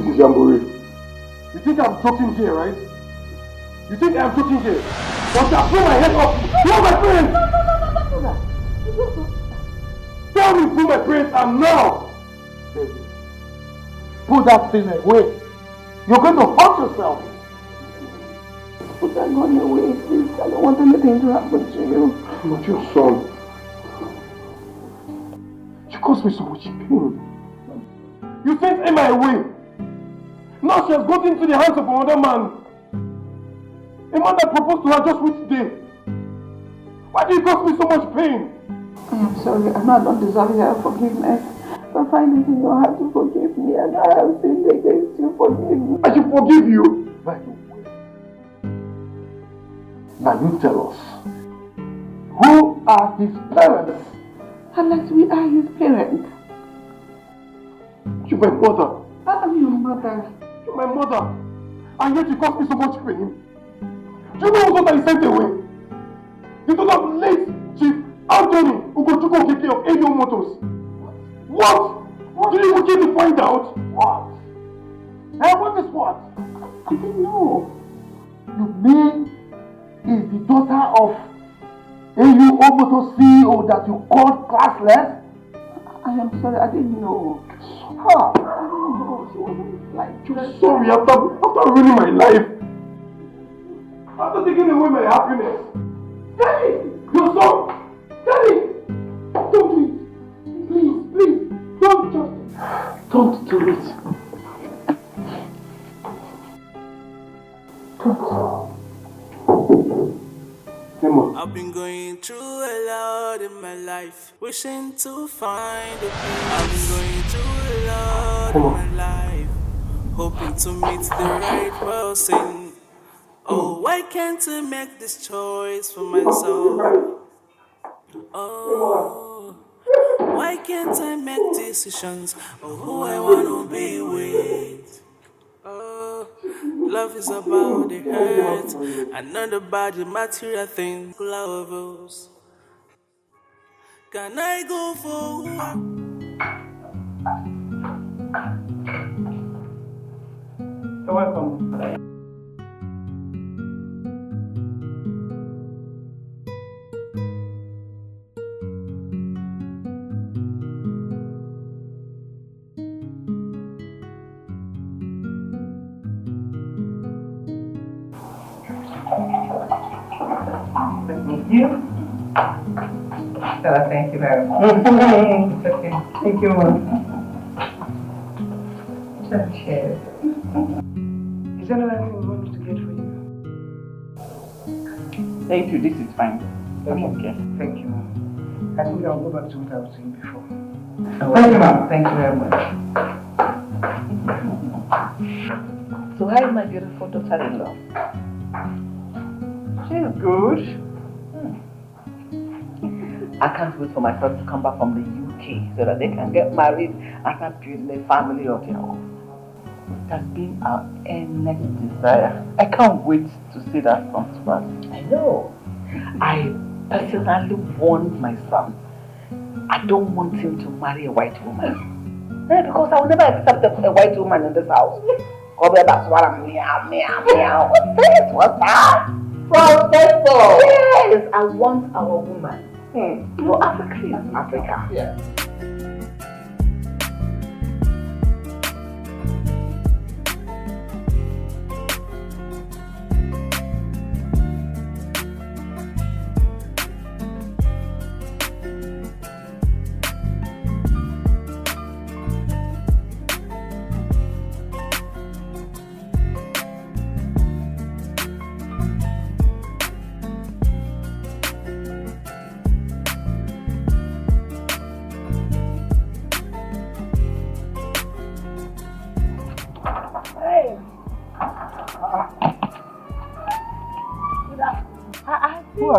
Listen, Jamboree. You think I'm joking here, right? You think I'm joking here? But I blow my head off. Who are my parents? No. Tell me who my parents are now. Put that thing away. You're going to hurt yourself. Put that gun away, please. I don't want anything to happen to you. I'm not your son. You caused me so much pain. You sent Emma away. Now she has got into the hands of another man. A man that proposed to her just which day. Why do you cause me so much pain? I am sorry. I know I don't deserve your forgiveness. But find it in your heart to forgive me, and I have sinned against you. Forgive me. I should forgive you. By the way, now you tell us, who are his parents? Unless we are his parents. You're my mother. I am your mother. You're my mother. And yet you caused me so much pain. Do you know what I sent away? You don't have late Chief Anthony Ugochukwu Okeke of AO Motors. What? Did you get to find out? What? Hey, what is what? I didn't know. You mean is the daughter of AO Motors CEO that you called classless? I am sorry, I didn't know. Huh? I didn't know. She wasn't like... You're sorry after ruining my life. After taking away my happiness. Daddy! Your son! Daddy! Don't do it! Please, don't just... Don't do it. Don't. Emma. I've been going through a lot in my life, wishing to find a peace. I've been going through a lot in my life, hoping to meet the right person. Oh, why can't I make this choice for myself? Oh, why can't I make decisions of who I want to be with? Oh, love is about the hurt and not about the material things. Lovers, can I go for You're welcome. Thank you. Stella, thank you very much. It's okay. Thank you, Mom. Cheers. Is there anything we want to get for you? Thank you, this is fine. Okay. Thank you, Mom. I think I'll go back to what I was saying before. Thank you, Mom. Thank you very much. So how is my beautiful daughter-in-law? She's good. I can't wait for my son to come back from the UK so that they can get married and start building a family of their own. It has been our earnest desire. I can't wait to see that come to pass. I know. I personally warned my son. I don't want him to marry a white woman. Because I will never accept a white woman in this house. That's what I'm meow. What's this? What's that? Professor! Yes, I want our woman. No, Africa is Africa. Yeah.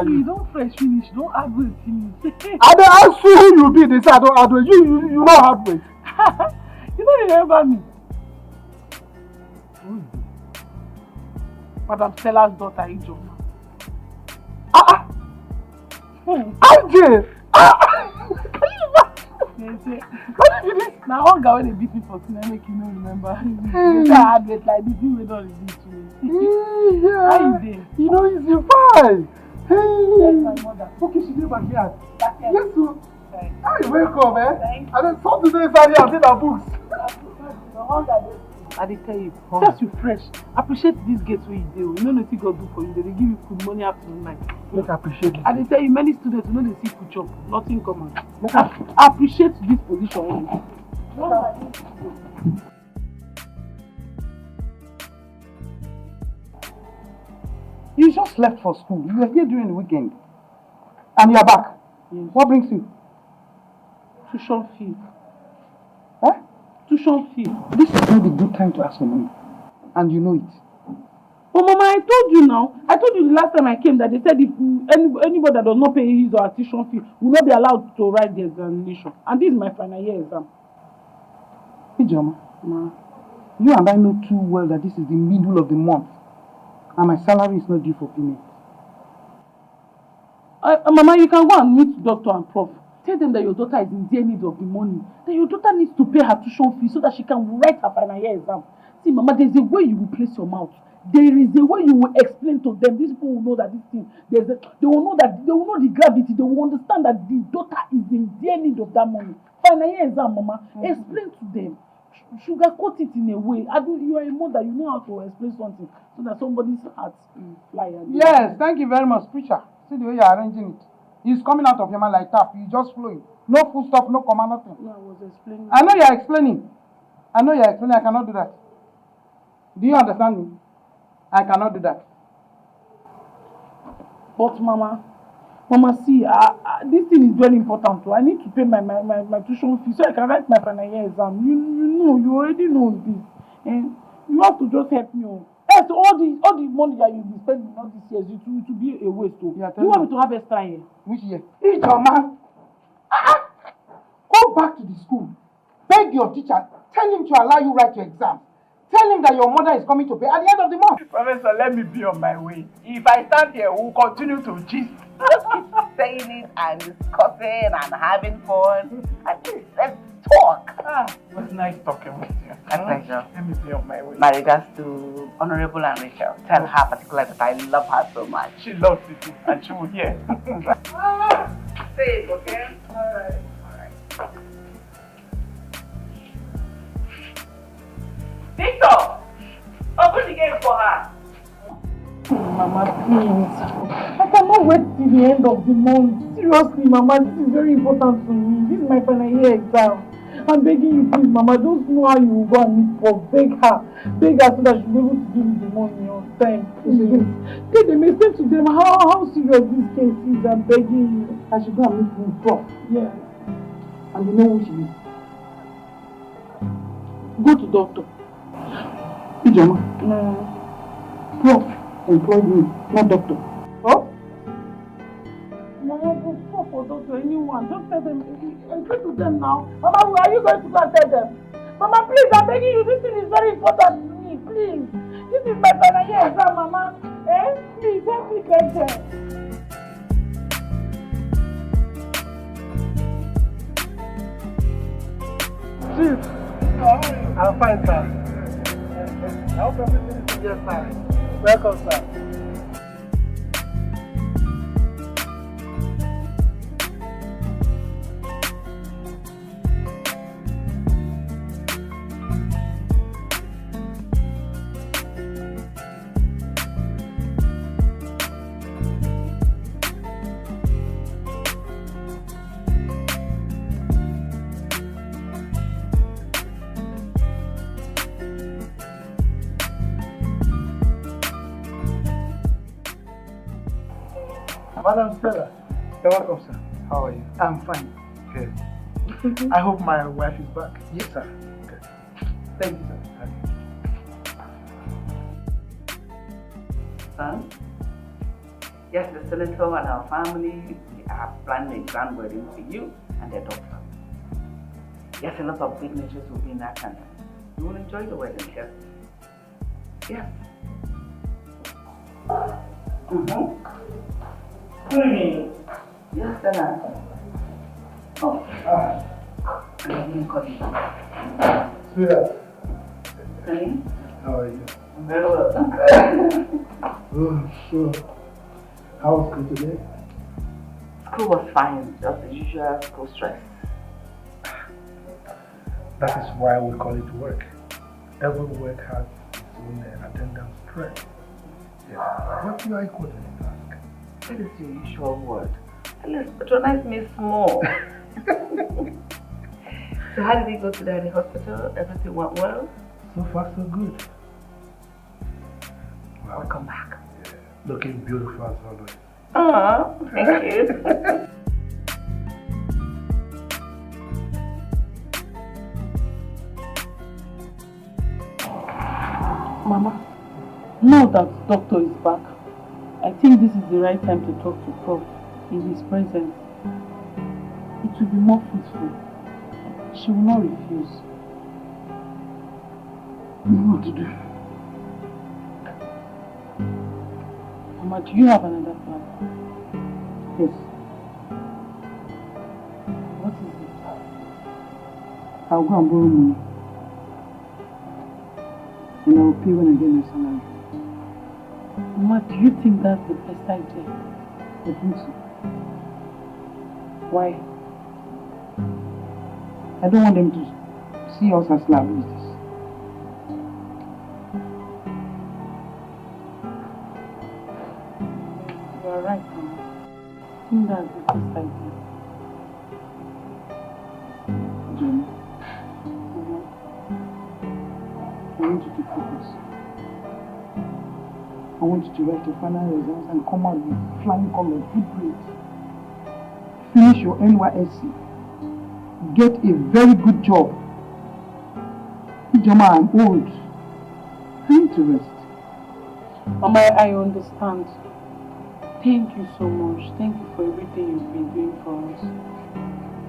You don't fresh finish, don't add weight finish. I don't ask you who you be, they say I don't add weight. You don't add weight. You don't remember me. Madam Stella's daughter, Ijoma. RJ! Can you imagine? What did you do? Now one guy when they beat me for sin, I make you no remember. They say I had weight like this, you don't reveal to me. Yeah. How you dey? You know it's your fine. Where's my mother? Okay, she did back here. Back here. Yes, sir. Okay. Hi, welcome, eh? Thank you. And then some today inside here and take our books. I dey tell you, just you fresh. Appreciate this gate where you do. You know nothing God do for you. They give you food, money afternoon, night. Make appreciate it. I dey tell you, many students, you know they see food chop, nothing common. Appreciate this position. You just left for school. You were here during the weekend. And you are back. Yes. What brings you? Tuition fee. Huh? Tuition fee. This is not a good time to ask for money. And you know it. Oh, Mama, I told you now. I told you the last time I came that they said if anybody that does not pay his or her tuition fee will not be allowed to write the examination. And this is my final year exam. Ijoma, you and I know too well that this is the middle of the month. And my salary is not due for payment. Mama, you can go and meet doctor and prof. Tell them that your daughter is in dear need of the money. That your daughter needs to pay her tuition fee so that she can write her final year exam. See, Mama, there's a way you will place your mouth. There is a way you will explain to them. These people will know that this thing, they will know the gravity. They will understand that the daughter is in dear need of that money. Final year exam, Mama. Explain to them. Sugarcoat it in a way. You are a mother. You know how to explain something so that somebody's heart fly. Yes, thank you very much, preacher. See the way you are arranging it. It's coming out of your mind like tap. You just flowing. No full stop, no comma, nothing. No, I was explaining. I know you are explaining. I cannot do that. Do you understand me? I cannot do that. But Mama, see, this thing is very important too. I need to pay my tuition fee so I can write my final year exam. You already know this. And you have to just help me. Yes, all the money that you'll be spending all these years, it will be a waste. You want me to have extra year? Which year? It's your man. Go back to the school. Beg your teacher. Tell him to allow you write your exam. Tell him that your mother is coming to pay at the end of the month. Professor, let me be on my way. If I stand here, we'll continue to gist. Just keep saying it and discussing and having fun. At least let's talk. It was nice talking with you. My pleasure. Let me be on my way. My regards to Honorable and Rachel. Tell her particularly that I love her so much. She loves it too, and she will hear. Say it, okay? Alright. Victor! Open the gate for her. Mama, please. I cannot wait till the end of the month. Seriously, Mama, this is very important to me. This is my final year exam. I'm begging you, please, Mama. Don't know how you will go and meet for. Beg her so that she'll be able to give me the money on time. Please. Tell them, explain to them how serious this case is. I'm begging you. I should go and meet him prof. Yeah. And you know who she is. Go to doctor. Ijoma. No. Prof employed me, not doctor. Oh? Mama, go stop for doctor, anyone. Just tell them. Explain to them now. Mama, where are you going to go and tell them? Mama, please, I'm begging you. This thing is very important to me. Please. This is my final year exam, Mama. Please, help me get there. Chief. I'm fine, sir. I hope everything is just fine. Welcome, sir. Madam Stella. You're welcome, sir. How are you? I'm fine. Good. I hope my wife is back. Yes, sir. Good. Thank you, sir. Son? Yes, the senator and our family are planning a grand wedding for you and their daughter. Yes, a lot of dignitaries will be in attendance. You will enjoy the wedding, yes? Yes. Hey. Yes, Stella. Oh. me call you back. Sweetheart. Honey? How are you? I'm very well. Oh, sure. How was school today? School was fine, just the usual school stress. That is why we call it work. Every work has its own attendance stress. Yeah. But you are equal to the task. That is your usual word. At least patronize me small. So how did you go today at the hospital? Everything went well? So far, so good. Well, Welcome back. Yeah. Looking beautiful as always. Oh, thank you. Mama, now that doctor is back, I think this is the right time to talk to Prof in his presence. It will be more fruitful. She will not refuse. I know what to do. Mama, do you have another plan? Yes. What is it? I'll go and borrow money. And I'll pay when I get my salary. Mama, do you think that's the best idea? I think so. Why? I don't want them to see us as liabilities. You are right, Mama. I think that's the best idea. Jenny, Mama. I want you to focus. I want you to write your final results and come out with flying colors, good grades. Finish your NYSC. Get a very good job. Ijoma, I'm old. I need to rest. Mama, I understand. Thank you so much. Thank you for everything you've been doing for us.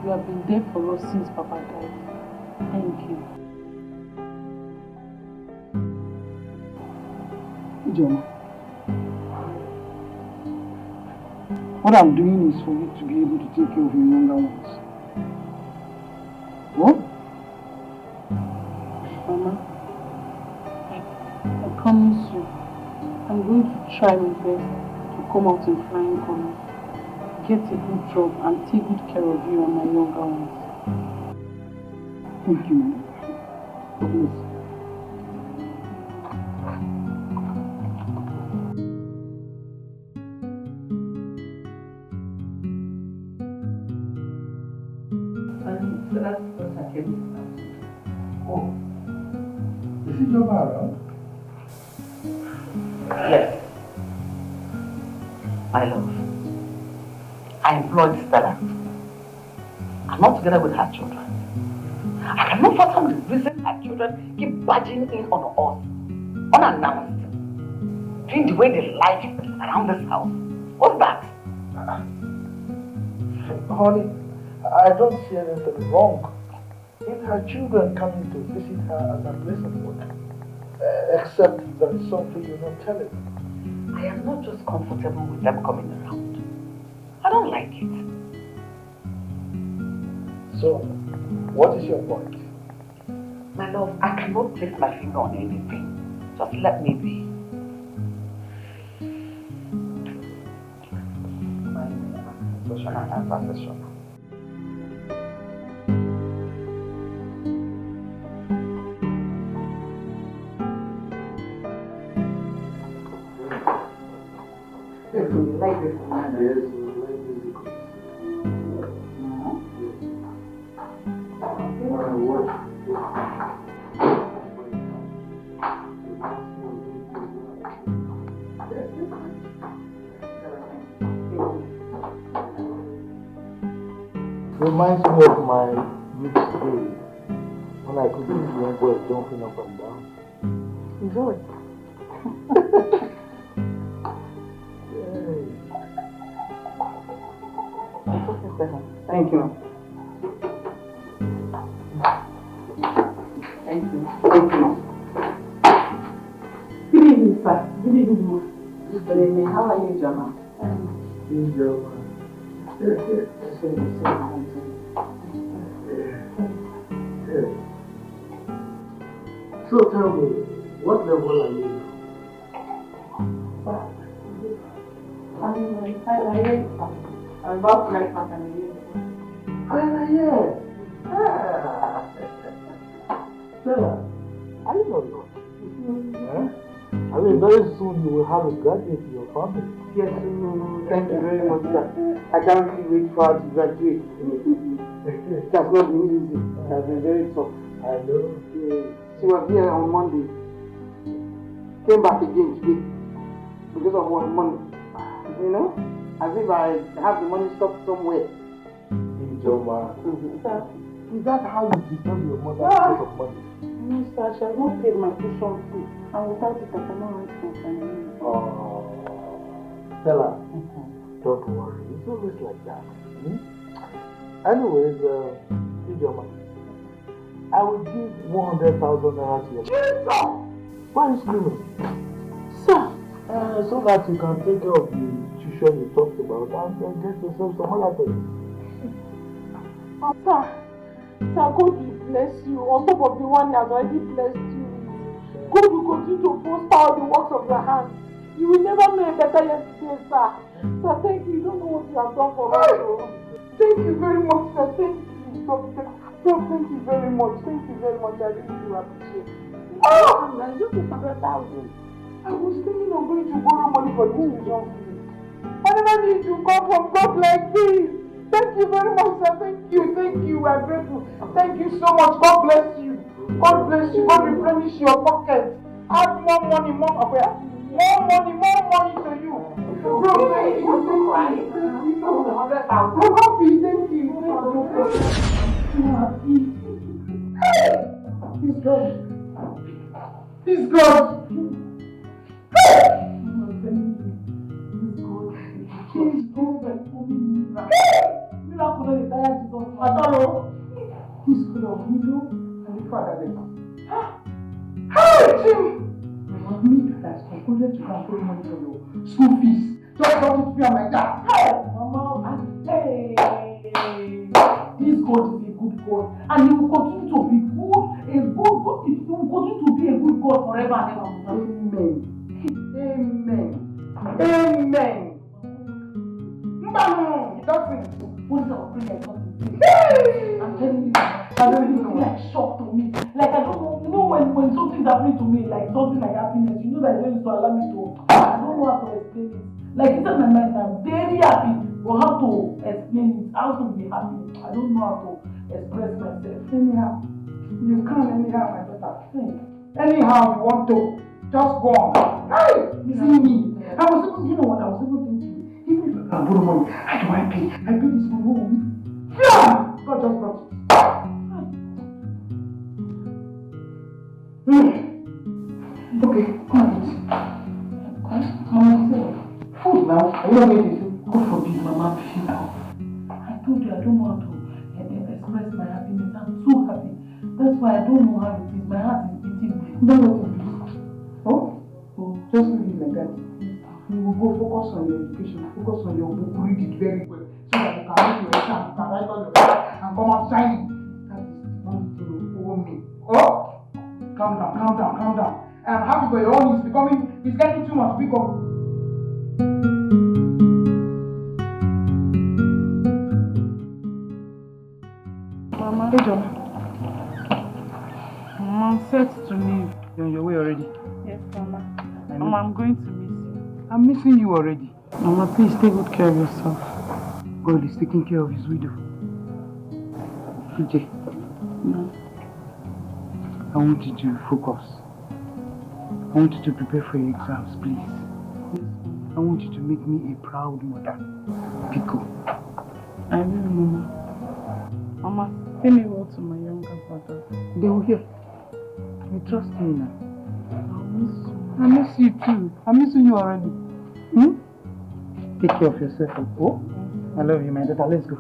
You have been there for us since Papa died. Thank you. Ijoma, what I'm doing is for you to be able to take care of your younger ones. What? Mama, I promise you, I'm going to try my best to come out in flying colors, get a good job, and take good care of you and my younger ones. Thank you, Mama. God bless you. So that's what I came to. Oh. Is it your around? Yes. My love. I employed Stella. I'm not together with her children. I cannot fathom the reason her children keep barging in on us, unannounced, doing the way they like around this house. What's that? Honey, I don't see anything wrong in her children coming to visit her at her place of work. Except there is something you're not telling me. I am not just comfortable with them coming around. I don't like it. So, what is your point? My love, I cannot place my finger on anything. Just let me be. My social and professional. Like this one? Yes, reminds me of my youth days when I could see young boys jumping up and down. Enjoy. Thank you. Thank you. Thank you. Good evening, sir. Good evening, ma. Good evening. How are you, Jama? So tell me, what level are you now? I'm in my final year. I'm about to write my final year. Final year? Stella, are you not lucky? I mean, very soon you will have a graduate in your family. Yes, thank you very much, sir. I can't really wait for her to graduate. It has not been easy. It has been very tough. I know. She was here on Monday. Came back again today. Because of what money. You know? As if I have the money stopped somewhere. Ijoma. Is that how you disturb your mother because of money? No, sir, she has not paid my tuition fee. And without it, I cannot write my final year. Oh, Stella, don't worry. It's always like that. Anyways, Ijoma, I will give 100,000 naira to you. Jesus! Why are you screaming? Sir! So that you can take care of the tuition you talked about and get yourself some other things. Sir, God will bless you on top of the one He has already blessed you. God will continue to prosper all the works of your hands. You will never know a better yesterday, sir. Sir, thank you. You don't know what you have done for us. Thank you very much, sir. Thank you. God, thank you very much. Thank you very much. I really do appreciate it. Oh! I just 100,000. I was thinking of going to borrow money for this tuition fee. I never need to come from God like this. Thank you very much, sir. Thank you. Thank you. I'm grateful. Thank you so much. God bless you. God bless you. God replenish your pockets. Add more money, more money to you. Bro, thank you. Thank you. I'm happy. Thank you. He's God. He's God. Miracle is tired Jesus. He's full of widow and the fatherless. Hey, Jim! Me that has concluded to come for money for your school fees. Just don't it feel like that. Hey, Mama, hey. This God is a good God, and He will continue to be good, a good God. He will continue to be a good God forever and ever. Amen. Amen. Amen. No, it doesn't. What is our prayer? I'm telling you, I don't know. It's like shock to me. Like I don't know. You know when something's happening to me, like something like happiness, you know that it's going to allow me to. I don't know how to explain it. Like inside my mind, I'm very happy, but how to explain it? How to be happy? I don't know how to express myself. Anyhow, you can't anyhow, my daughter. Anyhow you want to, just go on. Hey, you see me? I was even, you know what? I was even thinking. Even if I can borrow money, how do I pay? I pay this money, what will we? Yeah! God just brought it. Okay, come on, eat. Mama, food now. Are you not going to eat? God forbid, Mama, please. I told you I don't know how to express my happiness. I'm so happy. That's why I don't know how it is. My heart is beating. Don't know what to do. Oh? Just leave it like that. You will go focus on your education, focus on your book, read it very well, so that you can make your exam, you can write all your exam, and come out shining. That is the only thing you owe me. Oh? Calm down. I'm happy for your own. It's getting too much. Pick up. Mama. Hey, John. Mama, I'm set to leave. You're on your way already? Yes, Mama. Mama, I'm going to miss you. I'm missing you already. Mama, please take good care of yourself. God is taking care of his widow. PJ. No. I want you to focus. I want you to prepare for your exams, please. I want you to make me a proud mother. Pico. I will, Mama. Mama, say me well to my younger brother. They will hear. You trust me now. I'll miss you. I miss you too. I'm missing you already. Take care of yourself. Oh? I love you, my daughter. Let's go.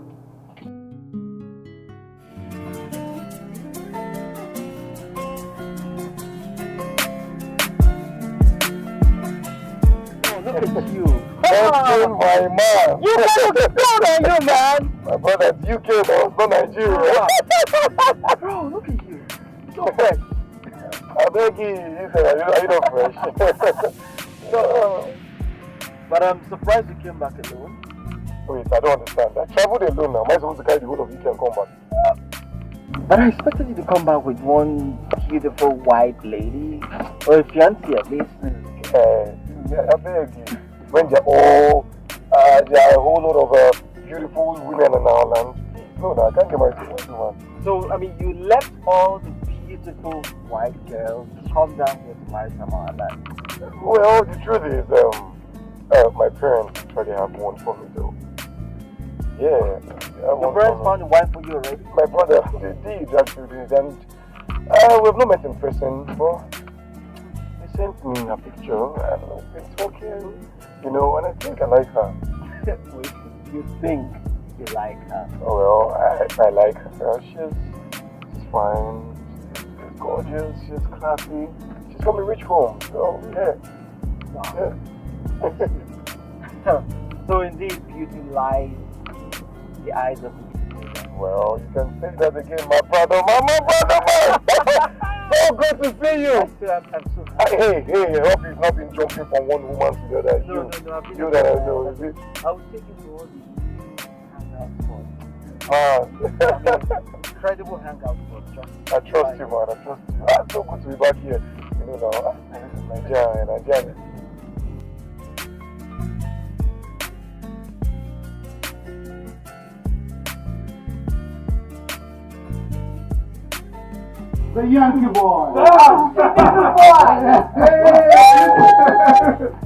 Look at you. That's my man. You look good on you, man. My brother's UK though, not Nigeria. Bro, look at you. Okay. I beg you, are you not fresh? No. But I'm surprised you came back alone. Wait, I don't understand. I traveled alone now. Am I supposed to carry the whole of you and come back? But I expected you to come back with one beautiful white lady. Or a fiancé at least. Yeah, I beg you. When they're all, there are a whole lot of beautiful women in our land. No, I can't get married to one woman. So, I mean, you left all the beautiful white girls to come down here to marry from our land. Well, the truth is, my parents already have one for me though. Yeah. Your parents found a wife for you already? My brother, they did actually, and we've not met in person, but they sent me a picture and we've been talking, and I think I like her. You think you like her? Oh, well, I like her. She's fine, she's gorgeous, she's classy, she's from a rich home, so yeah. Wow. Yeah. So indeed, beauty lies in the eyes of the people. Well, you can say that again, my brother, So good to see you. I'm so happy. Hey, I hope you've not been jumping from one woman to the other. No, you that I know, is it? I will take you to all the hangout spots. Incredible hangout spots. I trust you, man. I trust you. So good to be back here. Now, Nigeria. The Yankee boy.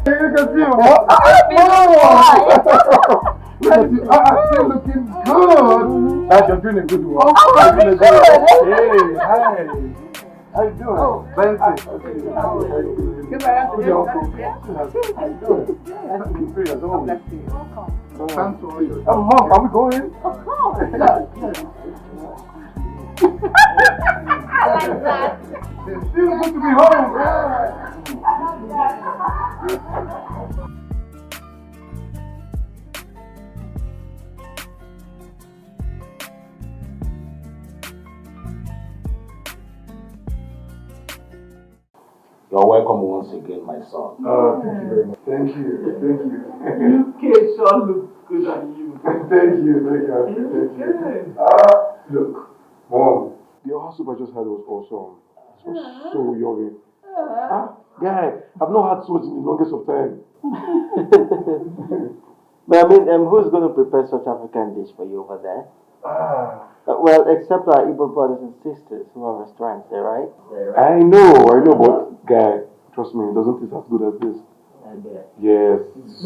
Hey, you can see him. Look at you. Still looking good. You're doing a good one. Hey, hi. How you doing? Oh, Fancy. Give my hand to you. How you doing? Nice to meet you as always. Thanks for you. Mom, are we going? Of course. I like that. It's still good to be home. You're welcome once again, my son. Thank you very much. Thank you. UK sure looks good on you. Thank you. Look, Mom, the hustle I just had was awesome. It was so yummy. Guy, I've not had so much in the longest of time. But I mean, who's going to prepare such African dish for you over there? Well, except our Igbo brothers and sisters who have restaurants there, right? I know, but guy, trust me, it doesn't taste as good as this. I bet. Yes,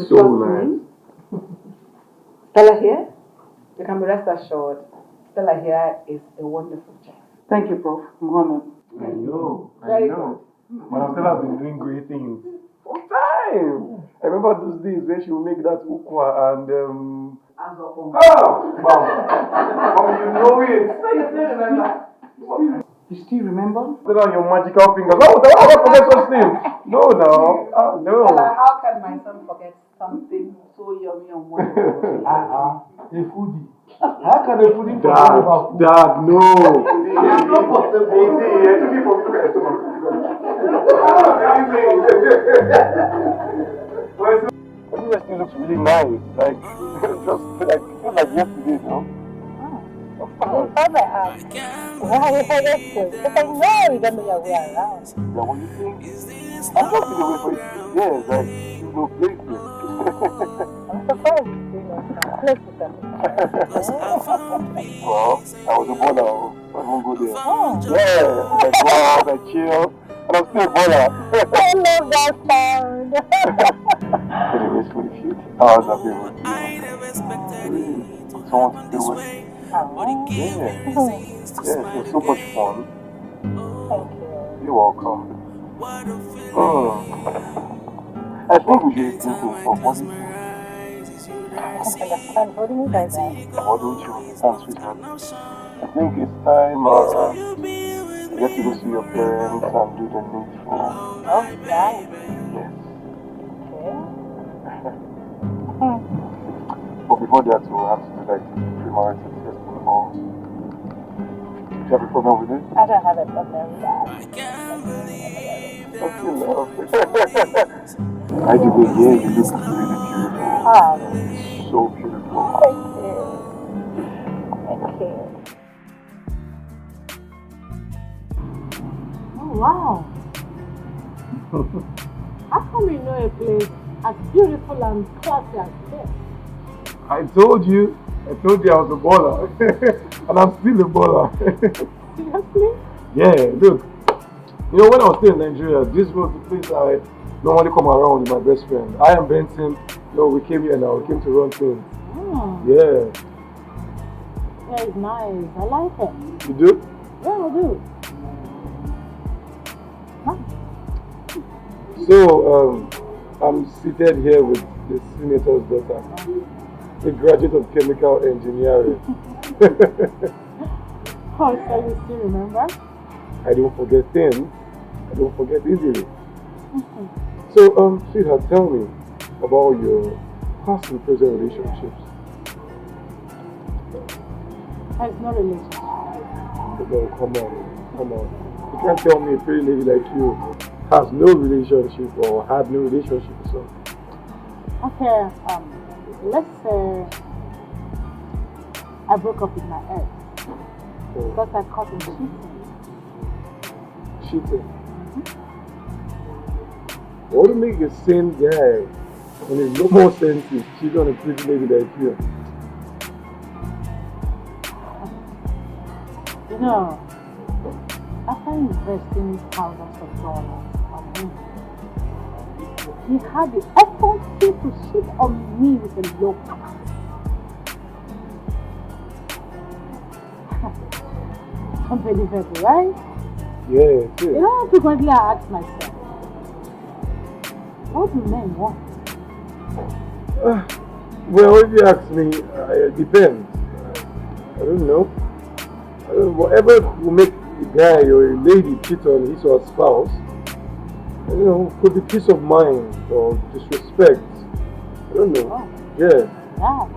so nice. Stella here, you can be rest assured, Stella here is a wonderful chef. Thank you, Prof. I'm honored. I know. Very But I've still been doing great things. For time. I remember those days when she would make that ukwa and Oh, you know it. So you still remember? You still remember? Put on your magical fingers. Oh, I forget such things. No. No. How can my son forget something so yummy and wonderful? A foodie. How can a foodie forget about food? Dad, no. It's not possible. It took me from look at your stomach. Everywhere still looks really nice. Like, just like yesterday, you know? You saw my house. Why are you saying this? Because I know you're going to be your way around. Is that what you think? I'm just in the way for it. Yes, like, there's no place here. I'm surprised you know place with them. Well, I was a baller. I won't go there. Oh. Yeah, I go out, I chill, and I'm still a baller. I love that sound. Anyways, for the few hours I've been with you, someone to deal with. Yeah, it was so much fun. Thank you. You're welcome. I think we should think of what do you think? I don't understand. What do you mean by that? What don't you understand, sweetheart? I think it's time you get to go see your parents and do the needful. Oh, yeah. Yes. Okay. But before that, we'll have to do like the premarital test and all. you have a problem with it? I don't have a problem with that. I can't believe that I feel love. feelings. I do, but yeah, you look really beautiful. Oh, So beautiful. thank you. Thank you. Oh, wow. How come you know a place as beautiful and classy as this? I told you I was a baller. And I'm still a baller. Seriously? Yeah, look. You know, when I was still in Nigeria, this was the place I normally come around with my best friend. I am Benson. You know, we came here now. We came to run things. Oh. Yeah. Yeah, it's nice. I like it. You do? Yeah, I do. So, I'm seated here with the senator's daughter, a graduate of chemical engineering. Oh, so you still remember? I don't forget things. I don't forget easily. So, sweetheart, tell me about your past and present relationships. There's no relationship. No, come on. You can't tell me a pretty lady like you has no relationship or had no relationship. So, Okay, let's say I broke up with my ex because I caught him cheating. cheating. What would make a sane guy when there's no more sense is cheat on a pretty lady like you? You know, after investing thousands of dollars on him, he had the effort to cheat on me with a low price. Unbelievable, right? Yeah, it is. You know, frequently I ask myself, what do men want? Well, if you ask me, it depends. I don't know. Whatever will make a guy or a lady cheat on his or her spouse, you know, could be peace of mind or disrespect. I don't know. Oh. Yeah. Yeah.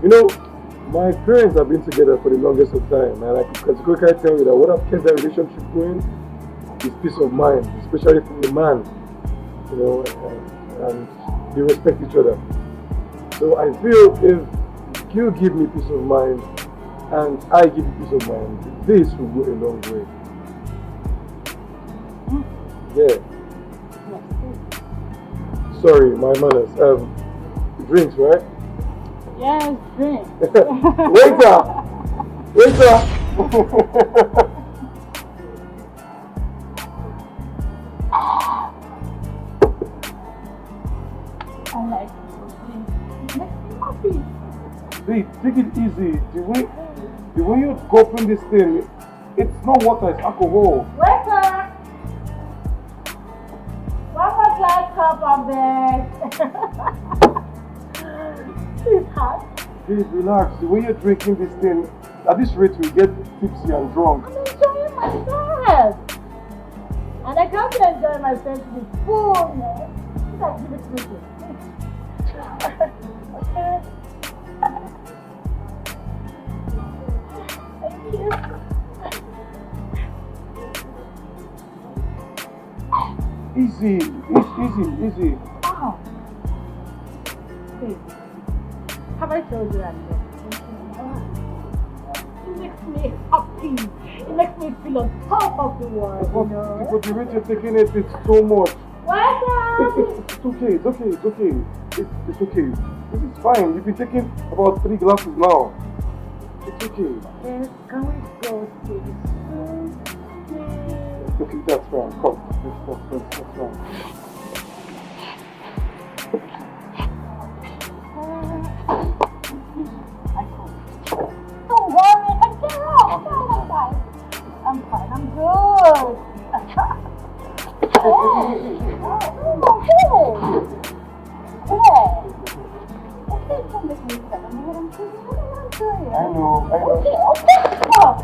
You know, my parents have been together for the longest of time, and I can categorically tell you that what have kept that relationship going is peace of mind, especially for the man. You know, and they respect each other. So I feel if you give me peace of mind and I give you peace of mind, this will go a long way. Yeah. Sorry, my manners. Drinks, right? Yes, drink. Waiter! I like it. It makes me happy. Hey, take it easy. The way you're gulping this thing, it's not water, it's alcohol. Waiter! One more glass cup of this. Sweetheart. Please relax. The way you're drinking this thing, at this rate we'll get tipsy and drunk. I'm enjoying myself. And I can't enjoy myself to the fullness. Just give it to me. Okay. Thank you. Easy. Oh. Hey, have I told you I love you? It makes me happy. It makes me feel on top of the world, you know? Because the rate you're taking it's so much. Welcome! It's okay. It's okay. This is fine. You've been taking about 3 glasses now. It's okay. Yes, can we go to the school, please? Okay, that's fine. Come. That's fine. Don't worry, I can get out. I'm fine. I'm good. Don't make me sad. I'm what I'm doing. I know. Okay. Stop.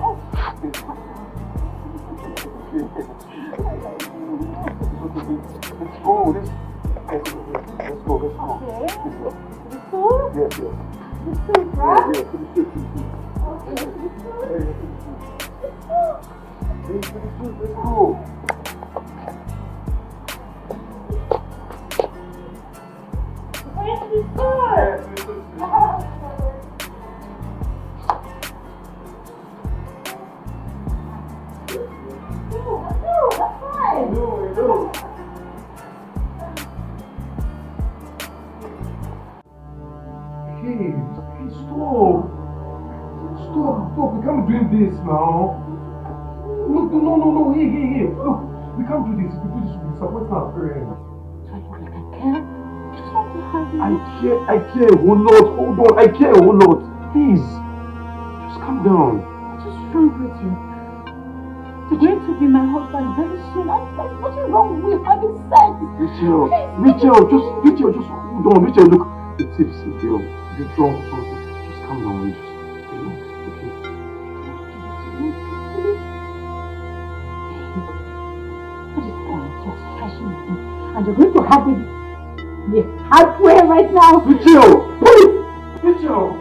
Let's go. Let's go. Okay. The school? Yes. The school, right? Yeah. Let's go. Hey, stop. Stop. We can't do this now. No. Hey. Look, we can't do this. If we do this, we'll be supporting our parents. I care a whole lot. Hold on, I care a whole lot. Please. Just calm down. What's wrong with you? You're going to be my husband very soon. There's nothing wrong with having sex. Rachel, just hold on. Rachel, look. It's tipsy, girl. You're drunk or something. Just calm down. Just relax, okay? What is going? You're stretching me. And you're going to have it the hard way right now. Rachel! Please! Rachel!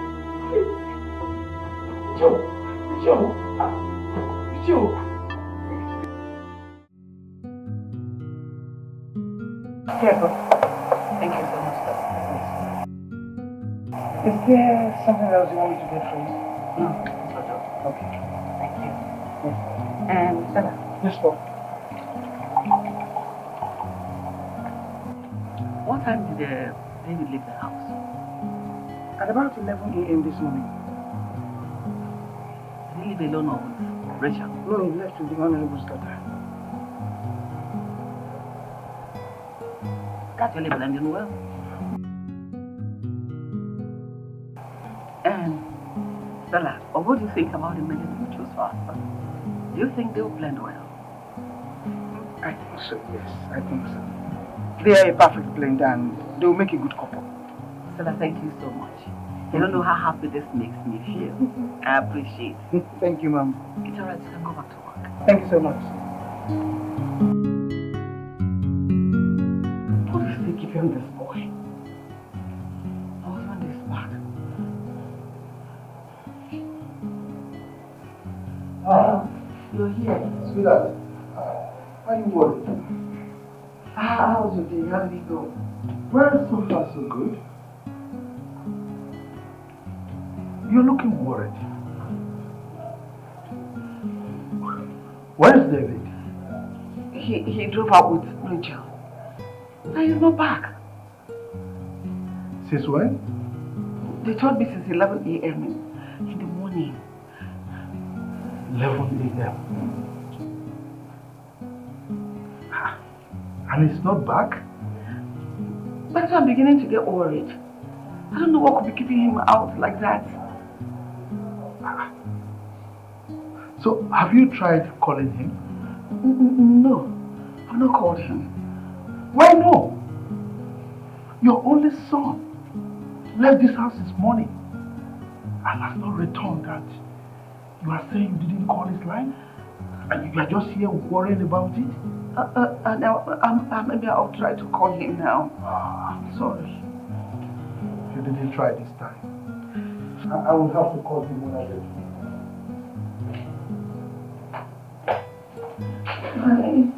Careful. Thank you so much, sir. Is there something else you want me to get for you? No, it's okay. Okay. Thank you. Yes. And Stella? Yes, sir. What time did David leave the house? At about 11 a.m. this morning. Did he leave alone or with Rachel? No, he left with the Honorable's daughter. That will leave them well. And Stella, what do you think about the men you chose for husband? Do you think they will blend well? I think so, yes. I think so. They are a perfect blend and they will make a good couple. Stella, thank you so much. You don't know how happy this makes me feel. I appreciate it. Thank you, Mom. It's alright, you can go back to work. Thank you so much. What is they keep on this boy? My husband is back. You're here. Sweetheart, why are you worried? How was your day? How did it go? Well, so far so good. You're looking worried. Where's David? He drove out with Rachel. Now he's not back. Since when? They told me since 11 a.m. in the morning. 11 a.m. And he's not back? That's why I'm beginning to get worried. I don't know what could be keeping him out like that. So, have you tried calling him? No, I've not called him. Why no? Your only son left this house this morning and has not returned. That you are saying you didn't call his line? And you are just here worrying about it? Maybe I'll try to call him now. I'm sorry. You didn't try this time. I will have to call him when I get home. Honey.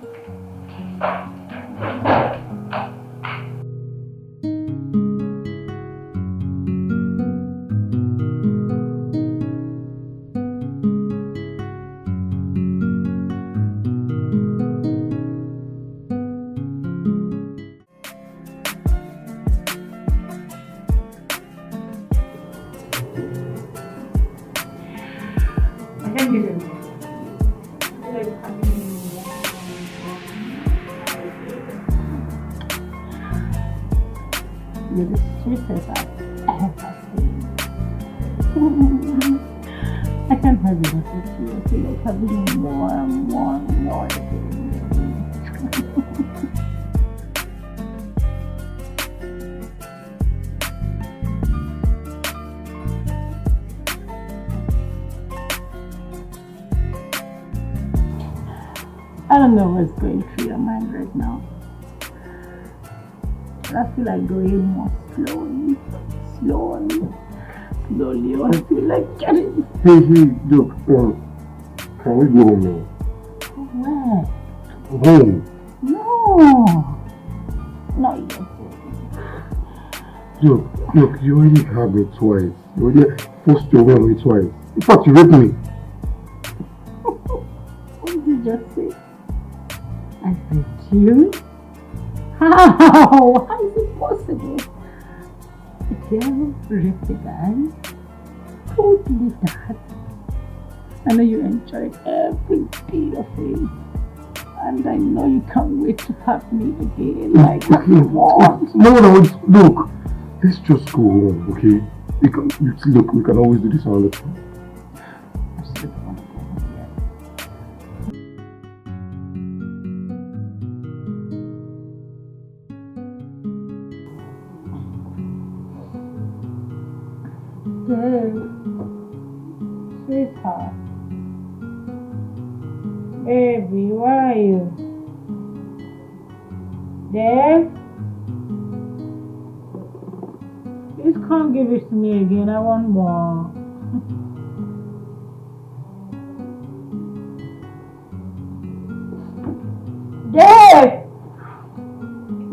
You're the sweetest I've ever seen. I can't have enough of you. I feel like having more and more and more. I don't know what's going through your mind right now. I feel like going more slowly. slowly until I get it. Hey, look, can we go home now? Where? Home. No. Not yet. Look, you already had me twice. You already forced your way on me twice. In fact, you raped me. What did you just say? I raped you? How? How is it possible? A girl raped a guy? Who would believe that? I know you enjoyed every bit of it. And I know you can't wait to have me again like you want. No, look. Let's just go home, okay? We can always do this another time. I still don't want to go home yet. Dave, sweetheart, baby, where are you? Dave? Please come give it to me again. I want more. Dave!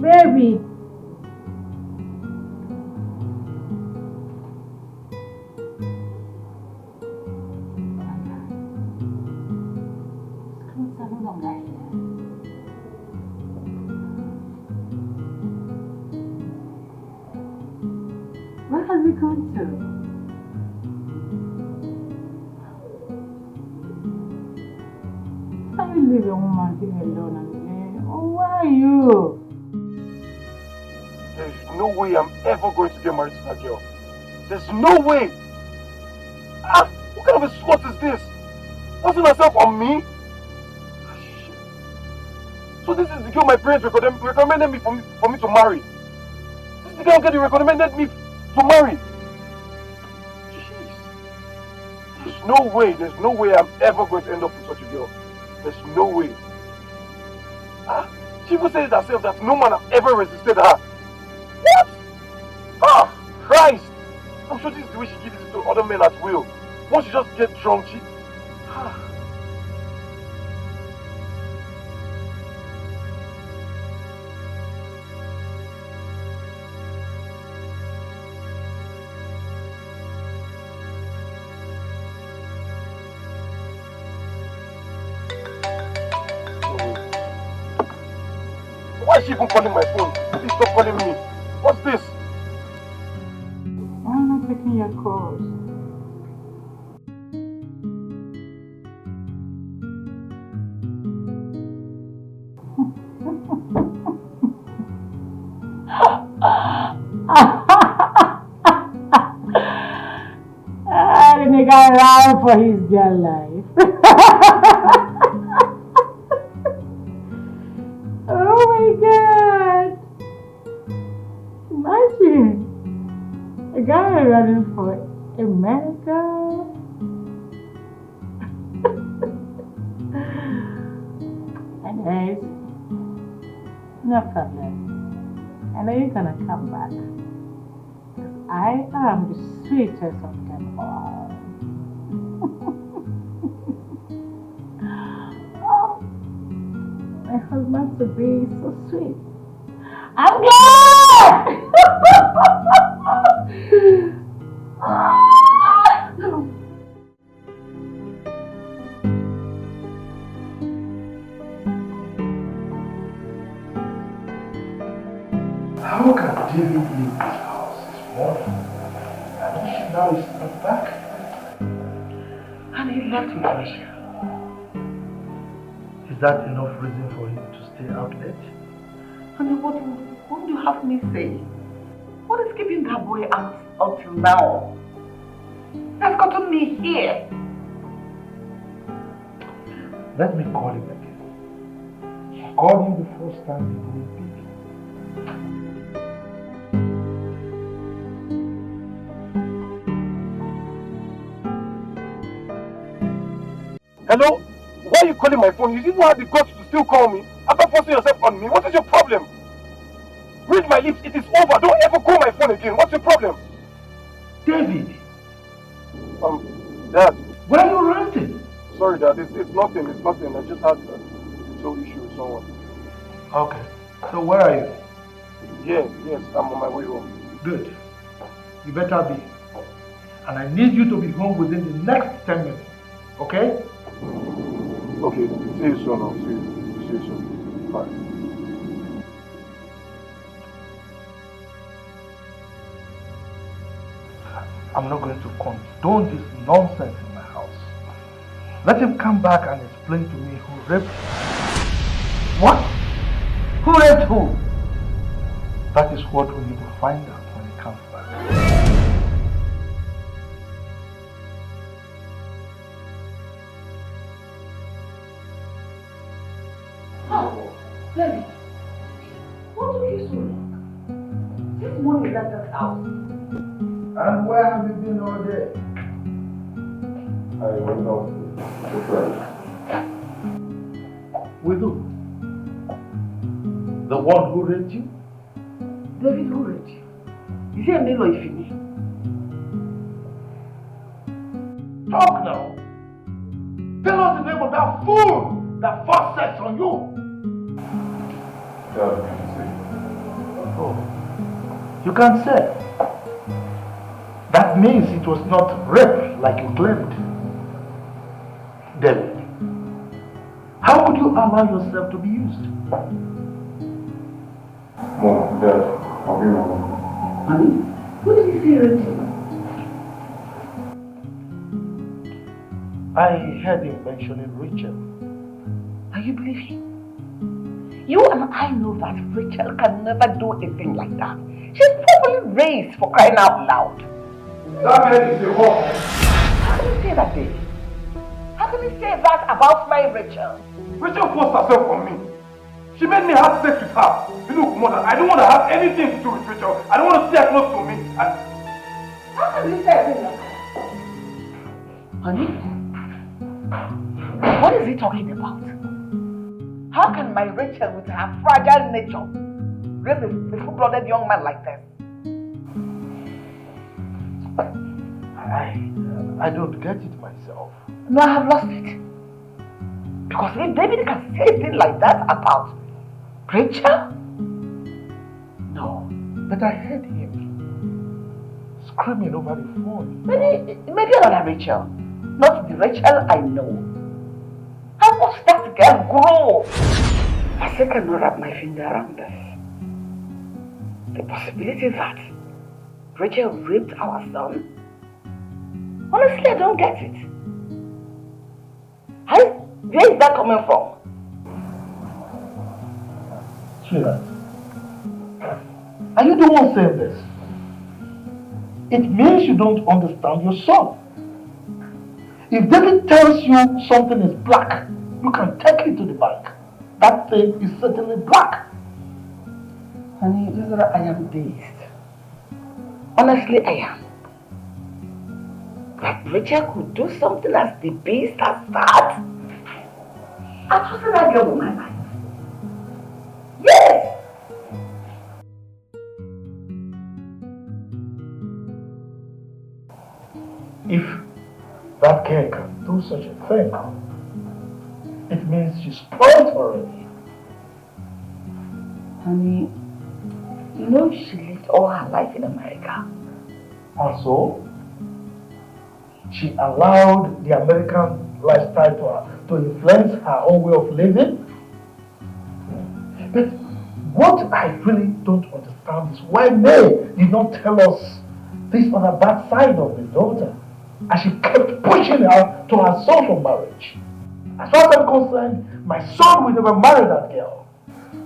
Baby! Where has he gone to? Can you leave a woman here alone and where are you? There's no way I'm ever going to get married to that girl. There's no way! What kind of a slut is this? Forcing herself on me? Shit. So this is the girl my parents recommended me for me to marry. This is the girl they recommended me to marry. Jeez. There's no way I'm ever going to end up with such a girl. There's no way. She even said it herself that no man has ever resisted her. What? Christ! I'm sure this is the way she gives it to other men at will. Once she just gets drunk, she... Why is she even calling my phone? Please stop calling me. What's this? Why am I taking your calls? The nigga ran for his dear life. Oh my God! Imagine a guy running for America. Anyways, no problem. I know you're gonna come back. Because I am the sweetest of them all. Oh, my husband to be is so sweet. I'm glad! How can David leave this house this morning? And now he's not back? And he left with me. Is that enough reason for him to stay out late? Honey, what do you have me say? What is keeping that boy out until now? That's gotten me here. Let me call him again. I called him the first time he didn't pick. Hello? Why are you calling my phone? You didn't have the guts to still call me after forcing yourself on me. What is your problem? Read my lips. It is over. Don't ever call my phone again. What's your problem? David, Dad. Where are you renting? Sorry, Dad. It's nothing. It's nothing. I just had a little issue with someone. Okay. So where are you? Yes. I'm on my way home. Good. You better be. And I need you to be home within the next 10 minutes. Okay? Okay. See you soon. I'll see you soon. Bye. I'm not going to condone this nonsense in my house. Let him come back and explain to me who raped him. What? Who raped who? That is what we need to find out when he comes back. Oh, Lenny, what took you so long? This morning left us out. And where have you been all day? I went out with a friend. With who? The one who raped you? David, who raped you? Is he a male or a female? Talk now. Tell us the name of that fool that forced sex on you. Dad, can you say? Oh, you can't say. That means it was not rape like you claimed. David, how could you allow yourself to be used? Mom, Dad, I'll be right back. Honey, who did you say raped you? I heard him mentioning Rachel. And you believe him? You and I know that Rachel can never do a thing like that. She's properly raised, for crying out loud. That man is a whore. How can you say that, David? How can you say that about my Rachel? Rachel forced herself on me. She made me have sex with her. Look, Mother, I don't want to have anything to do with Rachel. I don't want to see her close to me. How can you say a thing like that? Honey? What is he talking about? How can my Rachel, with her fragile nature, rape a full-blooded young man like that? I don't get it myself. No, I have lost it. Because if David can say a thing like that about Rachel? No. But I heard him screaming over the phone. Maybe another Rachel. Not the Rachel I know. I watched that girl grow. I still cannot wrap my finger around this. The possibility that Rachel raped our son? Honestly, I don't get it. Where is that coming from? Sweetheart, are you the one saying this? It means you don't understand your son. If David tells you something is black, you can take it to the bank. That thing is certainly black. Honey, I am dazed. Honestly, I am. That Rachel could do something as the beast as that? I trusted that girl with my life. Yes! If that girl can do such a thing, it means she's spoiled already. Honey, you know she lived all her life in America. And so, she allowed the American lifestyle to influence her own way of living. But what I really don't understand is why May did not tell us this other bad side of the daughter, and she kept pushing her to her son for marriage. As far as I'm concerned, my son will never marry that girl.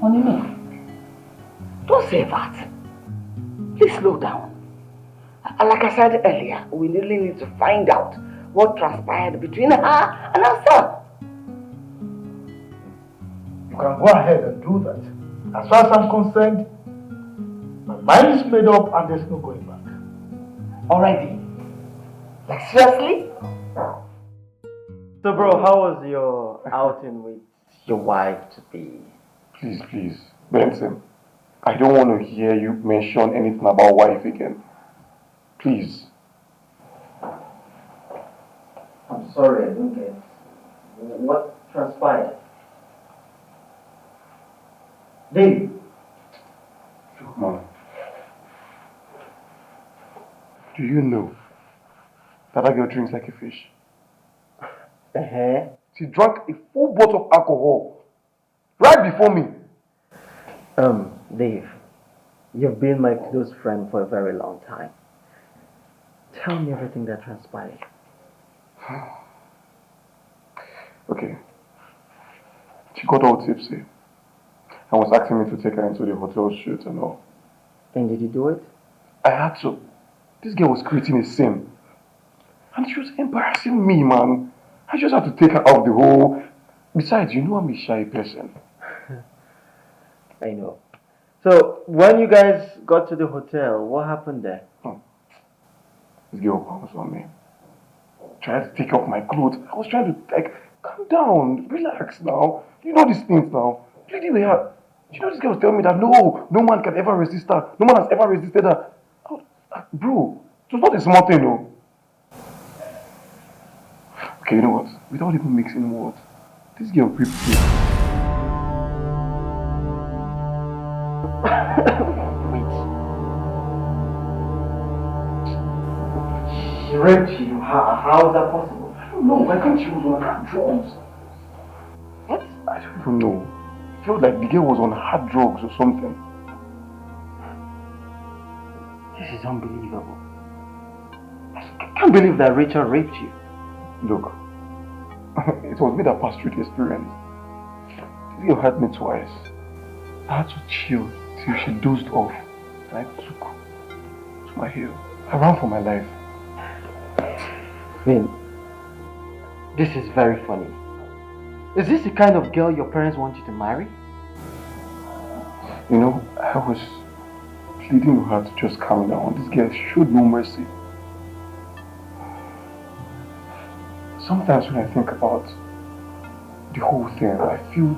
Honey, don't say that. Please slow down. Like I said earlier, we really need to find out what transpired between her and her son. You can go ahead and do that. As far as I'm concerned, my mind is made up and there's no going back. Already? Like seriously? So bro, how was your outing with your wife-to-be? Please, Benson. I don't want to hear you mention anything about wife again. Please. sorry, I don't get. What transpired? Dave. Look, Mom. Do you know that girl drinks like a fish? She drank a full bottle of alcohol right before me. Dave, you've been my close friend for a very long time. Tell me everything that transpired. Okay. She got all tipsy and was asking me to take her into the hotel shoot and all. And did you do it? I had to. This girl was creating a scene. And she was embarrassing me, man. I just had to take her off the whole... Besides, you know I'm a shy person. I know. So, when you guys got to the hotel, what happened there? This girl bounced on me. Tried to take off my clothes. I was trying to, like, calm down, relax now. You know these things now. Really, they are. You know this girl was telling me that no man can ever resist her. No man has ever resisted her. Bro, it was not a small thing, no. Okay, you know what? Without even mixing words, this girl raped me. She raped you? How is that possible? I don't know. I think she was on hard drugs. What? I don't even know. I felt like the girl was on hard drugs or something. This is unbelievable. I can't believe that Rachel raped you. Look, it was me that passed through the experience. This girl hurt me twice. I had to chill till she dozed off. And I took to my heel. I ran for my life. Vin, this is very funny. Is this the kind of girl your parents want you to marry? You know, I was pleading with her to just calm down. This girl showed no mercy. Sometimes when I think about the whole thing, I feel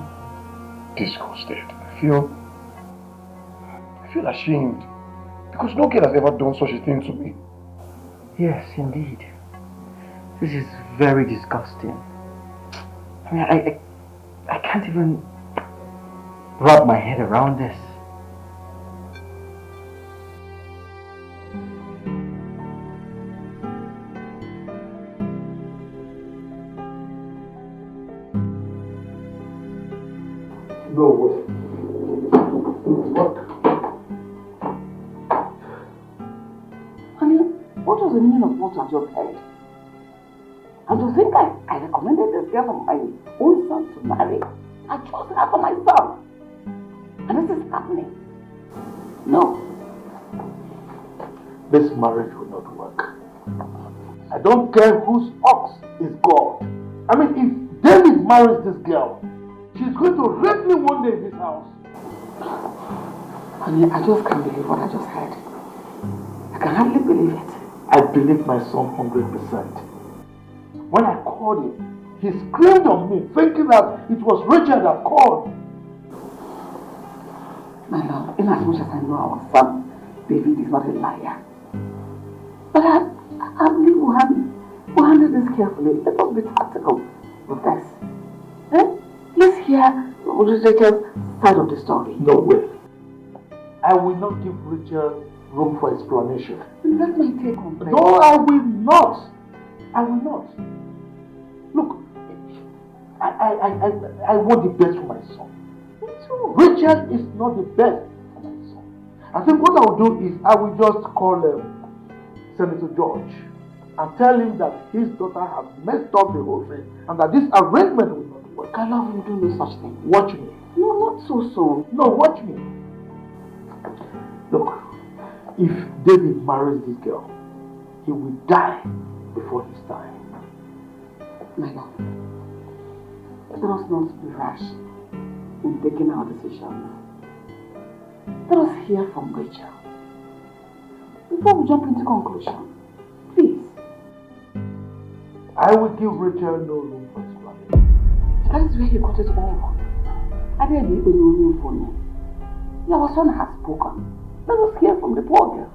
disgusted. I feel ashamed. Because no girl has ever done such a thing to me. Yes, indeed. This is very disgusting. I mean, I can't even wrap my head around this. No way. What? Honey, what was the meaning of what I just heard? And to think I recommended this girl for my own son to marry. I chose her for my son. And this is happening. No. This marriage will not work. I don't care whose ox is God. I mean, if David marries this girl, she's going to rape me one day in this house. Honey, I just can't believe what I just heard. I can hardly believe it. I believe my son 100%. When I called him, he screamed on me, thinking that it was Richard that called. My love, in as much as I know our son, David is not a liar. But I believe we'll handle this carefully. Let us be tactical with this. Let's hear Rachel's side of the story. No way. I will not give Richard room for explanation. That's my take on it. No, I will not. I will not. Look, I want the best for my son. Me too. Richard is not the best for my son. I think what I will do is I will just call Senator George and tell him that his daughter has messed up the whole thing and that this arrangement will not work. I love him, do no such thing. Watch me. No, not so soon. No, watch me. Look, if David marries this girl, he will die before his time. My love, let us not be rash in taking our decisions. Let us hear from Rachel before we jump into conclusion. Please. I will give Rachel no room for explanation. That is where you got it all wrong. I didn't need any room for me. Your son has spoken. Let us hear from the poor girl.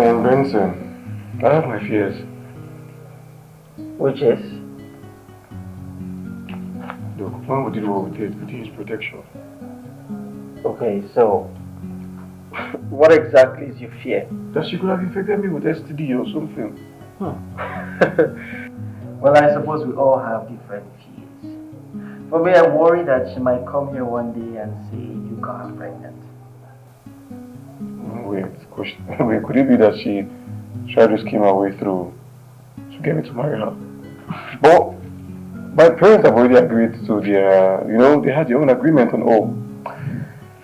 Man, Benson, I have my fears. Which is? Look, when we did what we did his protection. Okay, so what exactly is your fear? That she could have infected me with STD or something. Well, I suppose we all have different fears. For me, I'm worried that she might come here one day and say you got her pregnant. Wait, could it be that she tried to scheme her way through to get me to marry her? But my parents have already agreed to their, they had their own agreement on all.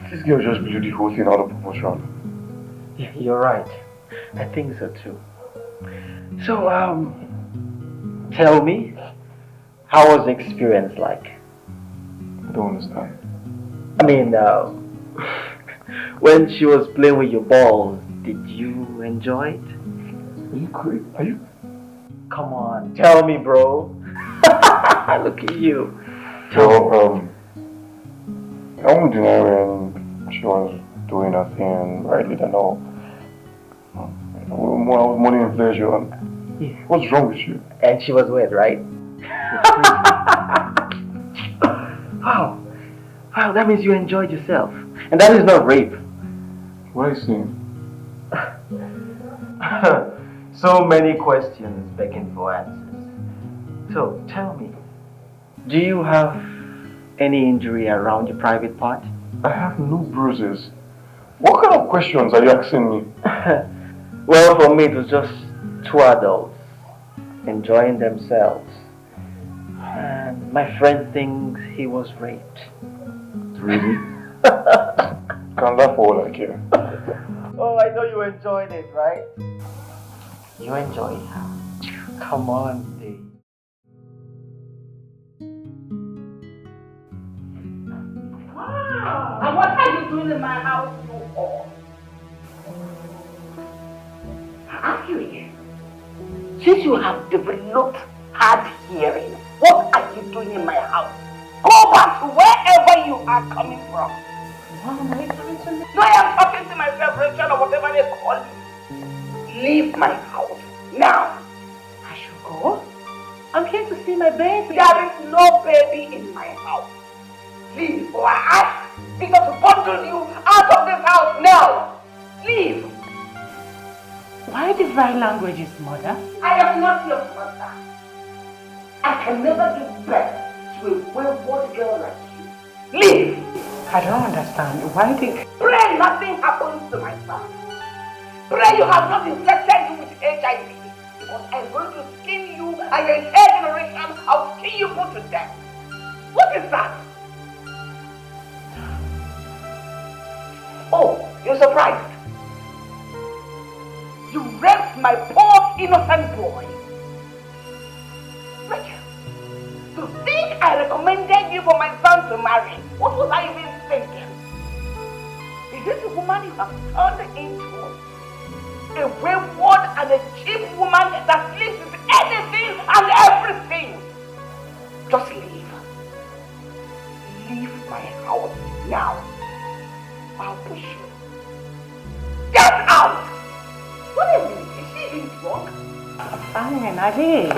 This girl just blew the whole thing out of proportion. Yeah, you're right. I think so too. So, tell me, how was the experience like? I don't understand. I mean, when she was playing with your balls, did you enjoy it? Are you crazy? Are you? Come on, tell me, bro. Look at you. So, I won't deny when she was doing her thing, rightly than all. I was money and pleasure. Yeah. What's wrong with you? And she was wet, right? Wow. Wow, that means you enjoyed yourself. And that is not rape. What are you saying? So many questions begging for answers. So, tell me, do you have any injury around your private part? I have no bruises. What kind of questions are you asking me? Well, for me, it was just two adults enjoying themselves. And my friend thinks he was raped. Really? Can laugh for all I care. Oh, I know you enjoyed it, right? You enjoyed it? Come on, Dave. Wow! And what are you doing in my house, you all? I ask you again. Since you have developed hard hearing, what are you doing in my house? Go back to wherever you are coming from. What am I trying to do? No, I am talking to myself, Rachel, or whatever they call you. Leave my house now. I should go? I'm here to see my baby. There is no baby in my house. Leave, or I ask Peter to bundle you out of this house now. Leave. Why the vile languages, mother? I am not your mother. I can never give birth to a wayward girl like you. Leave. I don't understand. Why did... Pray nothing happens to my son. Pray you have not infected you with HIV. Because I'm going to skin you and your entire generation, I'll skin you put to death. What is that? Oh, you're surprised. You raped my poor innocent boy. Rachel, to think I recommended you for my son to marry, what was I even thinking? Is this a woman you have turned into? A wayward and a cheap woman that sleeps with anything and everything? Just leave. Leave my house now. I'll push you. Get out! What is it? Is she even drunk? Fine, I did.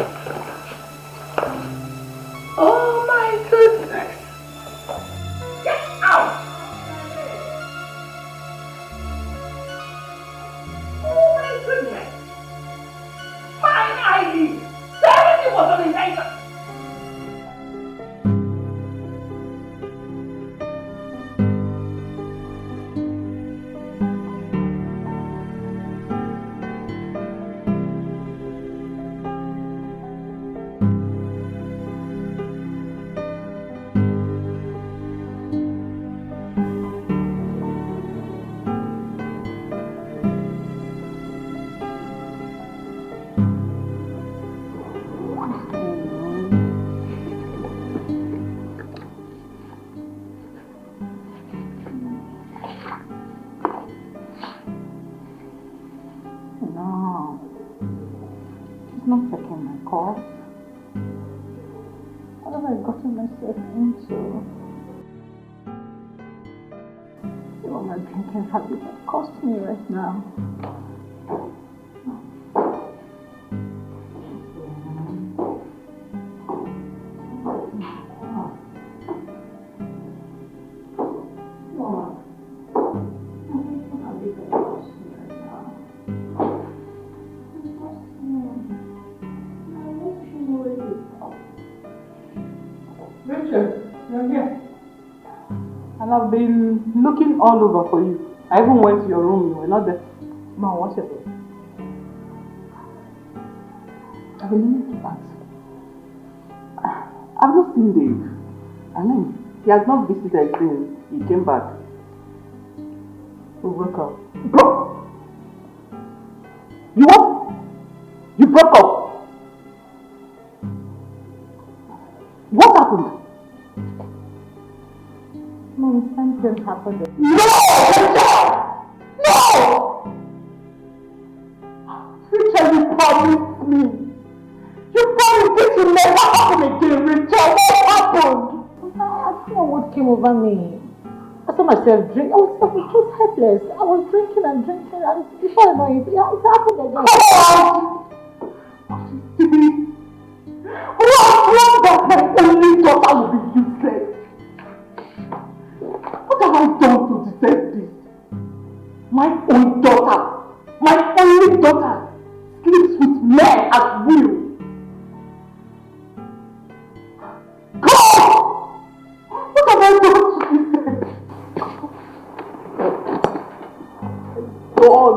Oh my goodness! Get out! Oh my goodness! Fine, I leave. Everything was on the night. Not checking my calls. What have I gotten myself into? What my drinking habit has cost me right now. And I've been looking all over for you. I even went to your room, you were not there. Mom, what's it? I've been meaning to ask. I've not seen Dave. I mean, he has not visited since he came back. We broke up. Bro! You what? You broke up? What happened? Mom, something happened. No! No! Richard, you promised me. You promised this will never happen again, Richard. What happened? I don't know what came over me. I saw myself drink. I was just helpless. I was drinking and before I know it, it happened again. What that my only daughter will be useless? What have I done to deserve this? My own daughter, my only daughter, sleeps with men at will. God! What have I done to deserve this? God!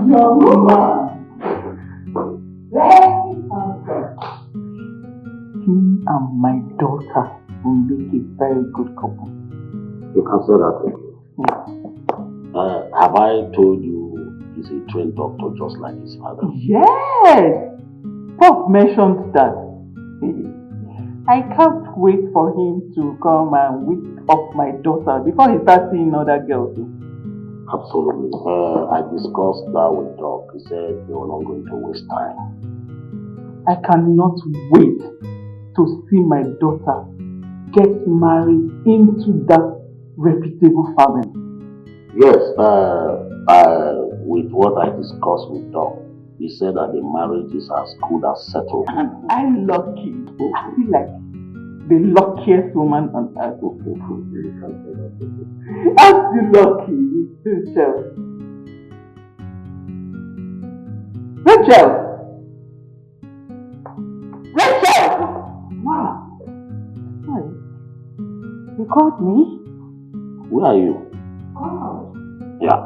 Young woman. He and my daughter will make a very good couple. You can say that again. Yeah. Have I told you he's a trained doctor just like his father? Yes! Prof mentioned that. I can't wait for him to come and whip up my daughter before he starts seeing other girls. Absolutely. I discussed that with Doc. He said they were not going to waste time. I cannot wait to see my daughter get married into that reputable family. Yes, with what I discussed with Doc, he said that the marriage is as good as settled. And I'm lucky. I feel like the luckiest woman on earth. I'm still lucky, Rachel. Wow. Sorry. You called me? Where are you? Oh. Yeah.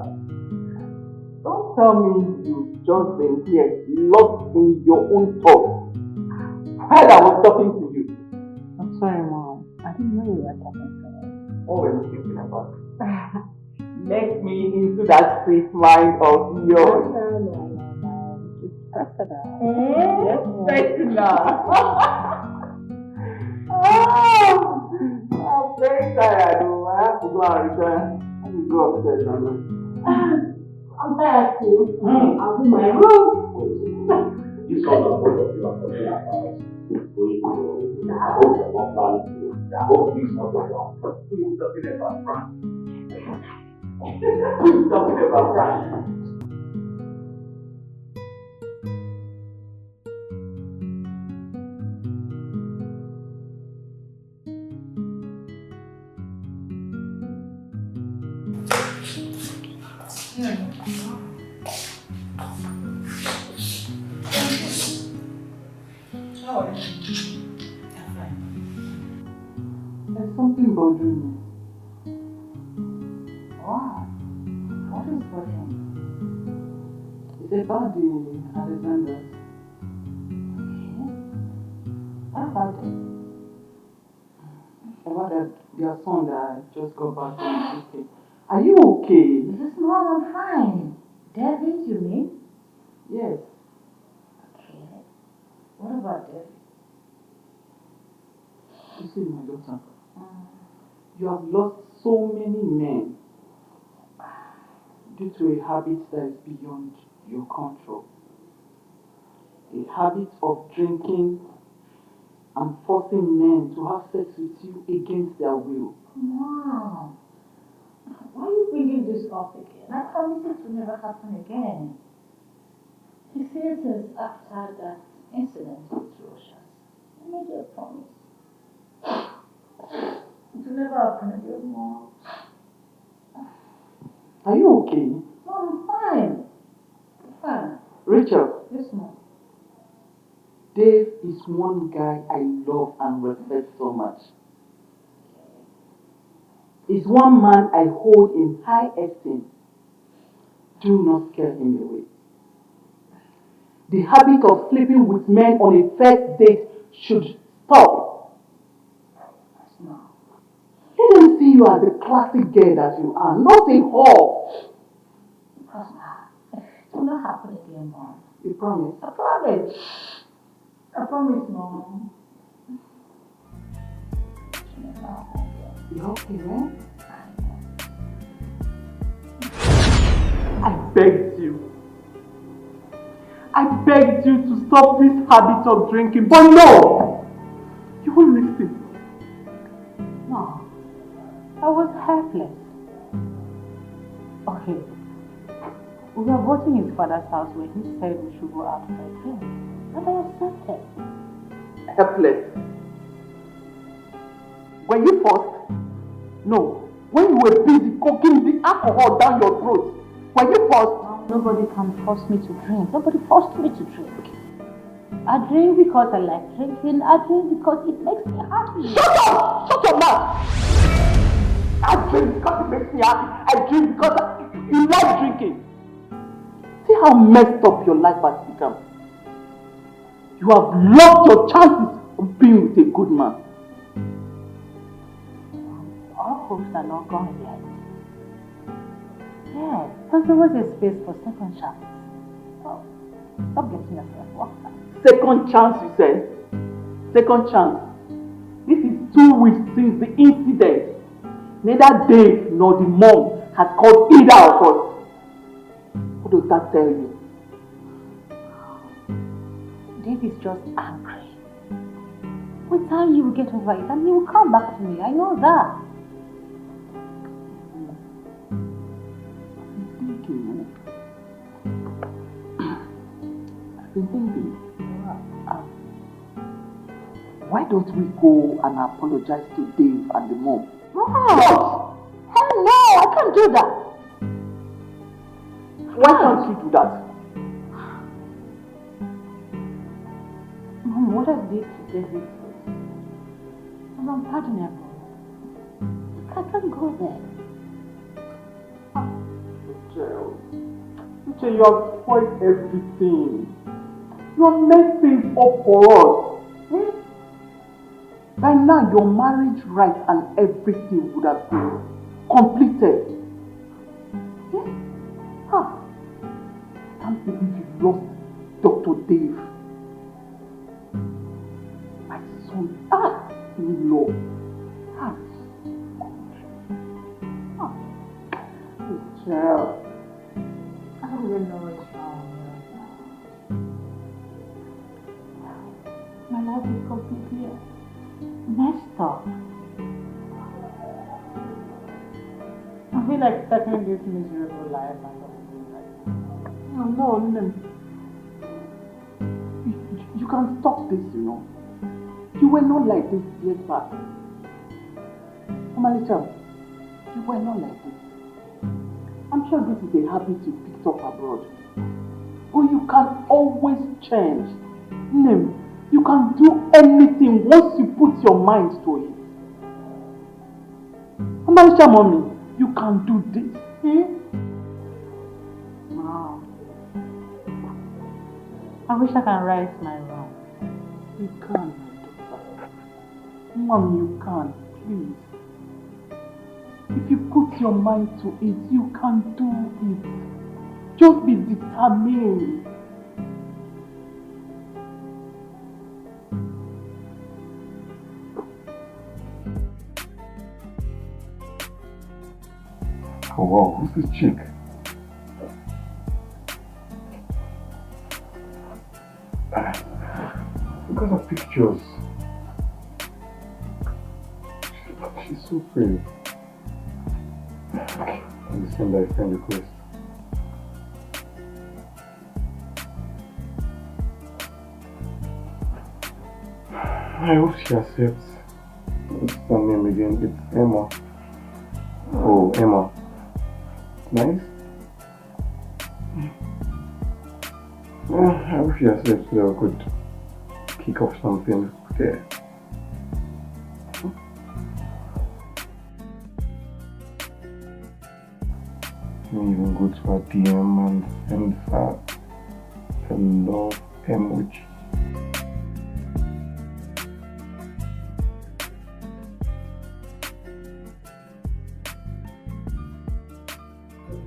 Don't tell me you've just been here, lost in your own thoughts, while I was talking to you. I'm sorry, Mom. I didn't know you were talking to me. What were you thinking about? Let me into that sweet mind of yours. It's personal. Yes, personal. I'm very tired. I have to go and return. Let me go upstairs and I'm tired too. I'll do my room. This one of both of you are talking about going to I hope you're not planning to. I hope this is not going on. Who is talking about France? Who is talking about France? There's something bothering me. Wow. What is bothering you? It's about the Alexanders. Okay. What about it? About their son that just got back from the UK. Are you okay? This is Mom, I'm fine. David, you mean? Yes. Okay. What about David? You see, my daughter, you have lost so many men due to a habit that is beyond your control. A habit of drinking and forcing men to have sex with you against their will. Mom, why are you bringing this up again? I promise it will never happen again. He says since after that incident with Roshas, I made you a promise. It will never happen again, Mom. Are you okay? Mom, I'm fine. I'm fine. Rachel, Yes, Mom. Dave is one guy I love and respect so much. He's one man I hold in high esteem. Do not scare him away. The habit of sleeping with men on a first date should stop. Let them see you as the classic girl that you are, not a whore. It will not happen again, Mom. You promise? I promise. I promise, Mom. You okay, man? I begged you. I begged you to stop this habit of drinking, but no! You won't listen. No, I was helpless. Okay. We were both in his father's house where he said we should go out for a drink. And I accepted. Helpless. Were you forced? No. When you were busy cooking the alcohol down your throat, were you forced? Nobody can force me to drink. Nobody forced me to drink. I drink because I like drinking. I drink because it makes me happy. Shut up! Shut your mouth! I drink because it makes me happy. I drink because you like drinking. See how messed up your life has become. You have lost your chances of being with a good man. All hopes are not gone yet. Yeah, there's always a space for second chance. So, stop getting yourself worked up. Second chance, you said? Second chance. This is 2 weeks since the incident. Neither Dave nor the mom has called either of us. What does that tell you? Dave is just angry. With time he will get over it and he will come back to me. I know that. I've been thinking. Why don't we go and apologize to Dave and the mom? No! Hell no! I can't do that. Why can't you do that? Mom, what I did to David was unpardonable. I can't go there. Uche, you have spoiled everything. You have made things up for us. By now, your marriage rights and everything would have been completed. I can't believe you lost Dr. Dave. My son, in-law. Child. I don't even know what's wrong. My life is completely messed up. I feel like stuck in this miserable life and No. You can stop this, you know. You were not like this years back. Omalicha, you were not like this. I'm sure this is a habit you picked up abroad. But you can always change. Nim, you can do anything once you put your mind to it. Omalicha, mommy, you can do this. wow. I wish I can right my wrong. You can, my daughter. Mom, you can, please. If you put your mind to it, you can do it. Just be determined. Oh wow, who's this chick? Look at her pictures. She's so pretty. I'll send her a friend request. I hope she accepts. It's the name name again? It's Emma. Oh, Emma. Nice. I wish yourself could kick off something there. You even go to her DM and send her a love emoji.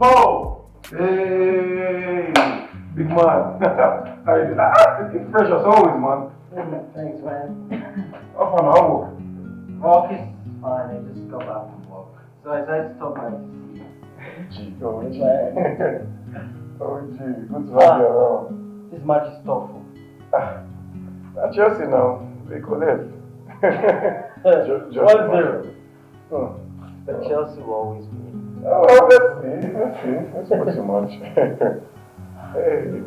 Oh! Hey! Big man! How you doing? It's fresh as always, man. Thanks, man. How far now? Work is fine. I just got back from work. So I decided to stop by to see you. Gee, oh, gee. Oh, gee. Good to have you around. This match is tough. At Chelsea now, they collect. Just 1-0. But Chelsea will always win. Oh, well, let's see. That's not too much. Hey,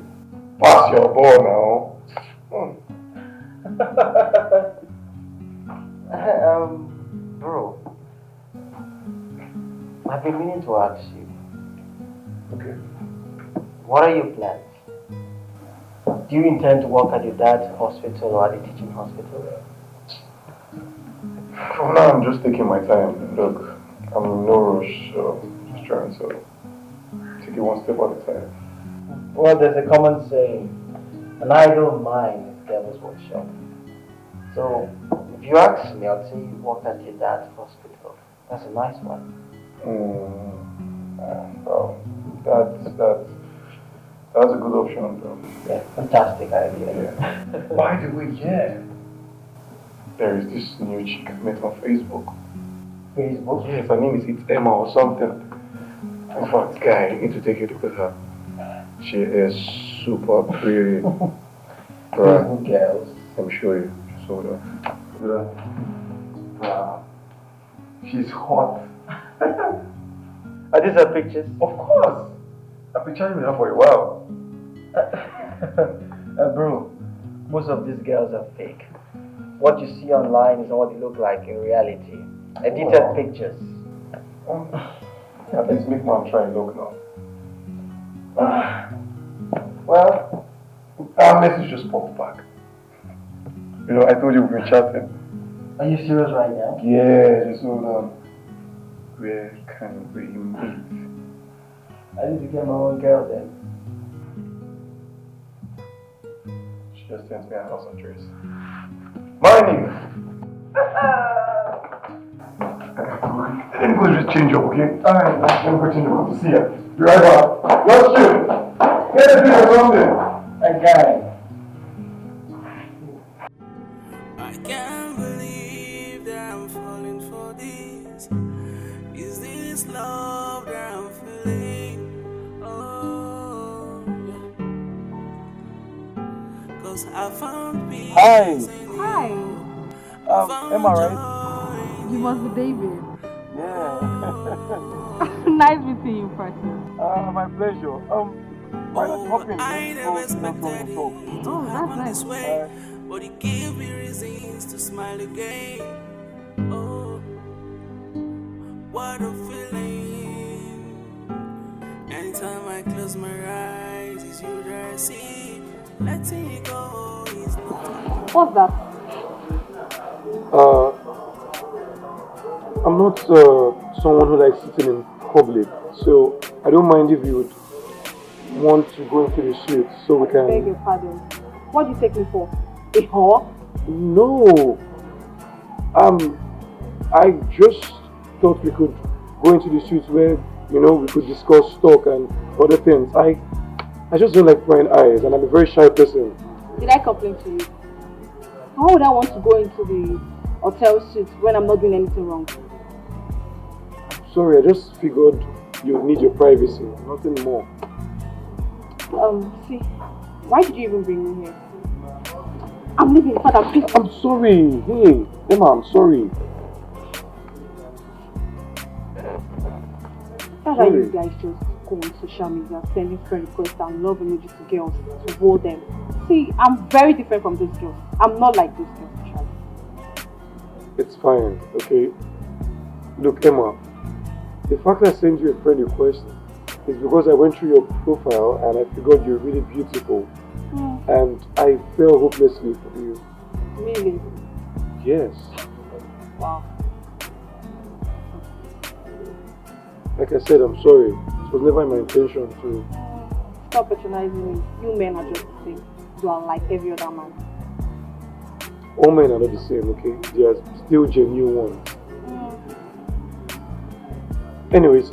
pass your ball now. Bro, I've been meaning to ask you. Okay. What are your plans? Do you intend to work at your dad's hospital or at the teaching hospital? For now, I'm just taking my time. Look, I'm in no rush, so just trying to take it one step at a time. Well, there's a common saying, an idle mind is devil's workshop. So, if you ask me, I'd say you work at your dad's hospital. That's a nice one. Well, that's a good option, though. Yeah, fantastic idea. Yeah. By the way, there is this new chick I met on Facebook. Facebook? Yes, her name is Emma or something. In fact, guy, you need to take a look at her. She is super pretty. Facebook girls. Let me show you. Just hold on. She's hot. Are these her pictures? Of course. I've been chatting with her for a while. Bro, most of these girls are fake. What you see online is not what they look like in reality. Edited pictures. At least make man try and look now. Well, our message just popped back. You know, I told you we've been chatting. are you serious right now? Yeah, just hold on. Where can we meet? I need to get my own girl then. She just sent me a house address. My nigga! Let me go just change up, okay? Alright, let me go change up. Good to see you. Be right back. Just chill. Get a drink or something. Okay. I can't believe that I'm falling for this. Is this love that I'm feeling? Oh, yeah. 'Cause I found peace. Hi. Hi. Am I right? You must be David. Yeah. Nice meeting you in person. My pleasure. Why not hop in? I never expected it to Oh, that's happen nice. this way, but it gave me reasons to smile again. Oh, what a feeling! Anytime I close my eyes, it's you that I see. Letting it go is not. What's that? I'm not someone who likes sitting in public, so I don't mind if you would want to go into the suite so we can... Beg your pardon. What do you take me for? A whore? No. I just thought we could go into the suite where, you know, we could discuss stock and other things. I just don't like prying eyes, and I'm a very shy person. Did I complain to you? How would I want to go into the hotel suite when I'm not doing anything wrong? Sorry, I just figured you'd need your privacy, nothing more. See, why did you even bring me here? I'm leaving, Father, please. I'm sorry. Hey, Emma, I'm sorry. That's why you guys just go on social media, sending friend requests and love emojis to girls to hold them. See, I'm very different from those girls. I'm not like those girls, actually. It's fine, okay? Look, Emma, the fact I sent you a friend request is because I went through your profile and I figured you're really beautiful. And I fell hopelessly for you. Really? Yes. Wow. Like I said, I'm sorry. It was never my intention to. Stop patronizing me. You men are just the same. You are like every other man. All men are not the same, okay? They are still genuine ones. Anyways,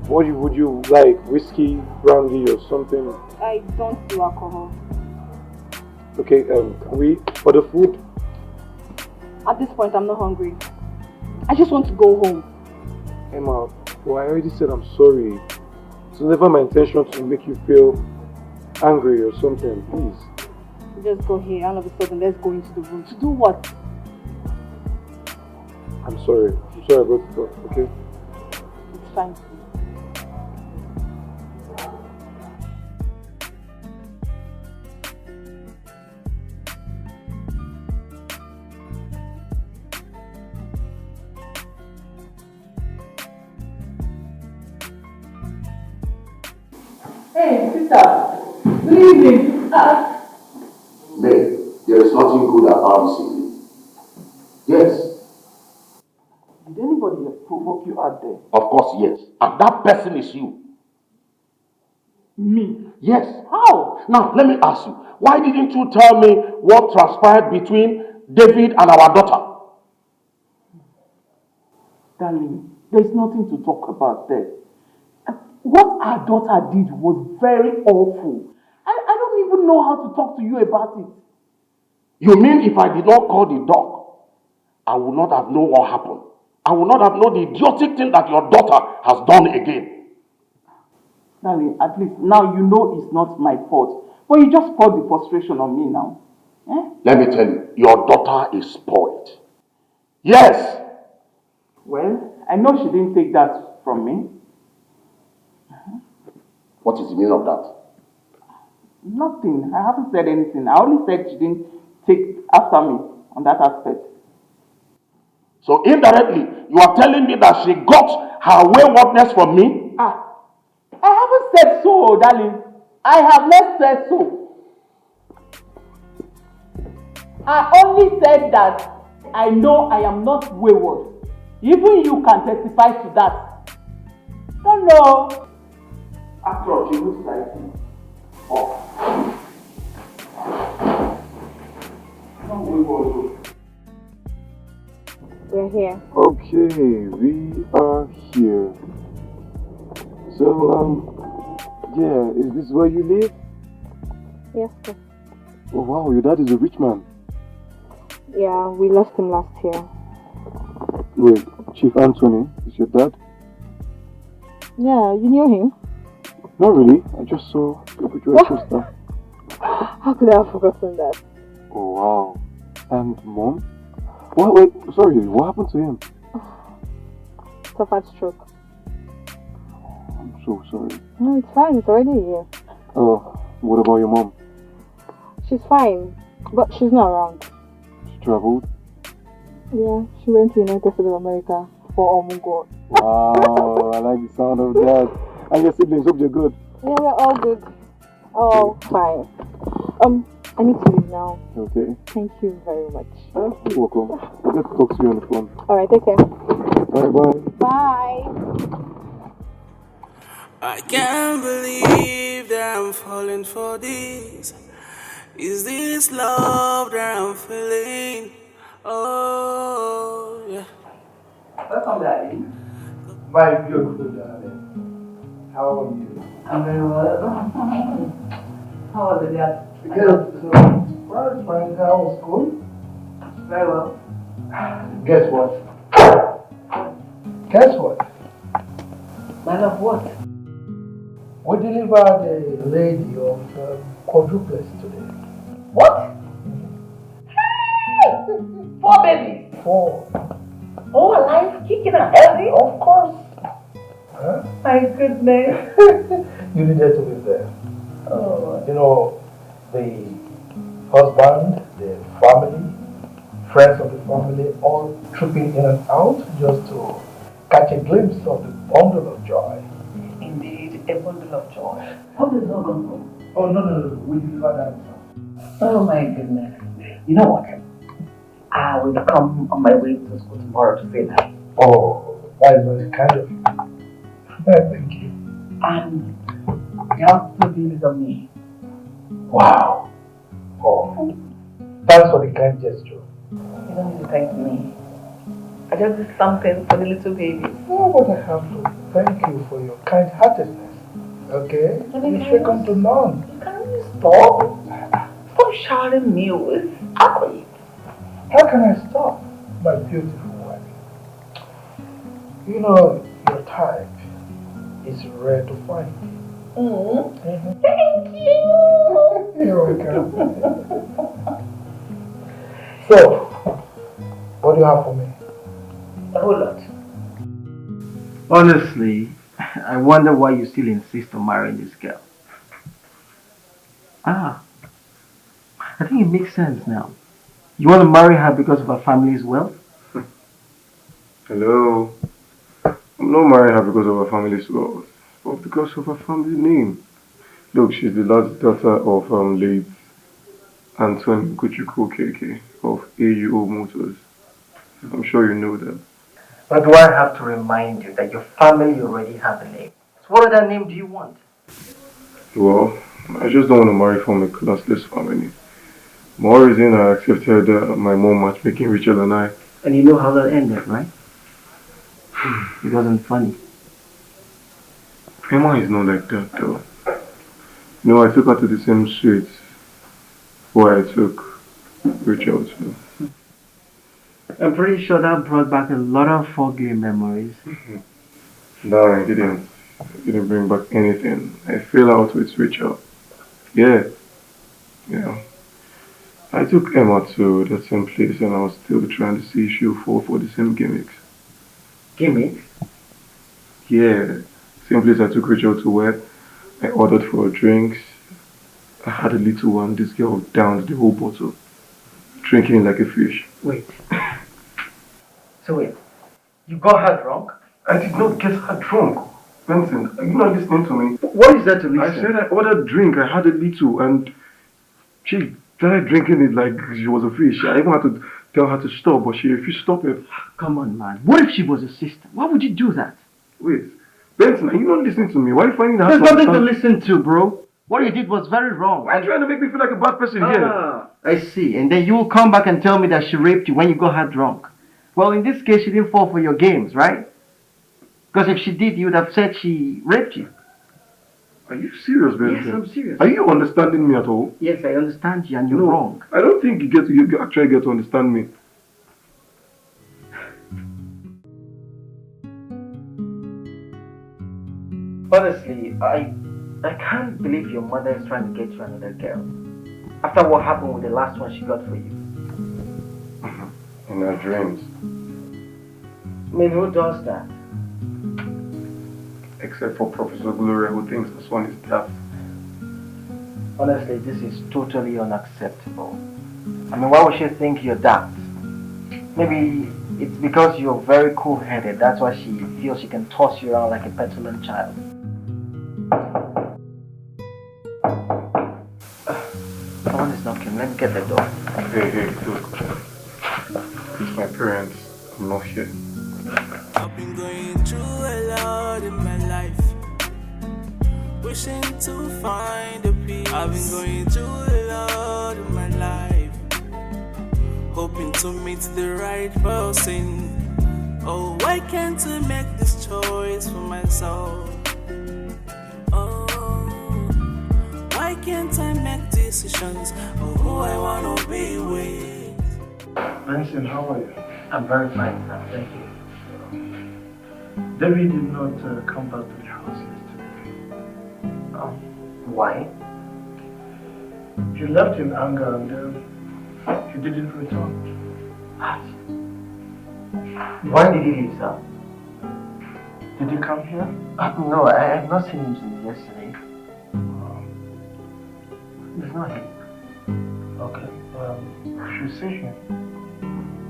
what would you like? Whiskey, brandy, or something? I don't do alcohol. Okay, can we for the food? At this point, I'm not hungry. I just want to go home. Emma, well, I already said I'm sorry. It's never my intention to make you feel angry or something. Please. Just go here. All of a sudden, let's go into the room. To do what? I'm sorry. I'm sorry about it, okay? It's fine. Hey, sister. Good evening. Nay, there is nothing good about this evening. Yes. Did anybody provoke you out there? Of course, yes. And that person is you. Me? Yes. How? Now, let me ask you, why didn't you tell me what transpired between David and our daughter? Darling, there's nothing to talk about there. What our daughter did was very awful. I don't even know how to talk to you about it. You mean if I did not call the dog, I would not have known what happened? I would not have known the idiotic thing that your daughter has done again. Darling, at least now you know it's not my fault. But you just poured the frustration on me now. Eh? Let me tell you, your daughter is spoiled. Yes. Well, I know she didn't take that from me. What is the meaning of that? Nothing. I haven't said anything. I only said she didn't take after me on that aspect. So indirectly, you are telling me that she got her waywardness from me? I haven't said so, darling. I have not said so. I only said that I know I am not wayward. Even you can testify to that. Don't know. After all, she looks like you. Oh. Not wayward. We're here. Okay, we are here. So, yeah, is this where you live? Yes, sir. Oh wow, your dad is a rich man. Yeah, we lost him last year. Wait, Chief Anthony is your dad? Yeah, you knew him? Not really, I just saw your picture of sister. How could I have forgotten that? Oh wow. And mom? Wait, sorry, what happened to him? Suffered stroke. I'm so sorry. No, it's fine. It's already a year. Oh, what about your mom? She's fine, but she's not around. She traveled? Yeah, she went to United States of America for Omungo. Wow, I like the sound of that. And your siblings, hope they're good. Yeah, we're all good. Oh, fine. I need to leave now. Okay. Thank you very much. You're welcome. I'll get to talk to you on the phone. Alright, take care. Bye-bye. Bye. I can't believe that I'm falling for this. Is this love that I'm feeling? Oh, yeah. Welcome, Daddy. My beautiful darling. How are you? I'm very well. How was it, Dad? Good. Well, it's fine. How was school? Very well. Guess what? Guess what? My love, what? We delivered a lady of quadruplets today. What? Hey! 4 babies. 4. All alive, kicking and healthy? Of course. Huh? My goodness. You needed to be there. Oh. You know, the husband, the family, friends of the family, all trooping in and out just to catch a glimpse of the bundle of joy. Indeed, a bundle of joy. Hope it's not gone home. Oh, no. We deliver that. Oh my goodness. You know what? I will come on my way to school tomorrow to say that. Oh, that is very kind of you. Thank you. And you have 2 days of me. Wow. Oh, thanks for the kind gesture. You don't need to thank me. I just did something for the little baby. Oh, but I have to thank you for your kind-heartedness. Okay? You should come to none. Can you stop? Stop shouting me with accolades. How can I stop, my beautiful wife? You know, your type is rare to find. Thank you. You're welcome. So, what do you have for me? A whole lot. Honestly, I wonder why you still insist on marrying this girl. I think it makes sense now. You want to marry her because of her family's wealth? Hello. I'm not marrying her because of her family's wealth, but because of her family name. Look, she's the last daughter of late Anthony Kuchuku KK of AUO Motors. I'm sure you know that. But do I have to remind you that your family already have a name? So what other name do you want? Well, I just don't want to marry from a classless family. More reason I accepted my mom matchmaking richer than I. And you know how that ended, right? It wasn't funny. Emma is not like that though. You know, I took her to the same street where I took Rachel to. I'm pretty sure that brought back a lot of foggy memories. No, I didn't. It didn't bring back anything. I fell out with Rachel. Yeah. I took Emma to the same place and I was still trying to see if she'll fall for the same gimmicks. Gimmicks? Yeah. Same place I took Rachel to work. I ordered for drinks. I had a little one. This girl downed the whole bottle, drinking it like a fish. Wait. So wait, you got her drunk? I did not get her drunk. Benson, are you not listening to me? What is that to listen? I said I ordered drink. I had a little and she started drinking it like she was a fish. I even had to tell her to stop, but she refused to stop it. Come on, man. What if she was a sister? Why would you do that? Wait. Benson, are you not listening to me? Why are you finding that There's nothing to listen to, bro. What you did was very wrong. Why are you trying to make me feel like a bad person here? I see. And then you will come back and tell me that she raped you when you got her drunk. Well, in this case, she didn't fall for your games, right? Because if she did, you would have said she raped you. Are you serious, Benson? Yes, I'm serious. Are you understanding me at all? Yes, I understand you and you're wrong. I don't think you actually get to understand me. Honestly, I can't believe your mother is trying to get you another girl. After what happened with the last one she got for you. In her dreams. I mean, who does that? Except for Professor Gloria, who thinks this one is daft. Honestly, this is totally unacceptable. I mean, why would she think you're daft? Maybe it's because you're very cool-headed. That's why she feels she can toss you around like a petulant child. Someone is knocking. Let me get the door. Hey, look. It's my parents. I'm not here. I've been going through a lot in my life, wishing to find a peace. I've been going through a lot in my life, hoping to meet the right person. Oh, why can't I make this choice for myself? Oh, why can't I make decisions of who I wanna be with? Benson, how are you? I'm very fine, sir. Thank you. David did not come back to the house yesterday. Why? He left in anger and he didn't return. Why did he leave, sir? Did he come here? No, I have not seen him since yesterday. He's not here. Okay. If you see him,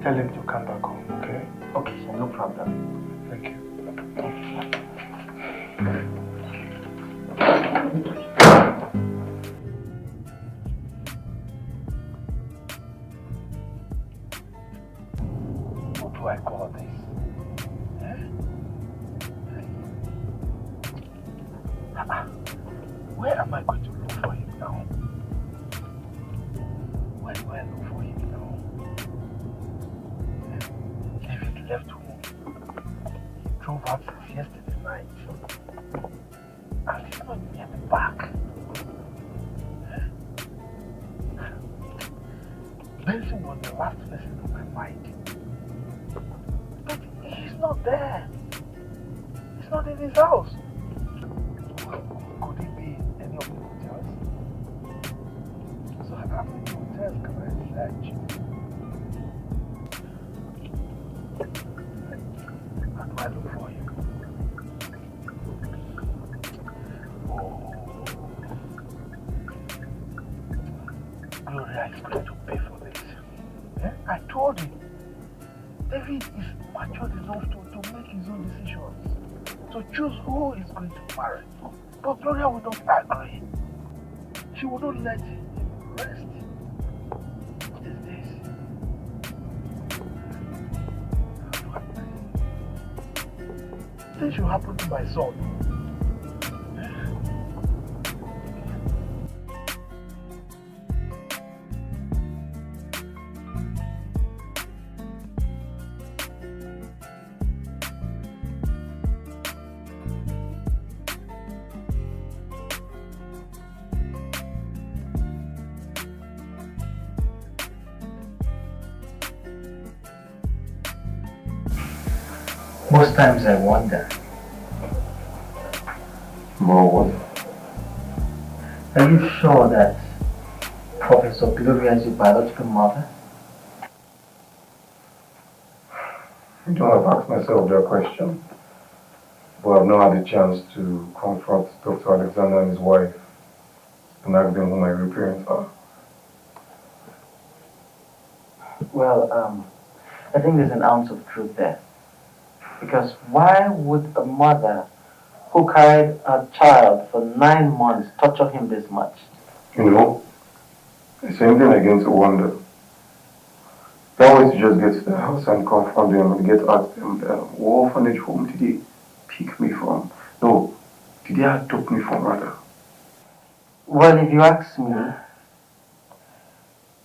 tell him to come back home, okay? Okay, sir, no problem. Thank you. What do I call this? Where am I going to look for him now? Where do I look for him now? David left home. He drove out since yesterday night. And he's not yet back. Benson was the last person on my mind. But he's not there. He's not in his house. Could he be in any of the hotels? So how many hotels can I search? How do I look for him? Oh. Gloria is going to pay for this. I told him. David is matured enough to make his own decisions. To choose who he's going to marry. But Gloria will not agree. She will not let him rest. What is this? This should happen to my son. Most times I wonder, More what? are you sure that Professor Gloria is your biological mother? I don't have asked myself that question, but I've not had a chance to confront Dr. Alexander and his wife and ask them who my real parents are. Well, I think there's an ounce of truth there. Because why would a mother who carried a child for 9 months torture him this much? You know, the same thing against a wonder. That way to just get to the house and confront them and get to ask them, what orphanage home did they pick me from? No, did they adopt me from rather? Well, if you ask me,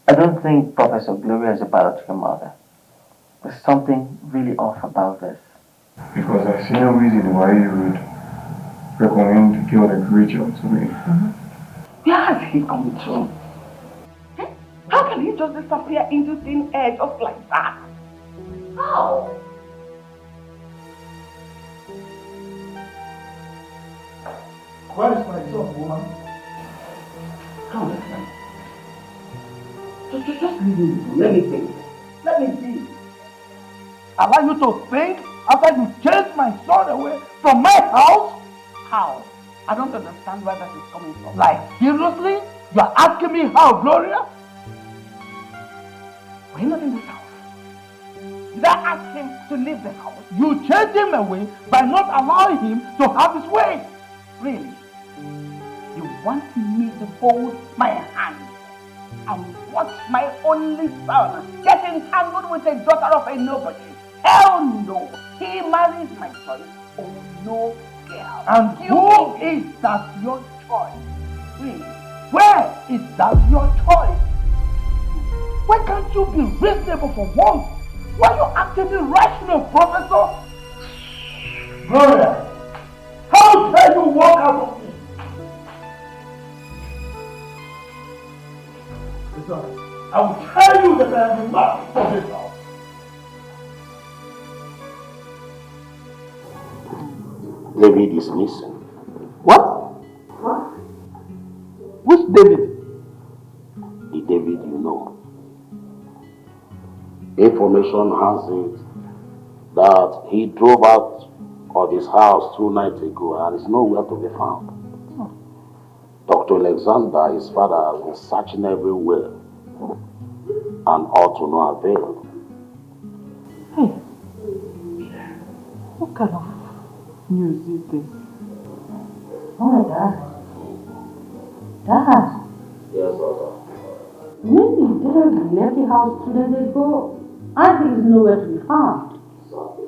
I don't think Professor Gloria is a biological mother. There's something really off about this. Because I see no reason why you would recommend the girl like Rachel to me. Where has he come to? How can he just disappear into thin air just like that? How? Where is my son, woman? Come on, man. Just leave me. Let me think. Let me see. Allow you to think after you chased my son away from my house? How? I don't understand where that is coming from. Like, seriously? You are asking me how, Gloria? We're not in this house. Did I ask him to leave the house? You chased him away by not allowing him to have his way. Really? You want me to hold my hand and watch my only son get entangled with the daughter of a nobody? Hell no! He marries my son. Oh no, girl. And who is that your choice? Really? Where is that your choice? Why can't you be reasonable for once? Why are you acting irrational, Professor? Gloria, how dare you walk out of me? Listen, I will tell you that I am the master of this house. David is missing. What? Which David? The David you know. Information has it that he drove out of his house 2 nights ago and is nowhere to be found. Dr. Alexander, his father, has been searching everywhere and all to no avail. What kind of news is this? Oh my God. Dad, Yes, daughter. when the dad left the house 2 days ago, and he is nowhere to be found. Sorry.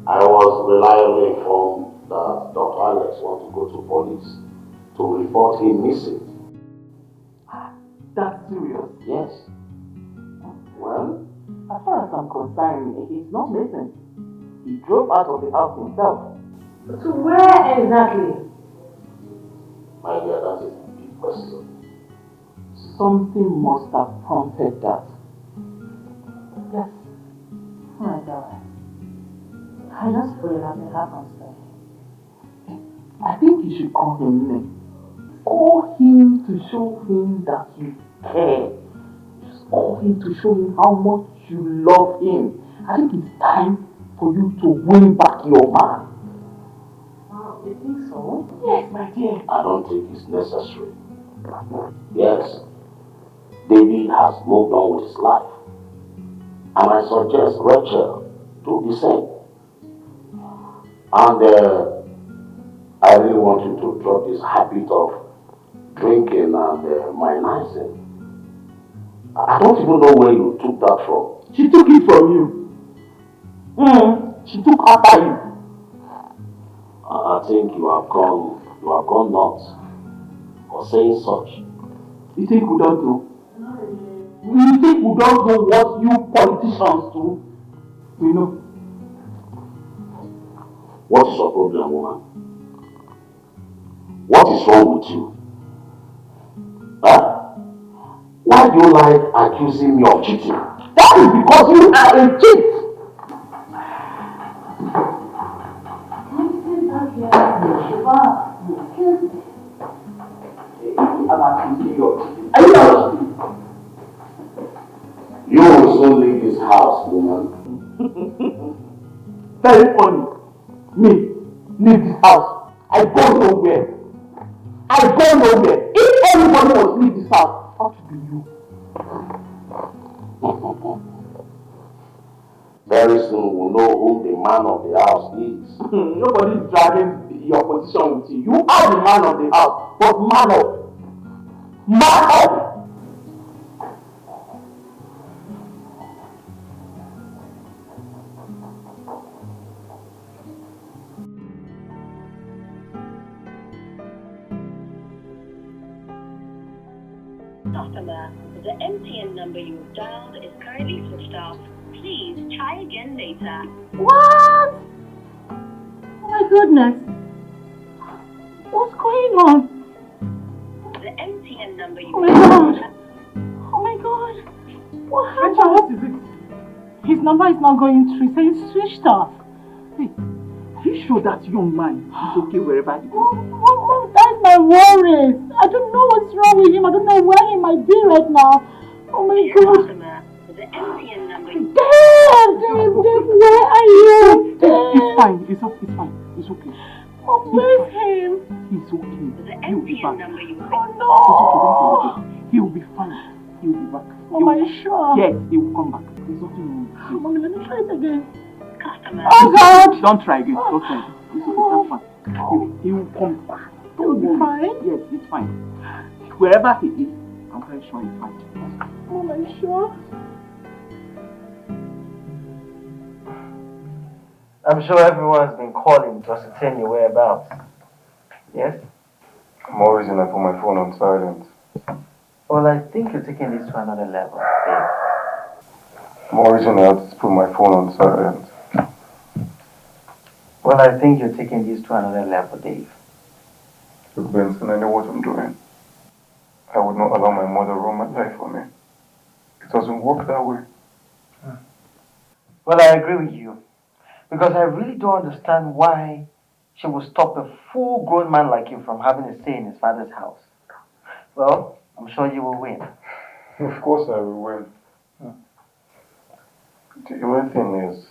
I was reliably informed that Dr. Alex wants to go to police to report him missing. That's serious. Yes. Well, as far as I'm concerned, he's not missing. He drove out of the house himself. So where exactly? My dear, that is a big question. Something must have prompted that. Yes. Oh my God. I just pray nothing happens to him. I think you should call him Nick. Call him to show him that you care. Just call him to show him how much you love him. I think it's time for you to win back your man. Oh, you think so? Yes, my dear. I don't think it's necessary. Yes, David has moved on with his life. And I suggest Rachel do the same. And I really want you to drop this habit of drinking and minizing. I don't even know where you took that from. She took it from you. She took after you. I think you have gone nuts for saying such. You think we don't know? You think we don't know what you politicians do? We know. What is your problem, woman? What is wrong with you? Huh? Why do you like accusing me of cheating? That is because you are a cheat. Are you not? You will soon leave this house, woman. Very funny. Me, leave this house. I go nowhere. I go nowhere. If anybody must leave this house, how to be you? Very soon we'll know who the man of the house is. Nobody is dragging your position with you. You are the man of the house, but man up. Man up! Customer, the MTN number you have dialed is currently switched off. Please try again later. What? Oh my goodness. What's going on? The MTN number you Oh my God. Oh my God. What happened? Rachel, what is it? His number is not going through. Say it's switched off. Hey, are you sure that young man is okay wherever he goes? Mom, that's my worry. I don't know what's wrong with him. I don't know where he might be right now. Oh my God. customer, the MTN number Dad, where are you? It's fine. It's okay. It's fine. It's okay. Mom, where's him? He's okay. the He'll be back. MTN number you Oh It's okay. Don't worry. He'll be fine. He'll be back. Mom, are you sure? Yes, he will come back. There's nothing wrong with him. Mommy, let me try it again. customer. Oh God. Don't try again. Don't try again. It's okay. That's fine. He will come back. He'll be fine? Yes, it's fine. Wherever he is, I'm very sure he's fine. Mom, are you sure? I'm sure everyone's been calling to ascertain your whereabouts. Yes? I'm always in. I put my phone on silent. Well, I think you're taking this to another level, Dave. I'm always in. I have to put my phone on silent. Well, I think you're taking this to another level, Dave. Look, Benson, I know what I'm doing. I would not allow my mother run my life for me. It doesn't work that way. Well, I agree with you. Because I really don't understand why she would stop a full-grown man like you from having a say in his father's house. Well, I'm sure you will win. Of course I will win. The only thing is,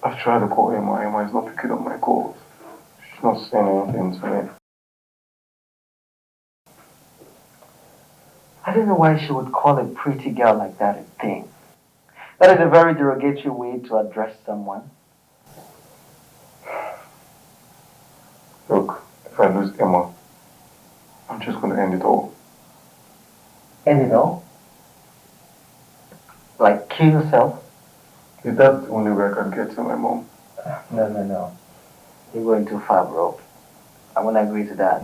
I've tried to call Emma. Emma is not picking up my calls. She's not saying anything to me. I don't know why she would call a pretty girl like that a thing. That is a very derogatory way to address someone. Look, if I lose Emma, I'm just going to end it all. End it all? Like kill yourself? Is that the only way I can get to my mom? No. You're going too far, bro. I won't agree to that.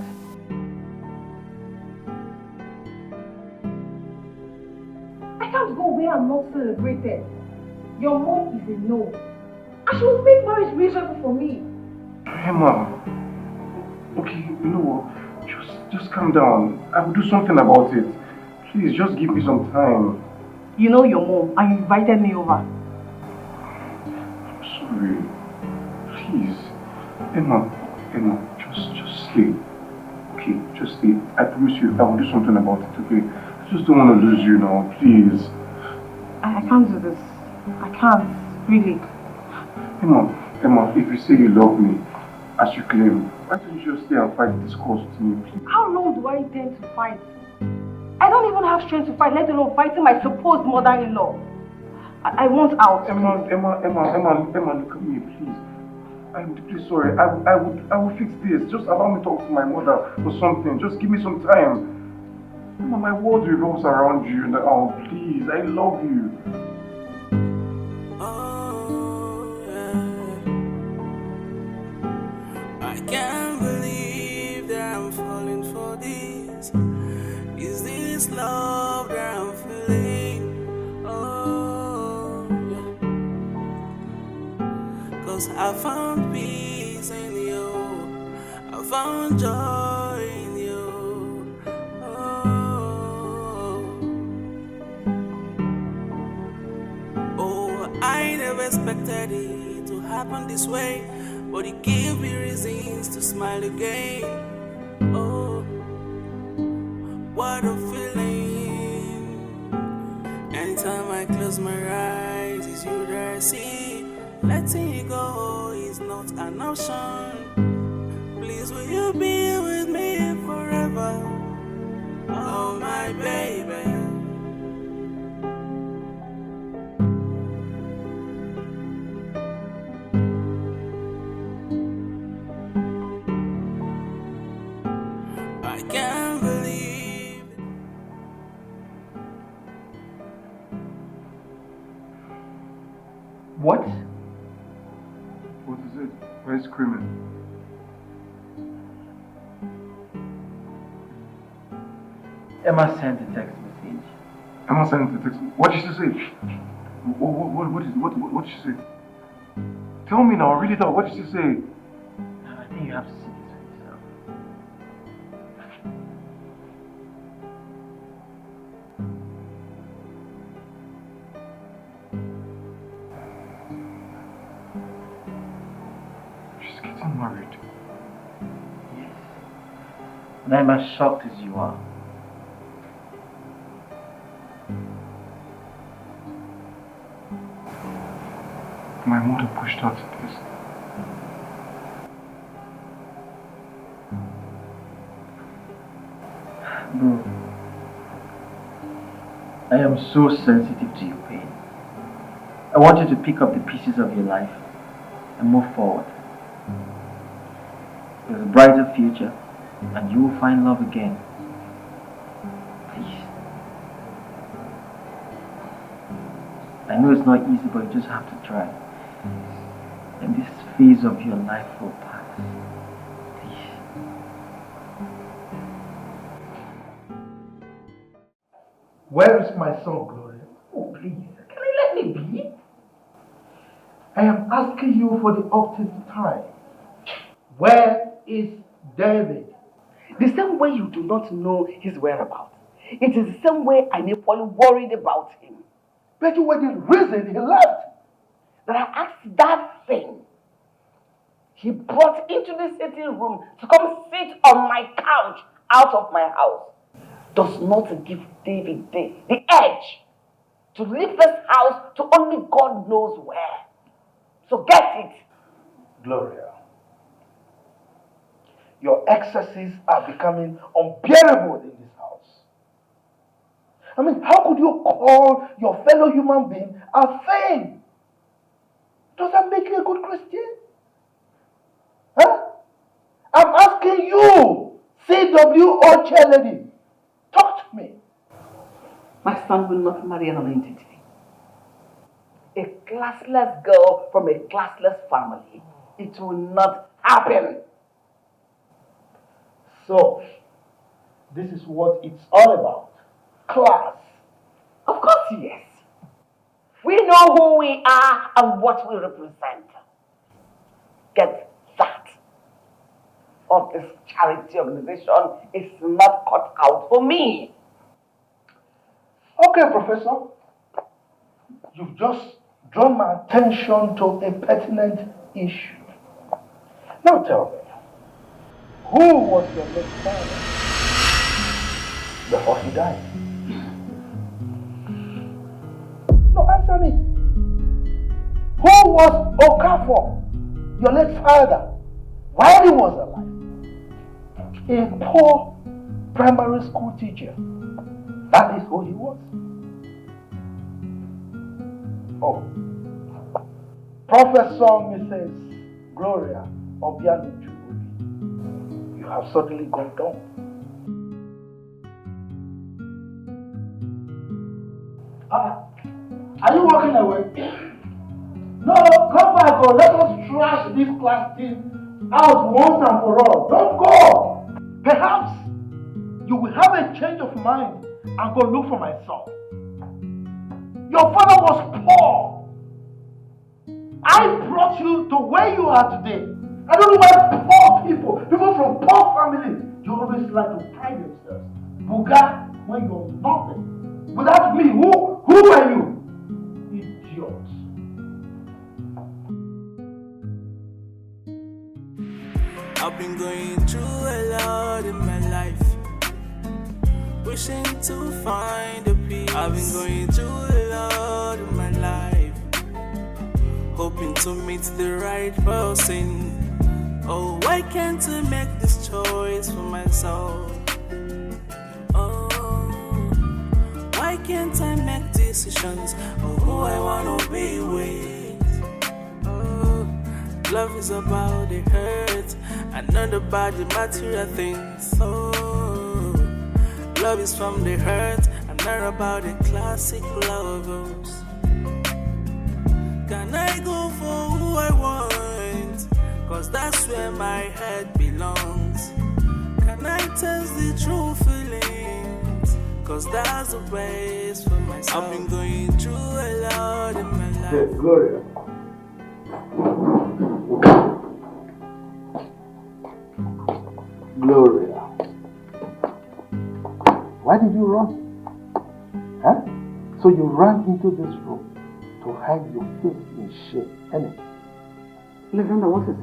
I can't go where I'm not celebrated. Your mom is a no. And she will make marriage miserable for me. Emma, okay, you know what? Just calm down. I will do something about it. Please, just give me some time. You know your mom and you invited me over. I'm sorry. Please. Emma, just sleep. Okay, just sleep. I promise you, I will do something about it, okay? I just don't want to lose you now, please. I can't do this. I can't, really. Emma, if you say you love me, as you claim, why don't you just stay and fight this cause with me, please? How long do I intend to fight? I don't even have strength to fight, let alone fighting my supposed mother-in-law. I want out. Emma, look at me, please. I'm deeply sorry. I will fix this. Just allow me to talk to my mother or something. Just give me some time. Emma, my world revolves around you now. Please, I love you. Oh, yeah. I can't believe that I'm falling for this. Is this love that I'm feeling? Oh, yeah. 'Cause I found peace in you. I found joy in you. Oh, I never expected it to happen this way, but it gave me reasons to smile again. Oh, what a feeling. Anytime I close my eyes, it's you that I see. Letting you go is not an option. Please, will you be with me forever? Oh, my baby. I can't believe. What? What is it? Why are you screaming? Emma sent a text message. Emma sent a text. What did she say? What did she say? Tell me now, read it out. What did she say? I think you have to see this for yourself. She's getting married. Yes. And I'm as shocked as you are. My mother pushed her to this. Bro, I am so sensitive to your pain. I want you to pick up the pieces of your life and move forward. There's a brighter future and you will find love again. Please. I know it's not easy, but you just have to try. And this phase of your life will pass. Please. Where is my son, Gloria? Oh, please, can you let me be? I am asking you for the octave time. Where is David? The same way you do not know his whereabouts, it is the same way I'm equally worried about him. But you were the reason he left. That I asked that thing he brought into the sitting room to come sit on my couch out of my house does not give David the edge to leave this house to only God knows where. So get it. Gloria, your excesses are becoming unbearable in this house. I mean, how could you call your fellow human being a thing? Does that make you a good Christian? Huh? I'm asking you, CWO chairlady, talk to me. My son will not marry an entity. A classless girl from a classless family. It will not happen. So, this is what it's all about. Class. Of course, yes. We know who we are and what we represent. Get that. Of this charity organization is not cut out for me. Okay, Professor. You've just drawn my attention to a pertinent issue. Now tell me, who was your late father before he died? No, answer me. Who was Okafor, your late father, while he was alive? A poor primary school teacher. That is who he was. Oh, Professor Mrs. Gloria Obianuju, you have suddenly gone down. Are you walking away? No, come back or let us trash this class thing out once and for all. Don't go. Perhaps you will have a change of mind and go look for my son. Your father was poor. I brought you to where you are today. I don't know why poor people from poor families, they always like to pride themselves. Buga, when you're nothing. Without me, who are you? Idiot. I've been going through a lot in my life, wishing to find a peace. I've been going through a lot in my life, hoping to meet the right person. Oh, why can't I make this choice for myself? Oh, why can't I make decisions of who I wanna be with? Oh, love is about the hurt and not about the material things. Oh, love is from the hurt and not about the classic lovers. Can I go for who I want? Cause that's where my head belongs. Can I test the true feelings? Cause that's the best for myself. I've been going through a lot in my life. Hey, Gloria. Gloria. Why did you run? Huh? So you ran into this room to hide your face in shame, innit? Lavender, what is it?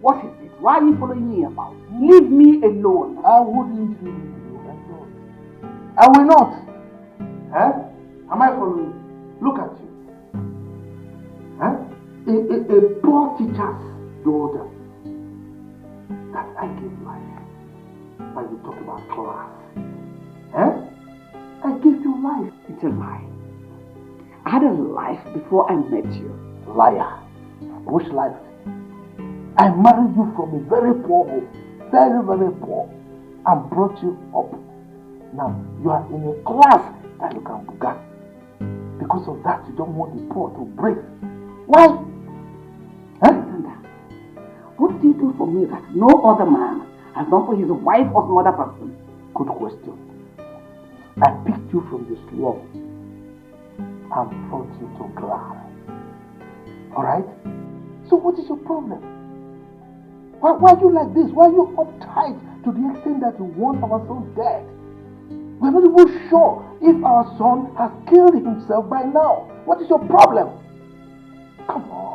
What is it? Why are you following me about? Leave me alone. I wouldn't leave you alone. I will not. Huh? Am I following you? Look at you. Huh? A poor teacher's daughter that I gave life. But you talk about class. Huh? I gave you life. It's a lie. I had a life before I met you. Liar. Which life? I married you from a very poor home. Very, very poor. And brought you up. Now, you are in a class that you can buga. Because of that, you don't want the poor to break. Why? Huh? What do you do for me that no other man has done for his wife or some other person? Good question. I picked you from the slum and brought you to class. Alright? So what is your problem? Why are you like this? Why are you uptight to the extent that you want our son dead? We're not even sure if our son has killed himself by now. What is your problem? Come on.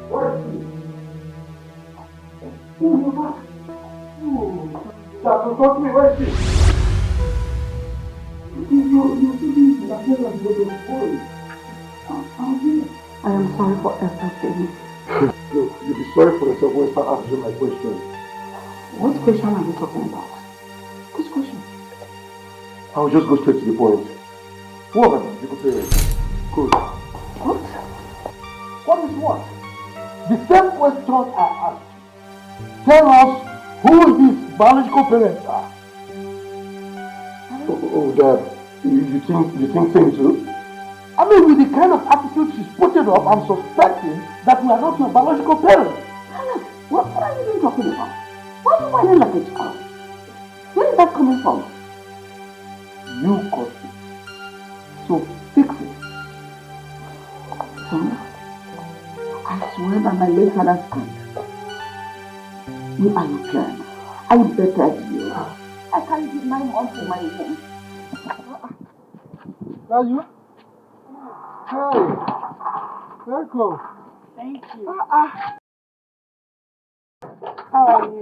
What is it? Oh, you're back. Oh, Dad, talk to me. Where is it? You see this? I feel like you're going. I'm here. I am sorry for everything. Look, you'll be sorry for yourself when you start answering my question. What question are you talking about? Which question? I'll just go straight to the point. Who are my biological parents? Good. What? What is what? The same question I asked you. Tell us who these biological parents are. Oh, Dad, you think same too? I mean, with the kind of attitude she's putting up, I'm suspecting that we are not your biological parents. What are you even talking about? Why are you whining like a child? Where is that coming from? You caused it. So fix it. Son, I swear by my late father's hand, you are your parents. I bettered you. I carried you 9 months in my womb. Are you? Hi. Welcome. Thank you. How are you?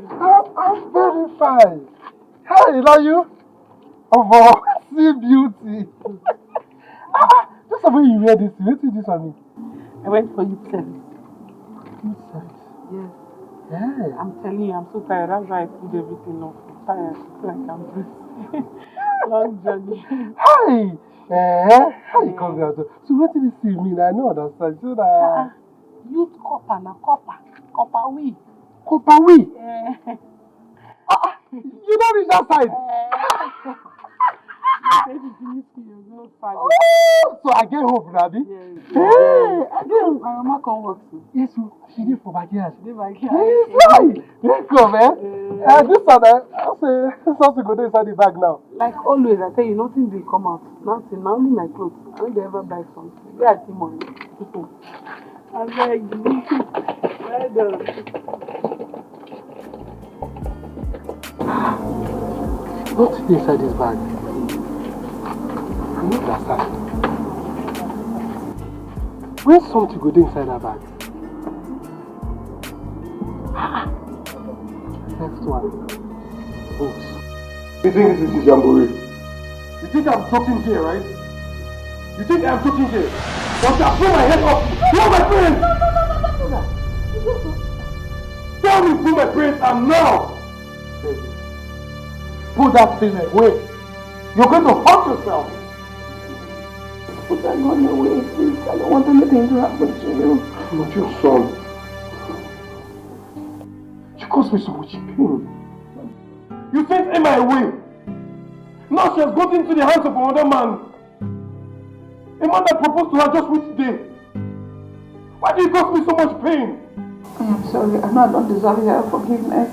I'm very fine. Hi, are you? Oh, see beauty. Just the way you wear this, what did this on me? I went for youth service. Youth service? Yes. Yeah. I'm telling you, I'm so tired. That's why I put everything off. I'm tired. I feel like I'm breathing. Long journey. Hi! How you come here? So what did you see me? I know understand. So that... Youth copper na copper. Copper we. Copper we? Yeah. You don't reach that side. So I get hope, Nabi. Hey, I get hope. My mama come work too. Yes, she did for backyard. She did backyard. Yes, right. Let's go, man. This one, I'll say, something go inside the bag now. Like always, I tell you, nothing will come out. Nothing. Not only my clothes. I don't ever buy something. They are money. I'm very good. Well done. What's inside this bag? I don't understand. Where's something good inside that bag? Next one. Books. You think this is jamboree? You think I'm joking here, right? You think I'm joking here? But I'll pull my head off. Who are my friends? No. Tell me who my parents are now! Baby, put that thing away. You're going to hurt yourself. Put that gun away, please. I don't want anything to happen to you. I'm not your son. You caused me so much pain. You sent Emma away. Now she has got into the hands of another man. A man that proposed to her just which day. Why do you cause me so much pain? I am sorry. I know I don't deserve your forgiveness.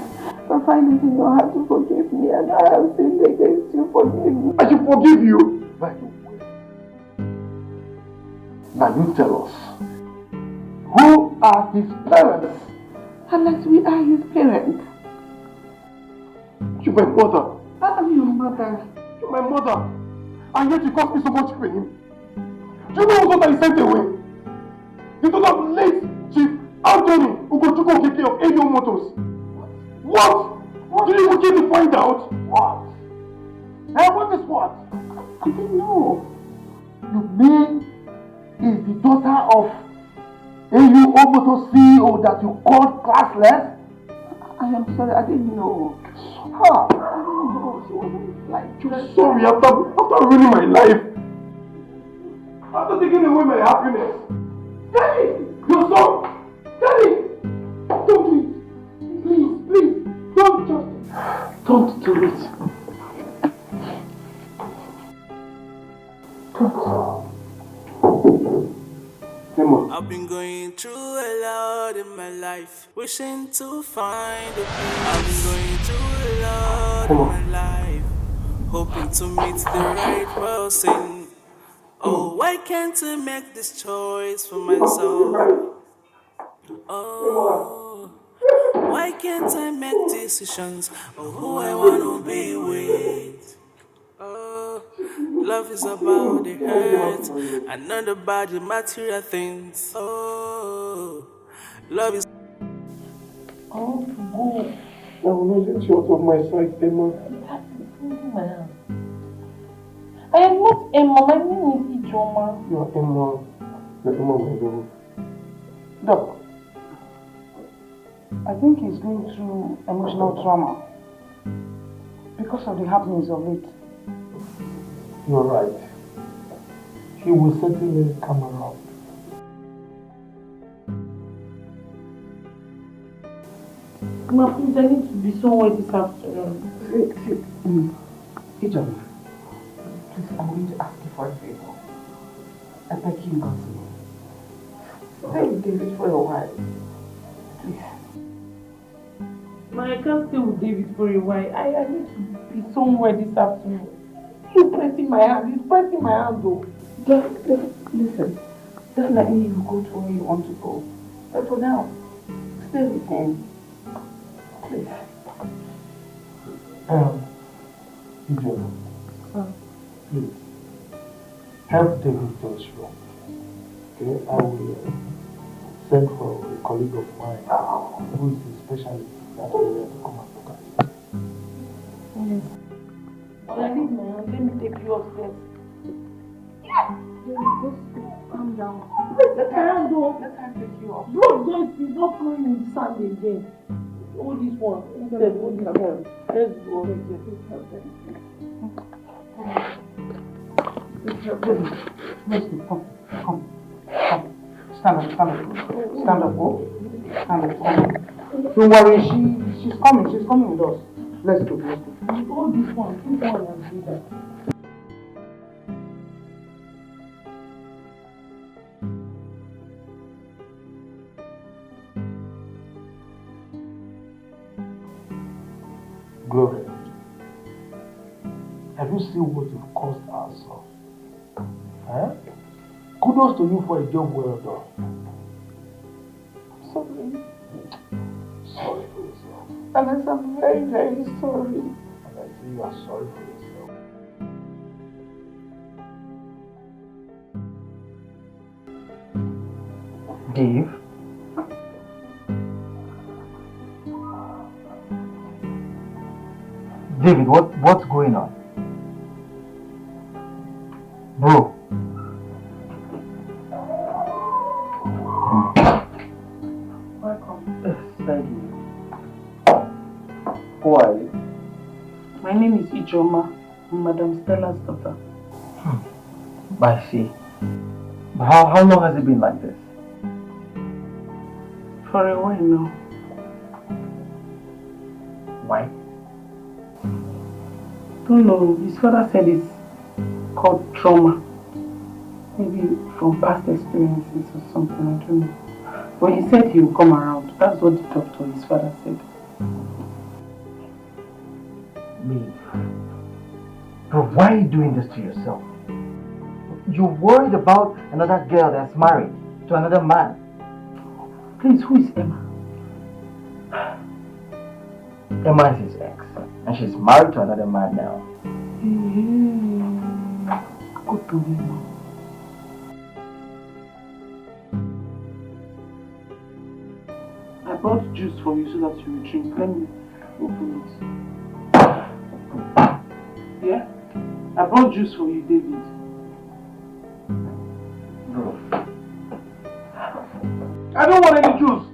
But find it in your heart to forgive me, and I have sinned against you. Forgive me. I should forgive you. By the way. Now you tell us. Who are his parents? Unless we are his parents. You're my mother. I am your mother. You're my mother. And yet you caused me so much pain. Do you know what I sent away? The daughter of late Chief Anthony Ugochukwu of AO Motors. What? Did you get to find out? What? Hey, what is what? I didn't know. You mean is the daughter of AO Motors CEO that you called classless? I am sorry, I didn't know. Huh? I didn't know. She wasn't like... You're sorry after ruining my life. After taking away my happiness. Daddy! You're sorry! Daddy! Don't do it! Please, don't just... Don't do it. Don't. Emma. I've been going through a lot in my life, wishing to find a peace. I've been going through a lot in my life, hoping to meet the right person. Oh, why can't I make this choice for myself? Oh, why can't I make decisions of who I want to be with? Oh, love is about the hurt and not about the material things. Oh, love is... I want to go. I will not let you out of my sight, Emma. I am not Emma. My name is Ijoma. You are Emma. You're Emma, my love. Doc, I think he's going through emotional trauma because of the happenings of late. You're right. He will certainly come around. Ma, please, I need to be somewhere this afternoon. Ijeoma, please, I'm going to ask you for a favor. I beg you not to. Stay with David for a while. Please. Ma, I can't stay with David for a while. I need to be somewhere this afternoon. He's pressing my hand. He's pressing my hand, though. Listen, definitely you go to where you want to go. But for now, stay with him. Please. Ijeoma, please, help David to his room. Okay, I will send for a colleague of mine who is a specialist in that area to come and look at it. Yes. When I leave my hand, let me take you upstairs. Just calm down. Let my hand go. Let her take you up. Blood joint is not flowing in the sand again. Hold this one. Instead, hold this one. Let's go. Let's go. Come. Stand up. Stand up, go. Stand up. Don't worry, she's coming with us. Let's go. Hold this one. and do that. Gloria, have you seen what you've caused ourselves? Huh? Kudos to you for a job well done. Sorry. Sorry for yourself. Alex, I'm very, very sorry. And I see you are sorry for yourself. Dave? David, what's going on? Bro. Welcome. Thank you. Who are you? My name is Ijeoma. I'm Madam Stella's daughter. I see. But how long has it been like this? For a while now. Why? Don't know. His father said it's called trauma. Maybe from past experiences or something, I don't know. But he said he will come around. That's what the doctor, his father, said. Me? Bro, why are you doing this to yourself? You're worried about another girl that's married to another man. Please, who is Emma? Emma is his ex, and she's married to another man now. Good to know. I brought juice for you so that you will drink. Let me open it. Yeah? I brought juice for you, David. Bro. I don't want any juice.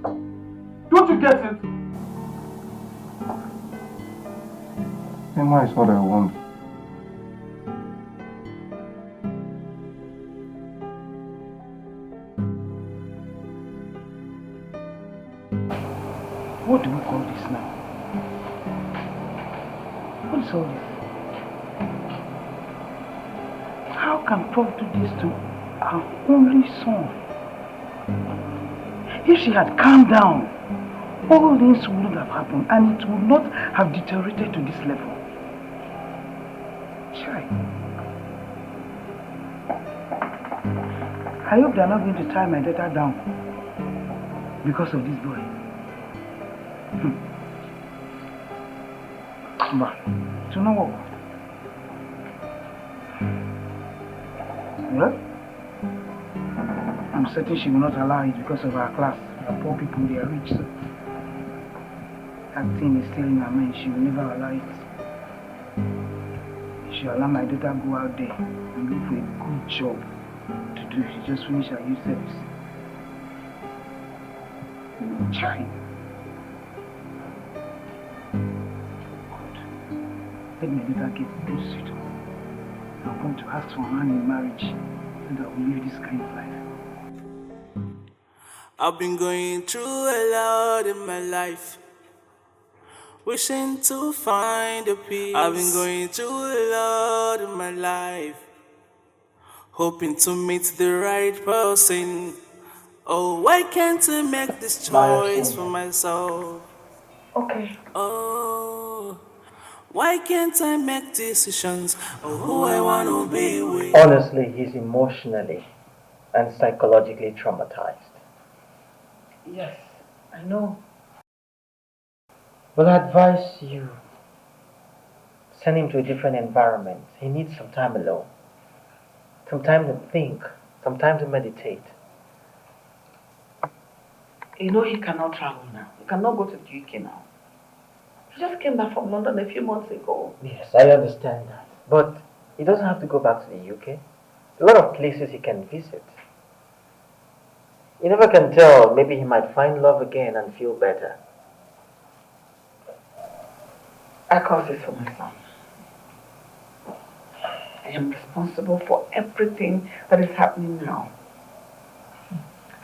Don't you get it? Emma is what I want. What do we call this now? What is all this? How can Prof do this to our only son? If she had calmed down, all this wouldn't have happened and it would not have deteriorated to this level. Chai. I hope they are not going to tie my daughter down because of this boy. But, you know what? Well, I'm certain she will not allow it because of our class. Our poor people, they are rich, so that thing is still in her mind. She will never allow it. She will allow my daughter go out there and look for a good job to do. She just finished her youth service. Chai. Let me later get those suitors. I'm going to ask for her hand in marriage and I will live this kind of life. I've been going through a lot in my life, wishing to find a peace. I've been going through a lot in my life, hoping to meet the right person. Oh, why can't I make this choice for myself? Okay. Oh, why can't I make decisions of who I want to be with? Honestly, he's emotionally and psychologically traumatized. Yes, I know. Well, I advise you send him to a different environment. He needs some time alone, some time to think, some time to meditate. You know he cannot travel now. He cannot go to the UK now. He just came back from London a few months ago. Yes, I understand that. But he doesn't have to go back to the UK. A lot of places he can visit. You never can tell. Maybe he might find love again and feel better. I cause this for my son. I am responsible for everything that is happening now.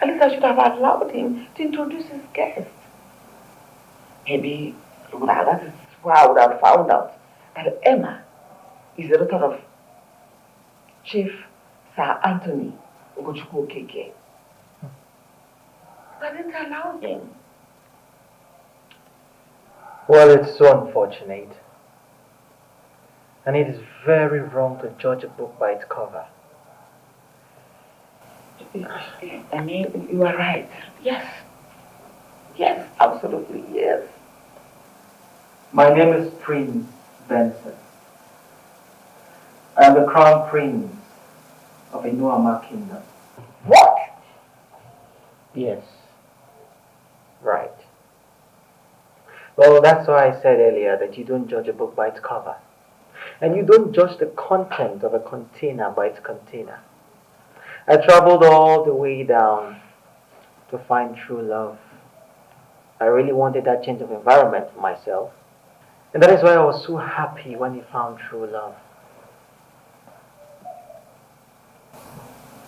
At least I should have allowed him to introduce his guest. Maybe that is where I would have found out that Emma is the daughter of Chief Sir Anthony Ugochukwu Okeke. I didn't allow him. Well, it's so unfortunate. And it is very wrong to judge a book by its cover. I mean, you are right. Yes. Yes, absolutely, yes. My name is Prince Benson. I am the Crown Prince of Inuama Kingdom. What? Yes. Right. Well, that's why I said earlier that you don't judge a book by its cover. And you don't judge the content of a container by its container. I traveled all the way down to find true love. I really wanted that change of environment for myself. And that is why I was so happy when he found true love.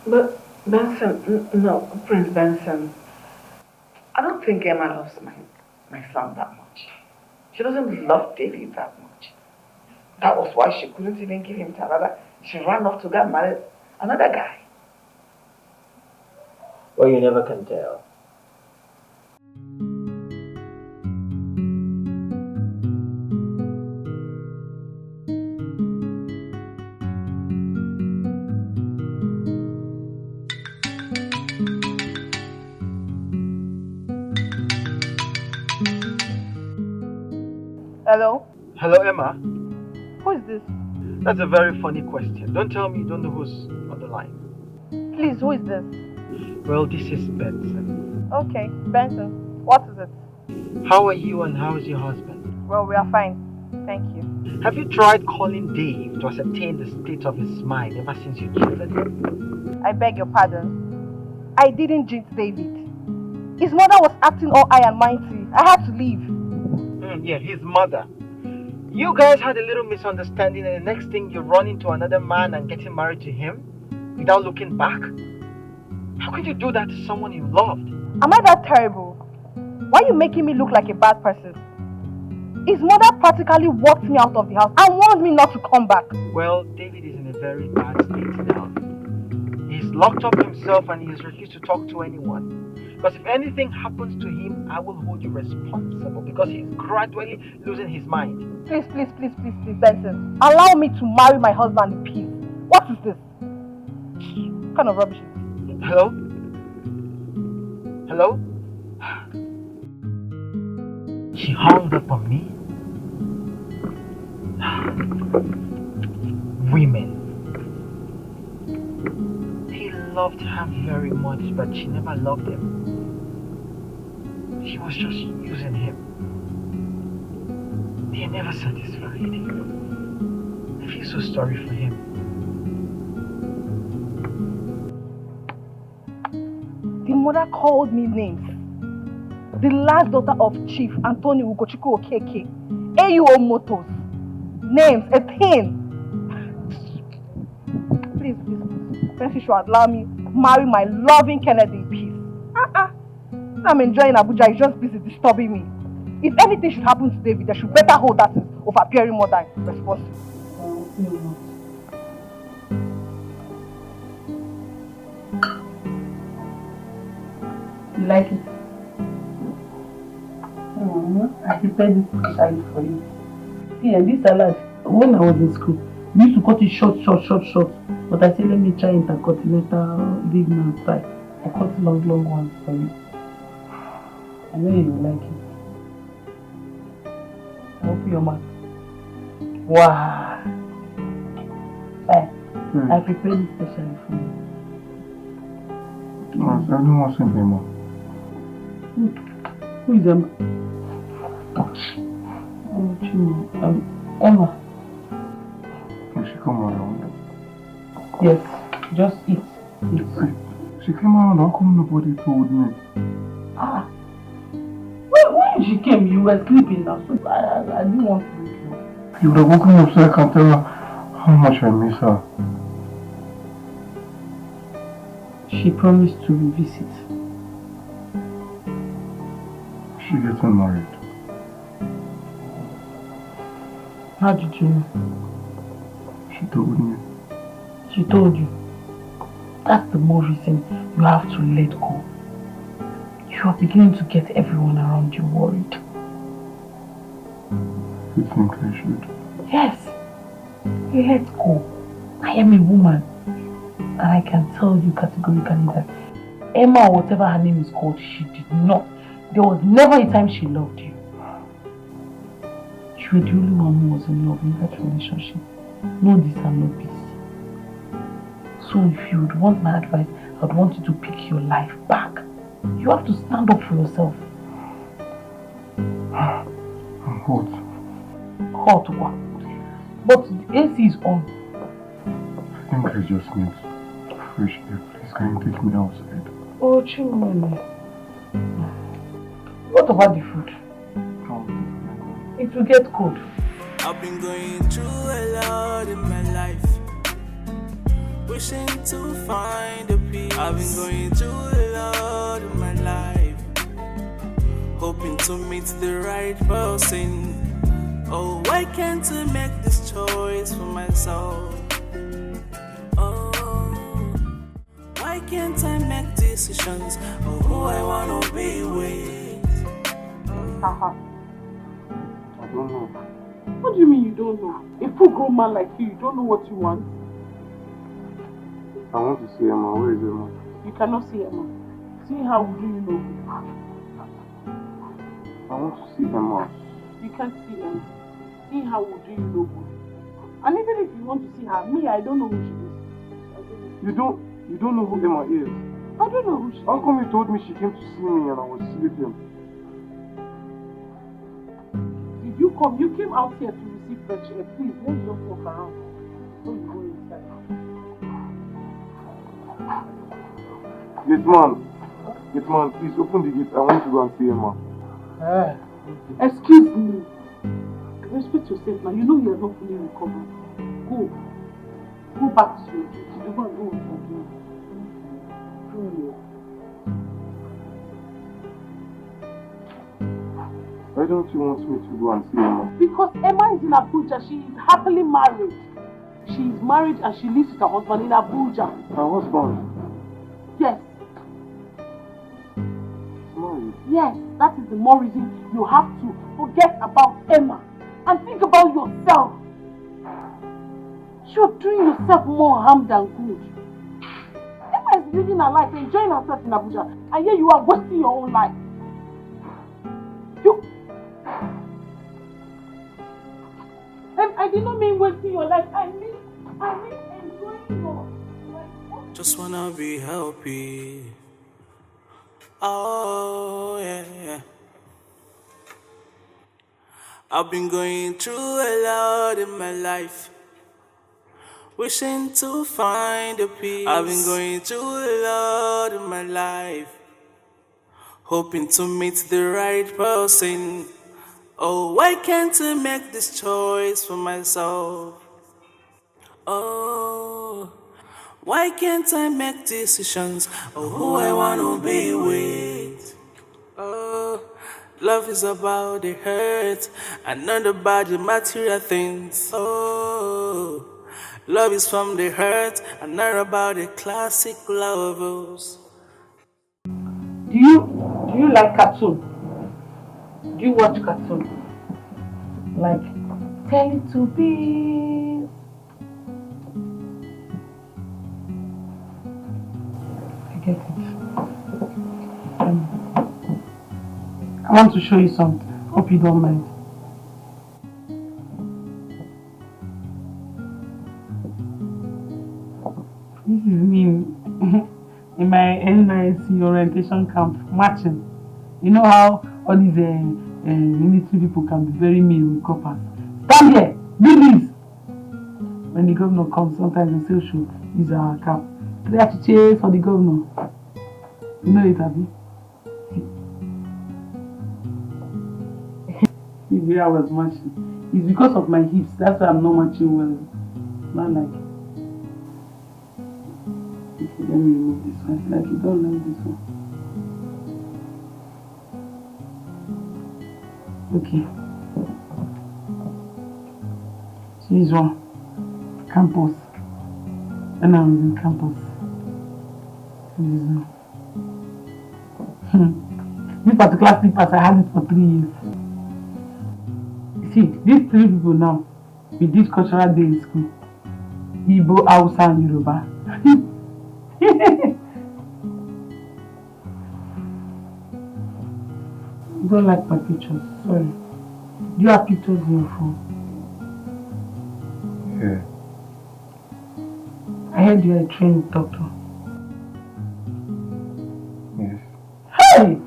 But Benson, no, Prince Benson, I don't think Emma loves my son that much. She doesn't love David that much. That was why she couldn't even give him to another. She ran off to get married another guy. Well, you never can tell. Hello? Hello, Emma. Who is this? That's a very funny question. Don't tell me you don't know who's on the line. Please, who is this? Well, this is Benson. Okay, Benson. What is it? How are you and how is your husband? Well, we are fine. Thank you. Have you tried calling Dave to ascertain the state of his mind ever since you cheated him? I beg your pardon. I didn't jinx David. His mother was acting all high and mighty. I had to leave. Yeah, his mother. You guys had a little misunderstanding and the next thing you run into another man and getting married to him without looking back? How could you do that to someone you loved? Am I that terrible? Why are you making me look like a bad person? His mother practically walked me out of the house and warned me not to come back. Well, David is in a very bad state now. He's locked up himself and he has refused to talk to anyone. Because if anything happens to him, I will hold you responsible because he's gradually losing his mind. Please, please, please, please, please, Benson. Allow me to marry my husband in peace. What is this? What kind of rubbish is this? Hello? Hello? She hung up on me. Women. He loved her very much, but she never loved him. She was just using him. They are never satisfied. I feel so sorry for him. The mother called me names. the last daughter of Chief Anthony Ugochukwu Okeke, AUO Motors. Names, a thing. Please, then she should allow me marry my loving Kennedy in peace. I'm enjoying Abuja, he's just busy disturbing me. If anything should happen to David, they should better hold that of appearing more than responsible. You like it? I prepared this specially for you. See, and this salad, when I was in school, we used to cut it short. But I said, let me try intercontinental big man style. I cut long ones for you. I know you will like it. Open your mouth. Wow. I prepared it specially for you. I don't want to be more. Who is Emma? Emma. Can she come around? Yes, just eat. She came around, how come nobody told me? When she came, you were sleeping now, so I didn't want to wake you. You would have woken me up so I can tell her how much I miss her. She promised to revisit. She getting married. How did you know? She told me. She told you. That's the more reason you have to let go. You are beginning to get everyone around you worried. You think I should? Yes. Let go. I am a woman. And I can tell you categorically that Emma, or whatever her name is called, she did not. There was never a time she loved you. You were the only one who was in love in that relationship. No this and no peace. So if you would want my advice, I would want you to pick your life back. You have to stand up for yourself. I'm hot. Hot what? But the AC is on. I think I just need fresh air. Please, can you take me outside? Oh, Chimene. What about the food? It will get cold. I've been going through a lot in my life, wishing to find a peace. I've been going through a lot in my life, hoping to meet the right person. Oh, why can't I make this choice for myself? Oh, why can't I make decisions of who I wanna be with? Uh-huh. I don't know. What do you mean you don't know? A full-grown man like you don't know what you want? I want to see Emma. Where is Emma? You cannot see Emma. See how do you know? I want to see Emma. You can't see Emma. See how do you know good? And even if you want to see her, me, I don't know who she is. You don't know who Emma is? I don't know who she is. How come you told me she came to see me and I was sleeping? Did you come? You came out here to receive fresh air. Please, let's just walk around. Don't you go inside. Gate man, please open the gate. I want to go and see Emma. Excuse me. Respect yourself now. You know you are not fully recovered. Go back to your duty. You don't want to go with your Why don't you want me to go and see Emma? Because Emma is in Abuja. She is happily married. She is married and she lives with her husband in Abuja. Her husband? Yes. He's married? Yes, that is the more reason you have to forget about Emma and think about yourself. You're doing yourself more harm than good. Emma is living her life, enjoying herself in Abuja, and here you are wasting your own life. And I did not mean wasting your life. I mean enjoying your life. Just wanna be happy. Oh yeah. I've been going through a lot in my life, wishing to find a peace. I've been going through a lot in my life, hoping to meet the right person. Oh, why can't I make this choice for myself? Oh, why can't I make decisions of who I wanna be with? Oh, love is about the hurt and not about the material things. Oh, love is from the hurt and not about the classic lovers. Do you like cartoon? Do you watch cartoon? Like Teletubbies? I get it. I want to show you something. Hope you don't mind. This is me in my NYC orientation camp marching. You know how all these military people can be very mean with coppers. Stand here, do this. When the governor comes, sometimes they say, should use our cap. Three achiche for the governor. You know it, Abby? See where I was marching. It's because of my hips. That's why I'm not marching well. Not like. Okay, let me remove this one. Like you don't like this one. Okay. So this one. Campus. When I was in campus. This one. This particular slippers, I had it for 3 years. See, these 3 people now, we did cultural day in school. Igbo, Hausa, and Yoruba. You don't like my pictures, sorry. Do you have pictures in your phone? Yeah. I heard you are a trained doctor. Yes. Hey!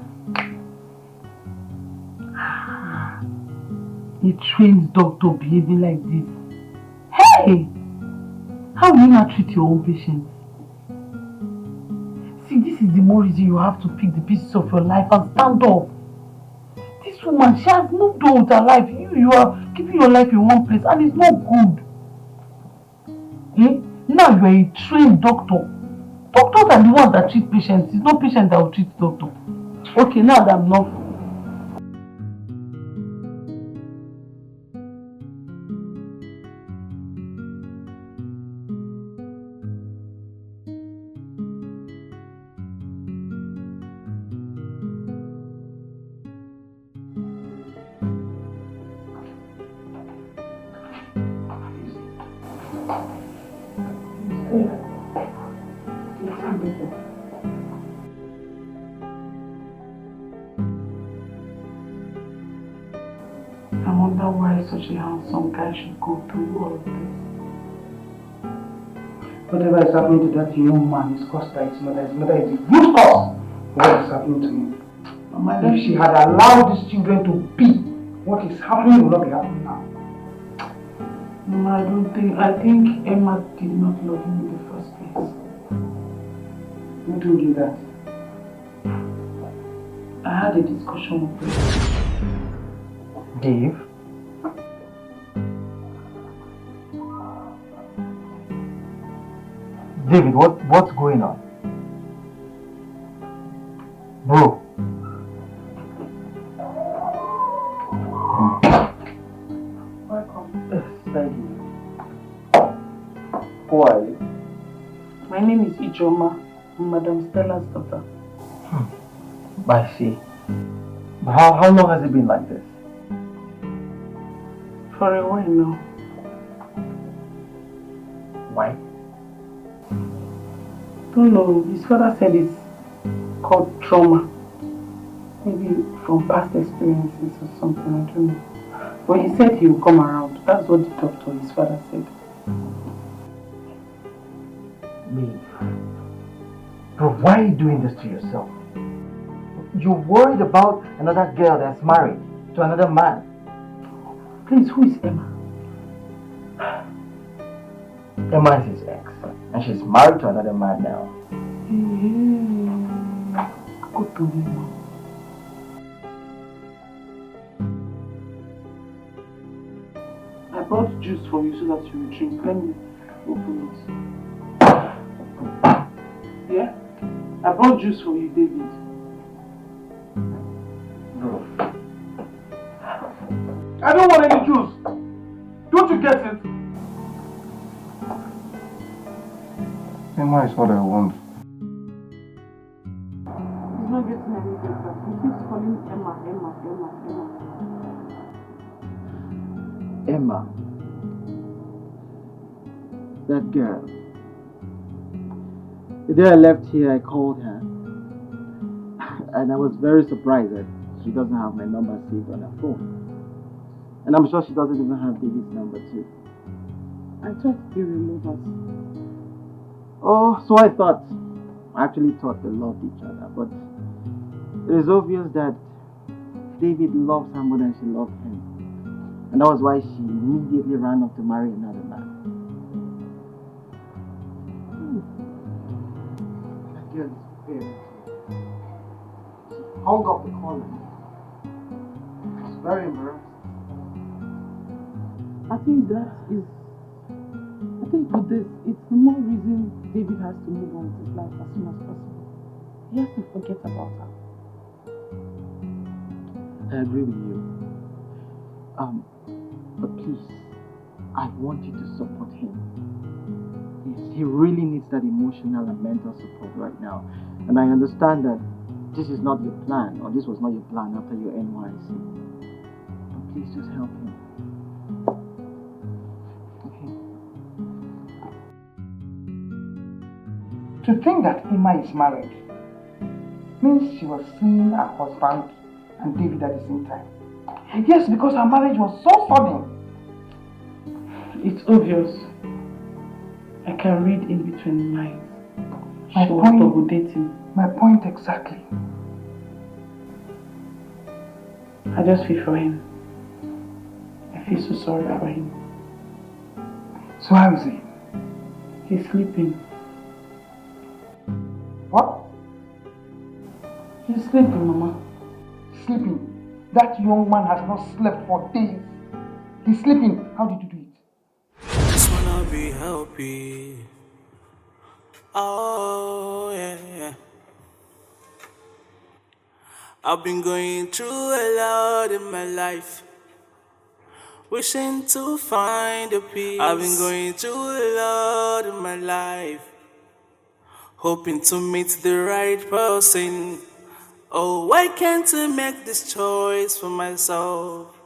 A trained doctor behaving like this. Hey! How will you not treat your own patients? See, this is the more reason you have to pick the pieces of your life and stand up. This woman, she has moved on with her life. You are keeping your life in one place and it's not good. Eh? Now you are a trained doctor. Doctors are the ones that treat patients. It's not patients that will treat doctor. Okay, now that I'm not. I wonder why such a handsome guy should go through all of this. Whatever is happening to that young man is caused by his mother. His mother is the root cause of what is happening to him. Mama, if she had allowed these children to be, what is happening will not be happening now. Mama, I think Emma did not love him in the first place. Who told you that? I had a discussion with him. Dave? David, what's going on? Bro. Welcome. Thank you. Who are you? My name is Ijoma, I'm Madam Stella's daughter. I see. But how long has it been like this? For a while now. Why? Don't know. His father said it's called trauma. Maybe from past experiences or something, I don't know. But he said he will come around. That's what the doctor, his father, said. Me? Bro, why are you doing this to yourself? You're worried about another girl that's married to another man. Please, who is Emma? Emma is his ex, and she's married to another man now. Go to him. brought juice for you so that you will drink. Let me open it. Yeah? I brought juice for you, David. Bro. I don't want any juice. Don't you get it? Emma is what I want. He's not getting any better. He keeps calling Emma. Emma. That girl. The day I left here, I called her. And I was very surprised that she doesn't have my number saved on her phone. And I'm sure she doesn't even have David's number too. I thought they were lovers. Oh, so I thought. I actually thought they loved each other. But it is obvious that David loves her more than she loved him. And that was why she immediately ran off to marry another man. That girl is very clear. She hung up the call on me. I was very embarrassed. I think with this, it's the more reason David has to move on with his life as soon as possible. He has to forget about her. I agree with you. But please, I want you to support him. Yes, he really needs that emotional and mental support right now. And I understand that this is not your plan, or this was not your plan after your NYC. But please just help him. To think that Emma is married means she was seeing her husband and David at the same time. Yes, because her marriage was so sudden. It's obvious. I can read in between the lines. My She was double dating. My point exactly. I just feel for him. I feel so sorry for him. So how is he? He's sleeping. What? He's sleeping, Mama. Sleeping? That young man has not slept for days. He's sleeping. How did you do it? Just wanna be happy. Oh yeah. I've been going through a lot in my life, wishing to find a peace. I've been going through a lot in my life, hoping to meet the right person. Oh, why can't I make this choice for myself?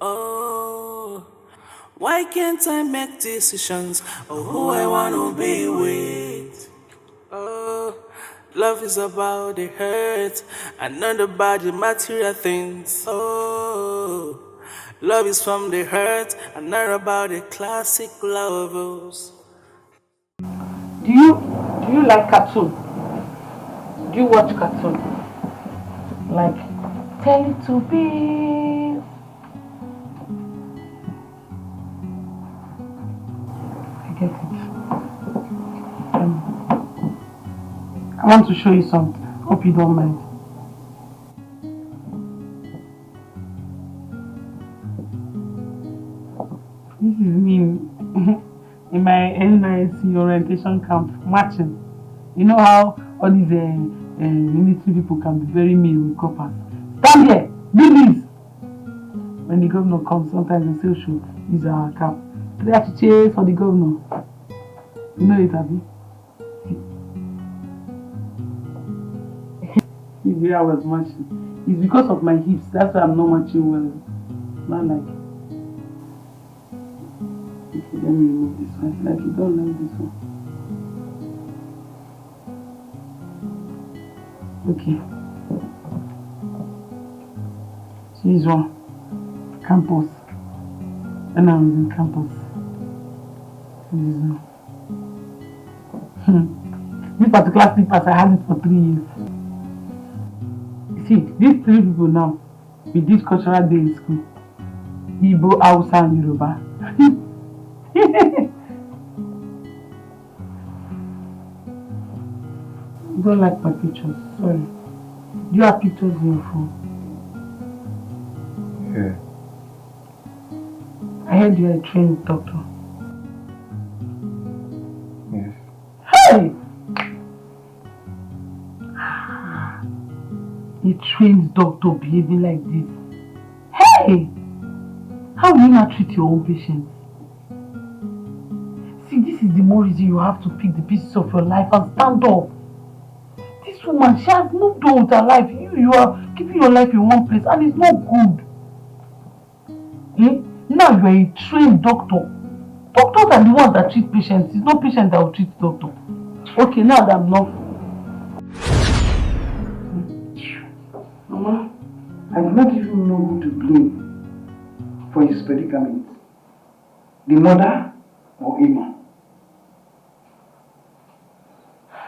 Oh, why can't I make decisions of who I wanna be with? Oh, love is about the hurt and not about the material things. Oh, love is from the hurt and not about the classic lovers. Do you like cartoon? Do you watch cartoon? Like Teletubbies? I get it. I want to show you something. Hope you don't mind. This is me in my NYC orientation camp marching. You know how all these military people can be very mean with coppers. Stand here, do this. When the governor comes, sometimes they say should use our cap. They have to cheer for the governor. You know it, Abby? See where I was marching. It's because of my hips. That's why I'm not marching well. Not like. Okay, let me remove this one. Like you don't like this one. Okay. So this one. Campus. When I was in campus. This one. This particular slippers, I had it for 3 years. See, these 3 people now, we did cultural day in school. Igbo, Hausa, and Yoruba. You don't like my pictures, sorry. Do you have pictures in your phone? Yeah. I heard you are a trained doctor. Yes. Hey! A trained doctor behaving like this. Hey! How will you not treat your own patients? See, this is the more reason you have to pick the pieces of your life and stand up. This woman, she has moved on with her life. You are keeping your life in one place and it's not good. Eh? Now you are a trained doctor. Doctors are the ones that treat patients. It's not patients that will treat doctor. Okay, now that I'm not... Mama, I do not even know who to blame for his predicament. The mother or Emma?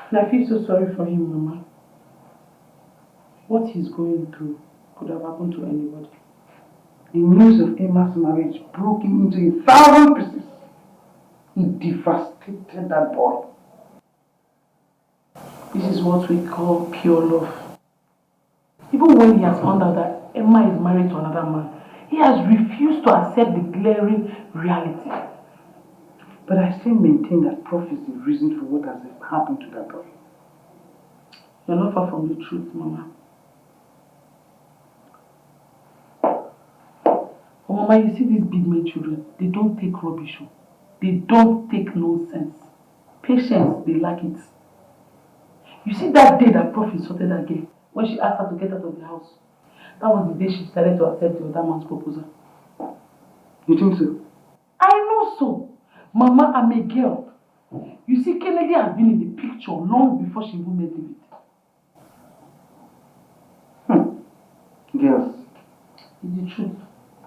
I feel so sorry for him, Mama. What he's going through could have happened to anybody. The news of Emma's marriage broke him into 1,000 pieces. He devastated that boy. This is what we call pure love. Even when he has found out that Emma is married to another man, he has refused to accept the glaring reality. But I still maintain that Prof is the reason for what has happened to that boy. You're not far from the truth, Mama. Oh, Mama, you see these big men children, they don't take rubbish. They don't take nonsense. Patience, they lack it. You see that day that Prof insulted that girl, when she asked her to get out of the house, that was the day she decided to accept the other man's proposal. You think so? I know so. Mama, I'm a girl. You see, Kennedy has been in the picture long before she even met David. Girls. It's the truth.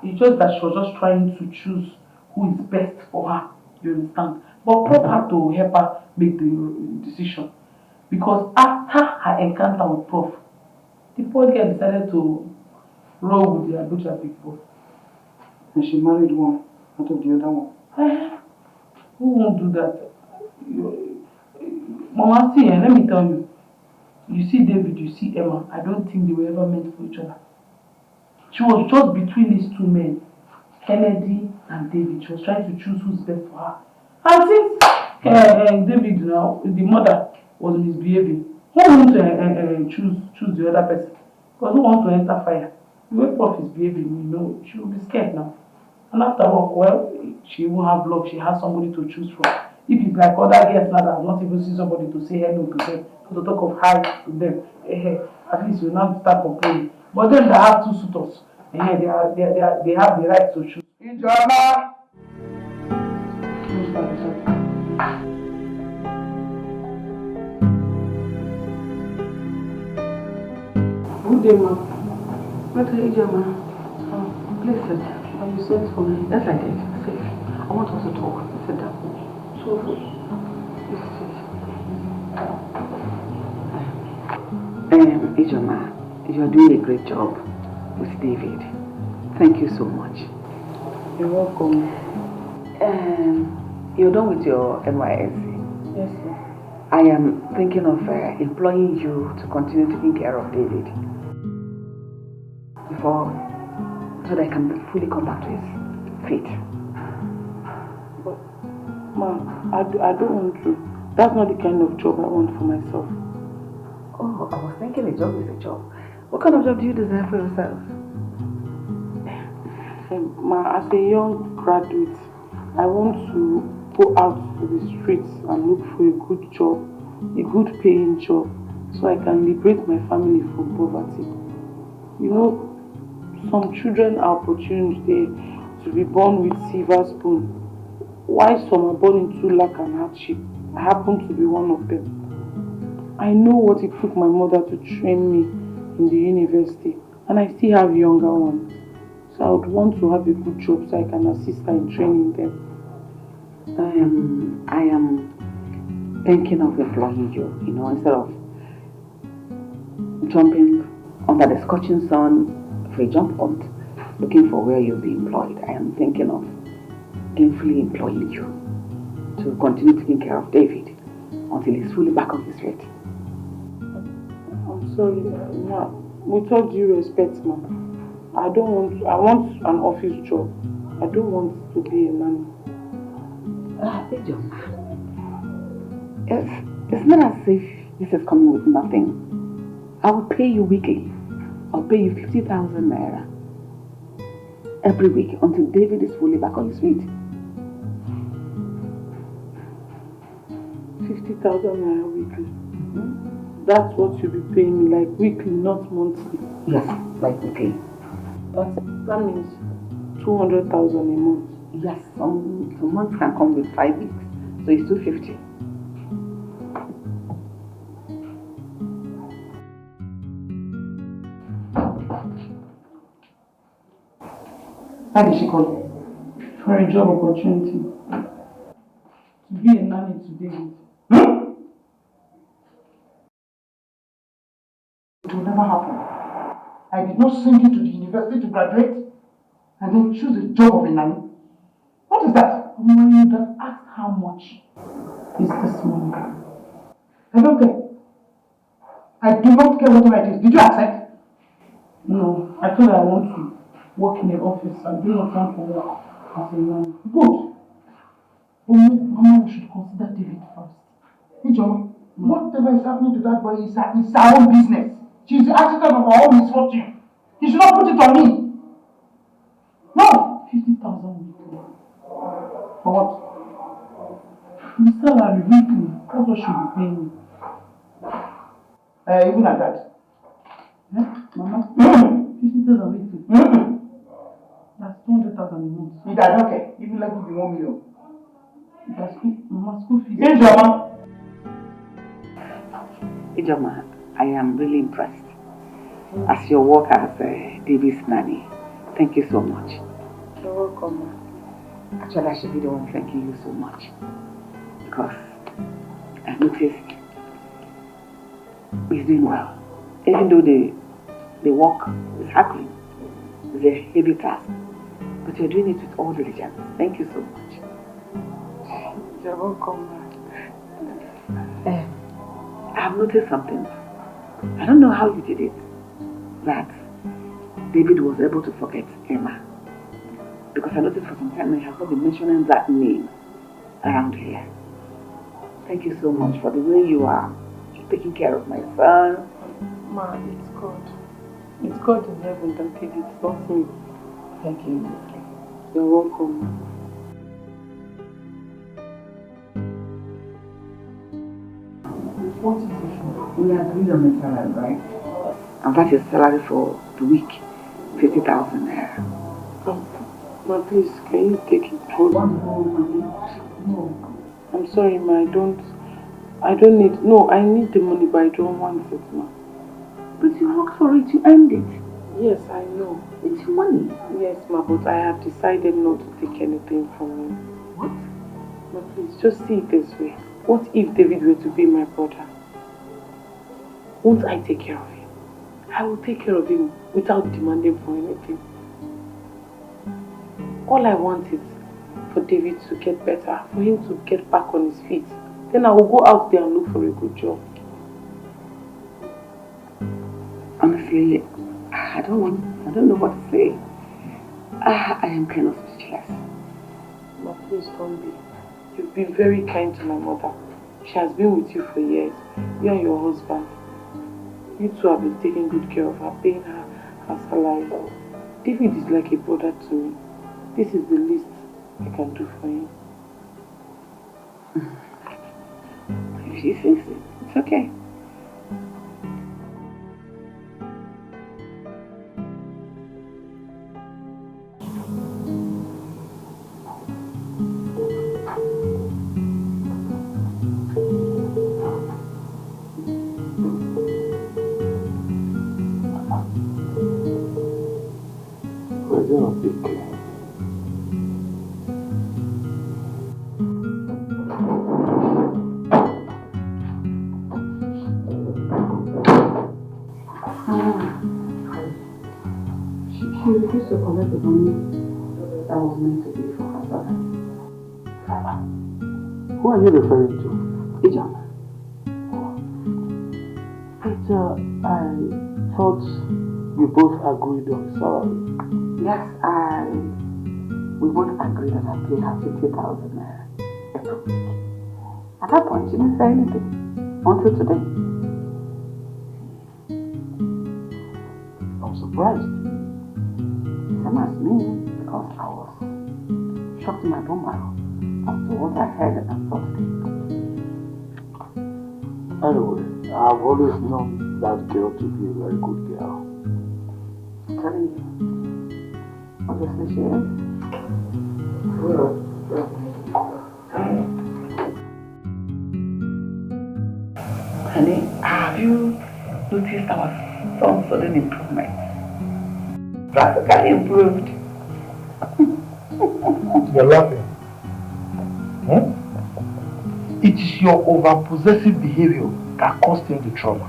It's just that she was just trying to choose who is best for her. You understand? But Prof had to help her make the decision. Because after her encounter with Prof, the poor girl decided to roll with the Abuja big boy. And she married one out of the other one. Who won't do that? Mama, see, let me tell you. You see David, you see Emma. I don't think they were ever meant for each other. She was just between these two men, Kennedy and David. She was trying to choose who's best for her. And since David, now, the mother was misbehaving, who wants to choose the other person? Because who wants to enter fire? The way Prof is behaving, she will be scared now. And after all, well, she won't have love. She has somebody to choose from. If it's like other girls now that have not even seen somebody to say hello to them, to talk of hi to them, at least you now start complaining. But then they have two suitors. They have the right to choose. Ijoma! Good day, ma'am. What are you doing, ma'am? Please sit. You sent for me? Yes, I did. Sit. I want us to talk. Sit down. So, please sit. Ijoma, you are doing a great job with David. Thank you so much. You're welcome. You're done with your NYSC? Yes, sir. I am thinking of employing you to continue taking care of David so that I can fully come back to his feet. But, Ma'am, I don't want to. That's not the kind of job I want for myself. Oh, I was thinking a job is a job. What kind of job do you desire for yourself? As a young graduate, I want to go out to the streets and look for a good job, a good paying job, so I can liberate my family from poverty. Some children are opportuned to be born with silver spoon, while some are born into lack and hardship. I happen to be one of them. I know what it took my mother to train me in the university, and I still have younger ones. So I would want to have a good job so I can assist her in training them. I am thinking of employing you, instead of jumping under the scorching sun for a jump hunt, looking for where you'll be employed. I am thinking of gainfully employing you to continue taking care of David until he's fully back on his feet. I'm sorry, Ma. With all due respect, Ma, I want an office job. I don't want to be a nanny. It's not as if this is coming with nothing. I will pay you weekly. I'll pay you 50,000 naira every week until David is fully back on his feet. 50,000 naira weekly. That's what you'll be paying me, like weekly, not monthly. Yes, like weekly. That means 200,000 a month. Yes, some months can come with 5 weeks, so it's 250. How did she call? For a job opportunity. To be a nanny to David. It will never happen. I did not send you to the university to graduate and then choose a job of a nanny. What is that? When you have asked how much is this money? I don't care. I do not care whatever it is. Did you accept? No, I told her I want to work in the office. I do not want to work as a nanny. Good. But Mama, we should consider David first. Ijoma, whatever is happening to that boy is her own business. She's the architect of her own misfortune. You should not put it on me. No! 50,000 weekly. For what? The salary weekly. That's what she'll be paying me. Even at that. Yeah, Mama? 50,000 weekly. That's 200,000 a month. I don't care. Even like give you 1 million. That's Mama, school fees. Ijoma, I am really impressed. As your work as David's nanny. Thank you so much. You're welcome, Ma. Actually, I should be the one thanking you so much. Because I noticed he's doing well. Even though the work is hackling, it's a heavy task. But you're doing it with all diligence. Thank you so much. You're welcome, Ma. I've noticed something. I don't know how you did it. That David was able to forget Emma. Because I noticed for some time he has not been mentioning that name around here. Thank you so much for the way you are taking care of my son. Ma, it's God. It's God in heaven that did it, not me. Thank you. You're welcome, Ma. What is it? We agreed on the salary, right? And that is salary for the week, 50,000 naira. Ma, please, can you take it home? No. I'm sorry, Ma, I don't need, no, I need the money, but I don't want it, Ma. But you worked for it, you earned it. Yes, I know. It's money. Yes, Ma, but I have decided not to take anything from you. What? Ma, please, just see it this way. What if David were to be my brother? Won't I take care of him? I will take care of him without demanding for anything. All I want is for David to get better, for him to get back on his feet. Then I will go out there and look for a good job. Honestly, I don't know what to say. I am kind of speechless. Ma, please don't be. You've been very kind to my mother. She has been with you for years. You and your husband. You two have been taking good care of her, paying her salary. David is like a brother to me. This is the least I can do for him. If she says it, it's okay. She refused to collect the money that was meant to be for her brother. Who are you referring to? Ijoma. But I thought you both agreed on salary. Yes, we both agreed that I'd pay her 50,000 naira every week. At that point, she didn't say anything until today. I'm surprised. Same as me, because I was shocked in my bone marrow as to what I heard and thought today. Anyway, I've always known that girl to be a very good girl. I'm telling you. Obviously she is. Honey, have you noticed our son's sudden improvement? Practically improved. You're laughing. It is your over-possessive behavior that caused him the trauma.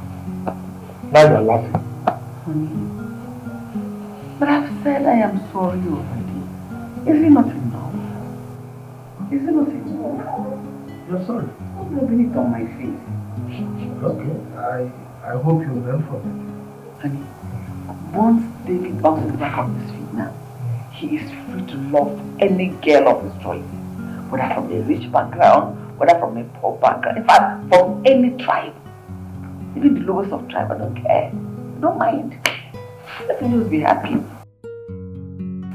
Now you're laughing. Honey, but I've said I am sorry already. Is it not enough? Is it not enough? You're sorry. I'm rubbing it on my face. Okay, I hope you learn from it. Honey, once David bounces back on his feet now, he is free to love any girl of his choice. Whether from a rich background, whether from a poor background, in fact, from any tribe. Even the lowest of tribe, I don't care. I don't mind. Let him just be happy.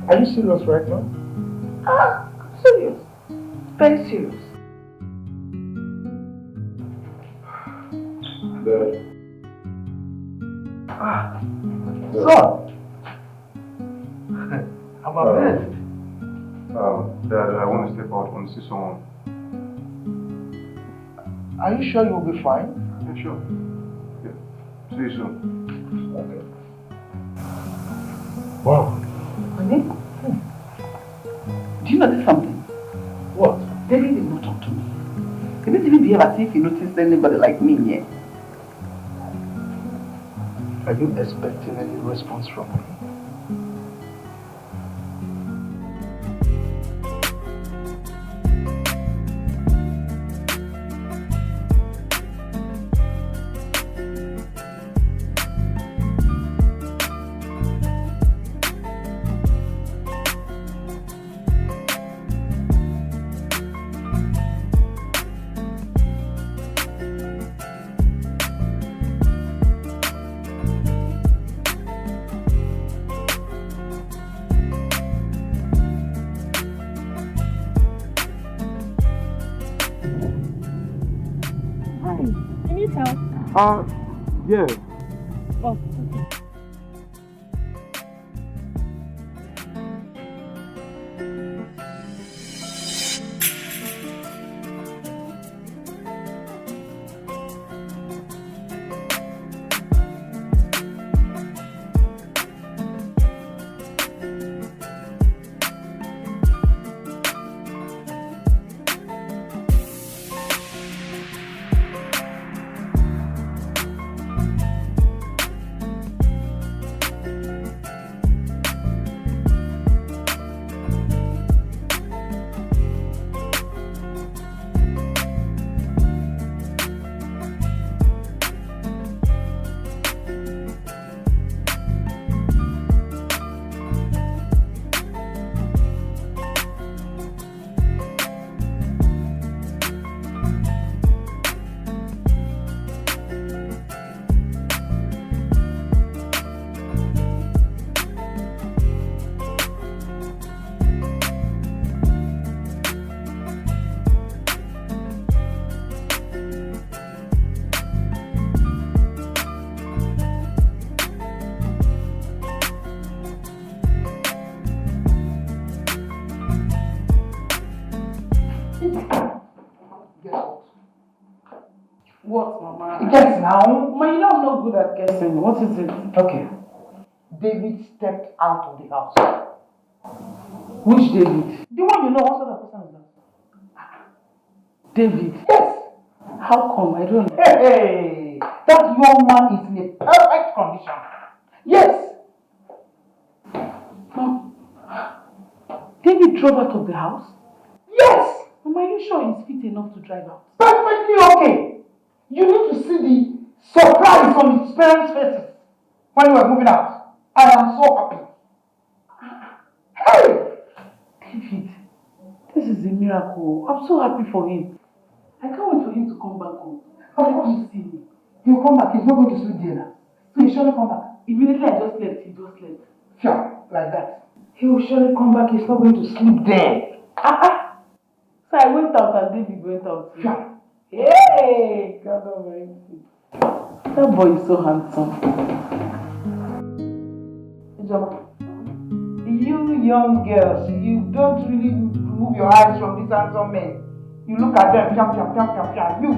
Are you serious right now? I'm serious. Very serious. Dad. Son! I'm amazed. Dad, I want to step out. I want to see someone. Are you sure you'll be fine? Yeah, sure. Yeah. See you soon. Okay. Wow. Honey? Do you notice something? What? David did not talk to me. He didn't even behave as if he noticed anybody like me yet. Are you expecting any response from me? Yeah. Oh, okay. What, Mama? Guess now. Mama, you know I'm not good at guessing. What is it? Okay. David stepped out of the house. Which David? The one you know, what sort of person is that? David? Yes. How come? I don't know. Hey, that young man is in a perfect condition. Yes. Mom, David drove out of the house? Yes. Mama, are you sure he's fit enough to drive out? Perfectly okay. You need to see the surprise on his parents' faces when we were moving out. I am so happy. Hey! David. This is a miracle. I'm so happy for him. I can't wait for him to come back home. Of course. He'll come back. He's not going to sleep there now. So he'll surely come back. Immediately I just left, he just left. Sure, like that. He will surely come back. He's not going to sleep there. So I went out and David went out too. Sure. Hey! God Almighty. That boy is so handsome. You young girls, you don't really remove your eyes from these handsome men. You look at them, you.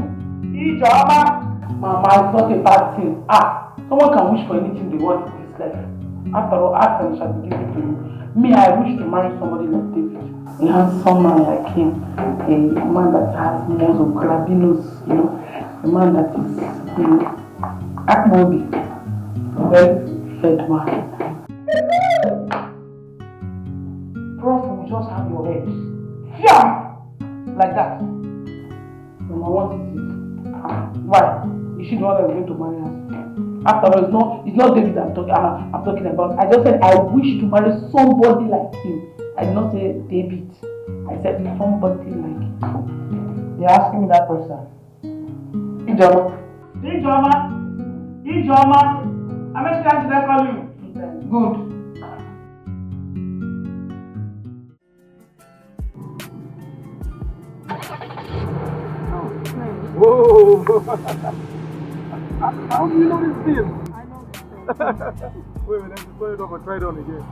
Mama, it's not a bad thing. Someone can wish for anything they want in this life. After all, ask and it shall be given to you. Me, I wish to marry somebody like David. A handsome man like him. A man that has muscle, grabinos, you know. A man that is, you know, Akmobi. Well-fed man. Prof will just have your head. Yeah! Like that. Mama, what is it? Why? Is she the one that's going to marry us? After all, it's not David I'm talking about. I just said I wish to marry somebody like him. I did not say David. I said somebody like him. You're asking me that question. Ijoma. How many times did I call you? Good. Whoa! How do you know this thing? I know this thing. Wait a minute, just turn it off and try it on again.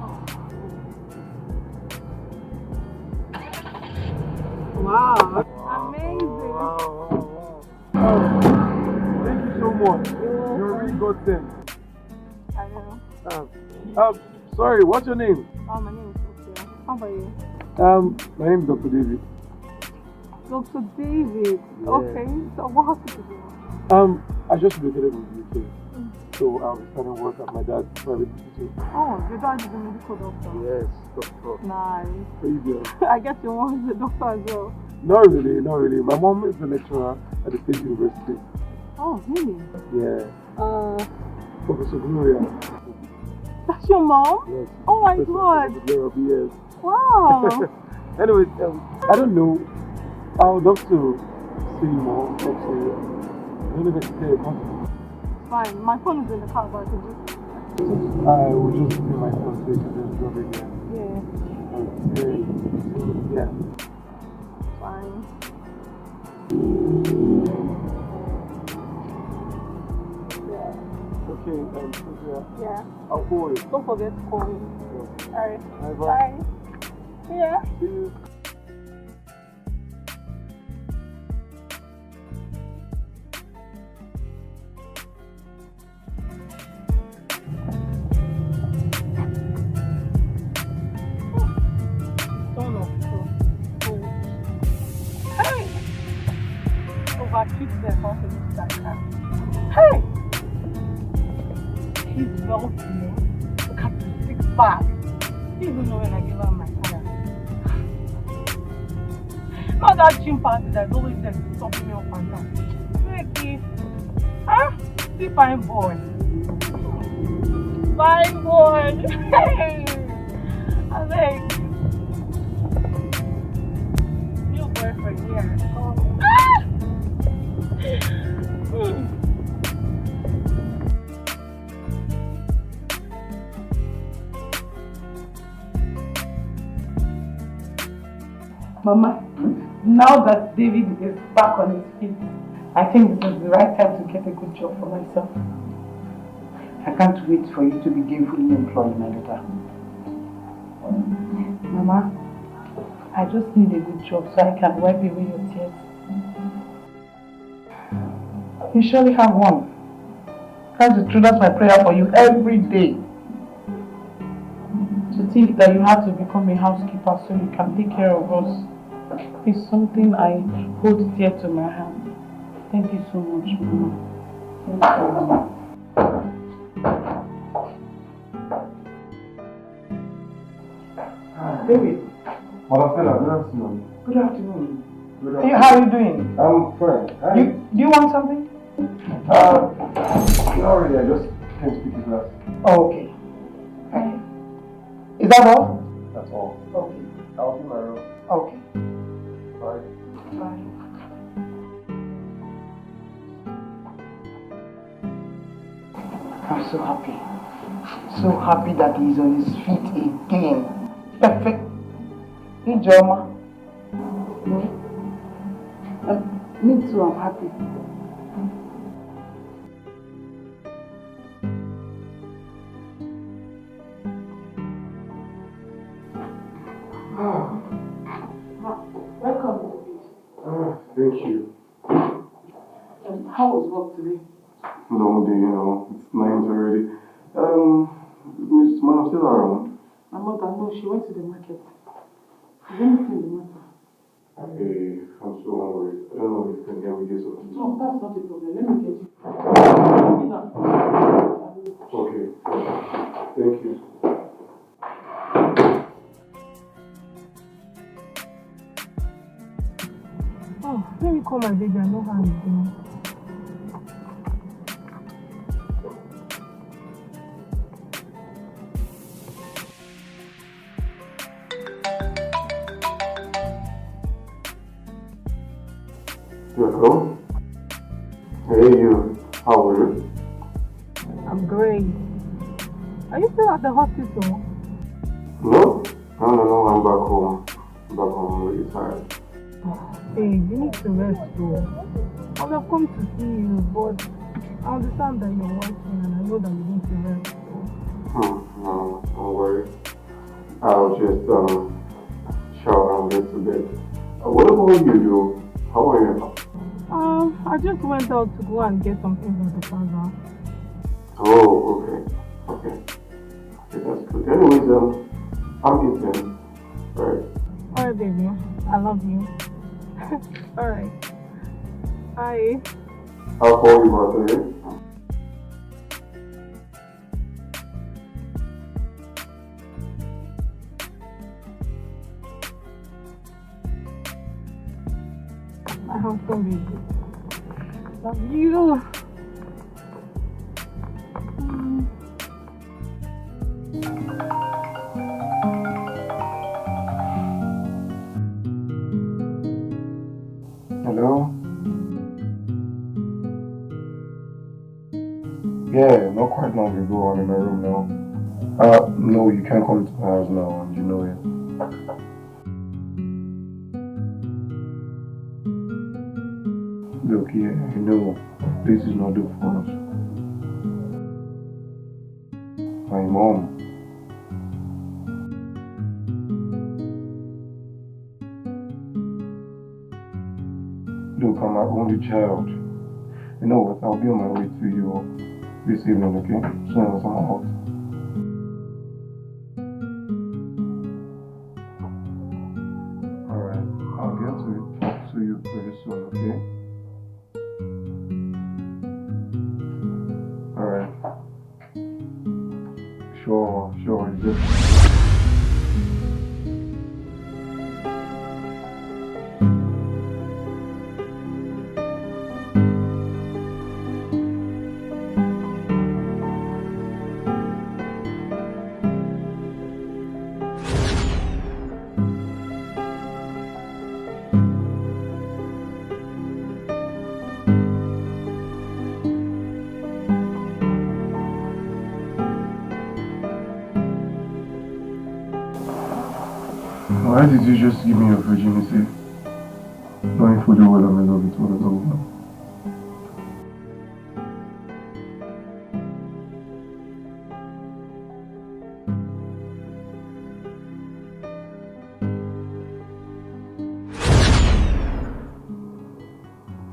Wow. Amazing. Wow. Thank you so much. You're a really good thing. I know. Sorry, what's your name? Oh, my name is Sophia. How about you? My name is Dr. David. Dr. David. Yeah. Okay. So what hospital do you I just relocated in the UK. So I'll be starting work at my dad's private hospital. Oh, your dad is a medical doctor. Yes, doctor. Nice. Crazy. I guess your mom is a doctor as well. Not really. My mom is a lecturer at the State University. Oh, really? Yeah. Professor Gloria. That's your mom? Yes. Oh my Professor God. Gloria, yes. Wow. Anyway, I don't know. I would love to see you more. I don't know if it's clear. Fine. My phone is in the car, but I can just... I will just do my phone so you can just drop it here. Yeah. Okay. Yeah. Fine. Okay, Yeah. I'll call you. Don't forget to call me. Yeah. Alright. Bye. Bye. Yeah. See you. Hey! Overtreat their confidence like that. Hey! He's wealthy. Look at the six pack. He even know when I give her my salary. Not that chimpanzee that's always there stopping me up and down. Ricky. Huh? See fine boy. Fine boy. Hey! I like new boyfriend, yeah. Mama, now that David is back on his feet, I think this is the right time to get a good job for myself. I can't wait for you to be gainfully employed, my daughter. Mama, I just need a good job so I can wipe away your tears. You surely have one. That's the truth. That's my prayer for you every day. To think that you have to become a housekeeper so you can take care of us is something I hold dear to my heart. Thank you so much, Mama. Thank you, Mama. David. Madam Stella, good afternoon. Good afternoon. Good Hey, afternoon. how are you doing? I'm fine. Hi. Do you want something? Not really. I just came to pick you class. Oh, okay. Is that all? That's all. Okay. I'll do my room. Okay. so happy. So happy that he's on his feet again. Perfect. Hey, Joma. Me too, I'm happy. Welcome, David. Thank you. How was work today? Long day, it's 9 already. Miss Mom still around? My mother, no, she went to the market. Is anything the matter? Hey, I'm so hungry. I don't know if you can get me this or No, that's not a problem. Let me get you. Okay. Thank you. Oh, let me call my baby. I know how he's doing. Hello? Hey, you. How are you? I'm great. Are you still at the hospital? No. I'm back home. I'm really tired. Hey, you need to rest though. I would have come to see you, but I understand that you're working and I know that you need to rest. No, don't worry. I'll just shower and get to bed. What about you, Joe? How are you? I just went out to go and get some things at the plaza. Oh, okay, that's good. Anyways, I'm eating. Alright. Alright, baby. I love you. Alright. Bye. I'll call you back, okay? My handsome baby. Love you. Hello? Yeah, not quite long ago. I'm in my room now. No, you can't come to the house now, and you know it. Look, yeah, I know this is not good for us. My mom. Look, I'm my only child. You know what? I'll be on my way to you this evening, okay? As soon as I'm out. Alright, I'll get to talk to you pretty soon, okay? Alright. Sure, it's just... Why did you just give me your virginity? Knowing fully well I'm in love with one another woman.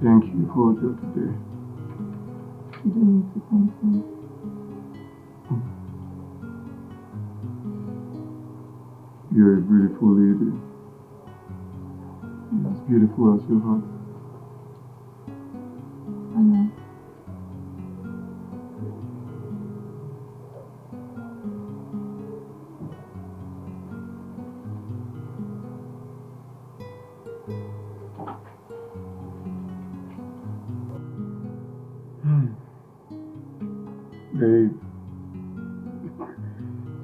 Thank you for that today. You don't need to thank me. You're a beautiful lady. You're as beautiful as your heart. I know. Babe.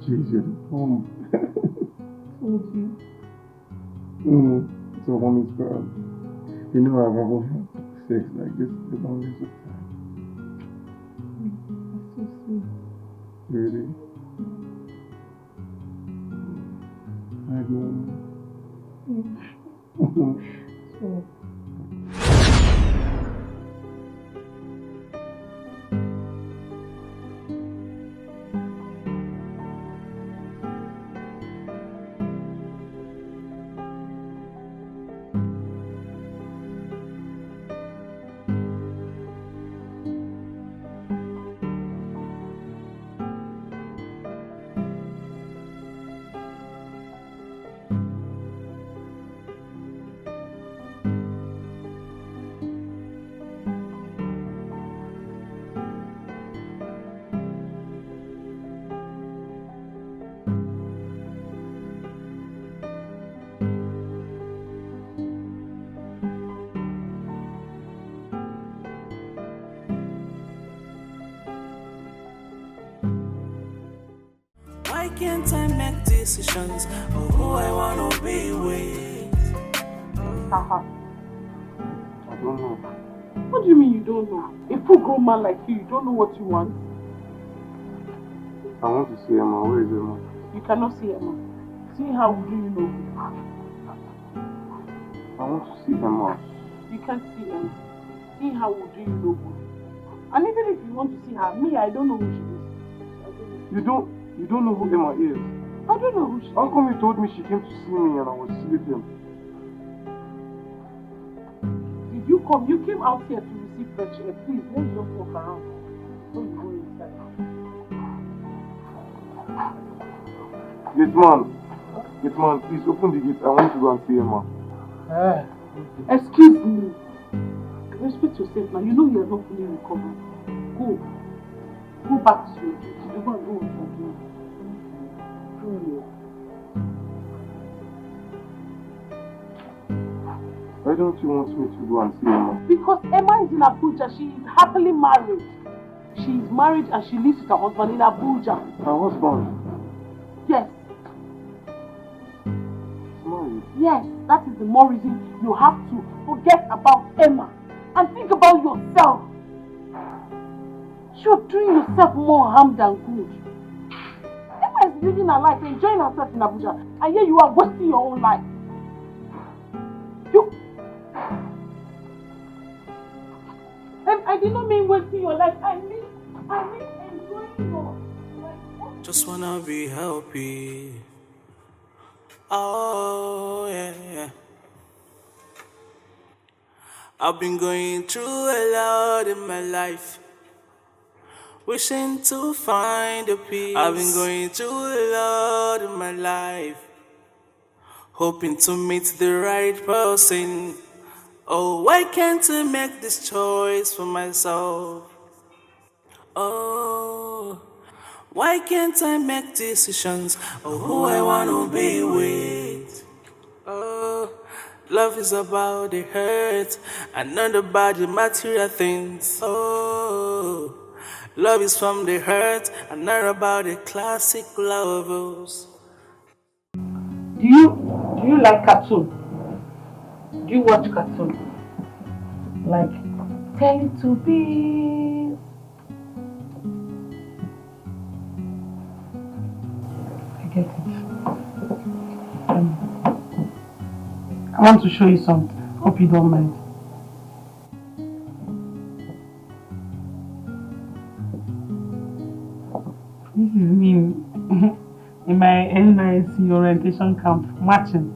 Jeez, you're the bomb. Told you. It's a woman's sperm. You know I've never had sex like this the longest of time. That's so sweet. Really? I know. So, Why can't I make decisions of who I wanna be with? Haha. I don't know. What do you mean you don't know? A full-grown man like you don't know what you want? I want to see Emma. Where is Emma? You cannot see Emma. See how do you know? I want to see Emma. You can't see Emma. See how do you know? And even if you want to see her, me, I don't know who she is. You don't know who Emma is? I don't know who she is. How come you told me she came to see me and I was sleeping? Did you come? You came out here to receive fresh air. Please, let's just walk around. Before you go inside. Gate man, please open the gate. I want to go and see Emma. Excuse me. Respect yourself now. You know you are not fully recovered. Go. Go back to your duty. You go and do what you're doing. Why don't you want me to go and see Emma? Because Emma is in Abuja. She is happily married. She is married and she lives with her husband in Abuja. Her husband? Yes. She's married? Yes. That is the more reason you have to forget about Emma and think about yourself. You're doing yourself more harm than good. Emma is living her life, enjoying herself in Abuja, and here you are wasting your own life. And I did not mean wasting your life. I mean enjoying your life. Just wanna be happy. Oh yeah. I've been going through a lot in my life, wishing to find a peace. I've been going through a lot in my life, hoping to meet the right person. Oh, why can't I make this choice for myself? Oh, why can't I make decisions of who I wanna be with? Oh, love is about the hurt and not about the material things. Oh, love is from the hurt and not about the classic lovers. Do you like cartoon? Do you watch cartoon? Like Teletubbies? I get it. I want to show you something. Hope you don't mind. This is me in my NYC orientation camp marching.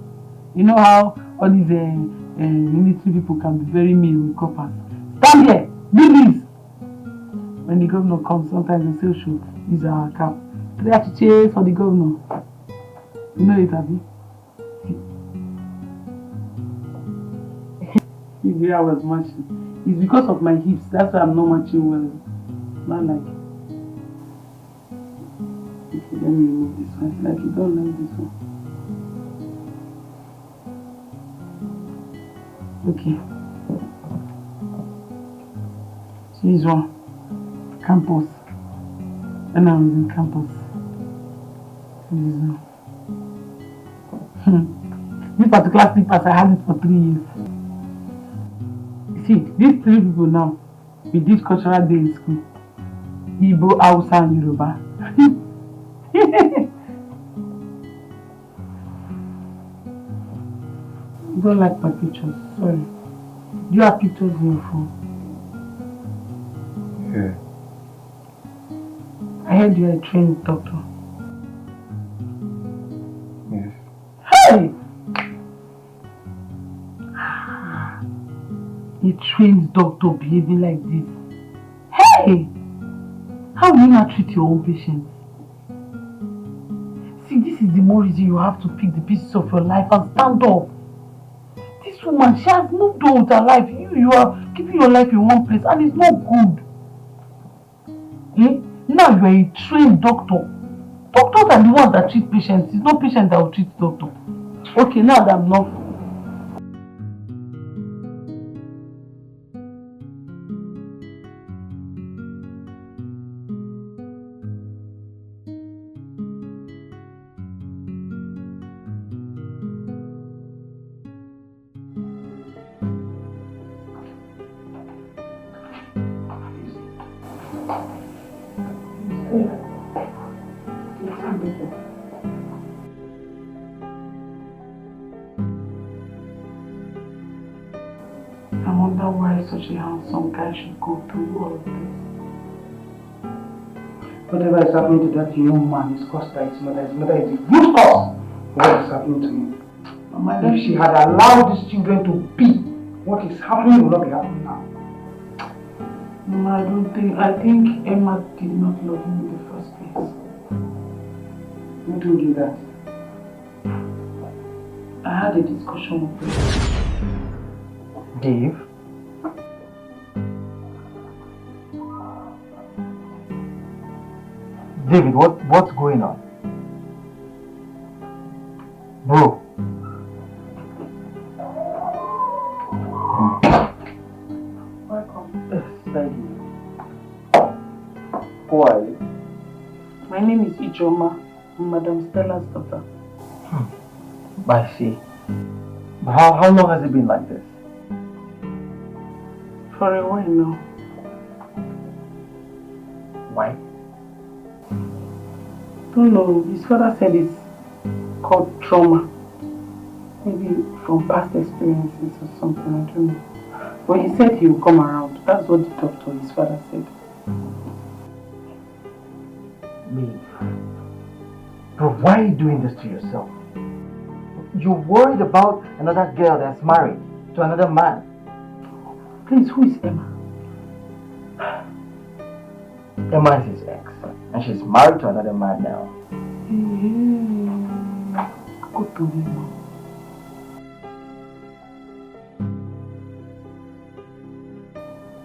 You know how all these military people can be very mean with coppers. Stand here, do this. When the governor comes, sometimes they say, should use our cap. They have to cheer for the governor. You know it, Abby? See where I was marching. It's because of my hips. That's why I'm not marching well. Not like. Okay, let me remove this one. Like you don't like this one. Okay. So this one. Campus. When I was in campus. This one. This particular slippers, I had it for 3 years. See, these 3 people now, we did cultural day in school. Igbo, Hausa, and Yoruba. don't like my pictures, sorry. Do you have pictures in your phone? Yeah. I heard you're a trained doctor. Yes. Hey! A trained doctor behaving like this. Hey! How will you not treat your own patients? See, this is the more reason you have to pick the pieces of your life and stand up. This woman, she has moved on with her life. You are keeping your life in one place and it's not good. Eh? Now you are a trained doctor. Doctors are the ones that treat patients. It's not patients that will treat doctor. Okay, now that I'm not. I wonder why such a handsome guy should go through all of this. Whatever is happening to that young man is caused by his mother. His mother is the root cause of what is happening to him. Mama, if she had allowed these children to be, what is happening will not be happening now. Mama, I think Emma did not love him in the first place. Who told you that? I had a discussion with him. Dave? David, what's going on? Bro. Welcome. Thank you. Who are you? My name is Ijoma, I'm Madam Stella's daughter. I see. But how long has it been like this? For a while now. Why? Don't know. His father said it's called trauma. Maybe from past experiences or something, I don't know. But he said he will come around. That's what the doctor, his father, said. Me? Bro, why are you doing this to yourself? You're worried about another girl that's married to another man. Please, who is Emma? Emma is his ex, and she's married to another man now. Go to Emma.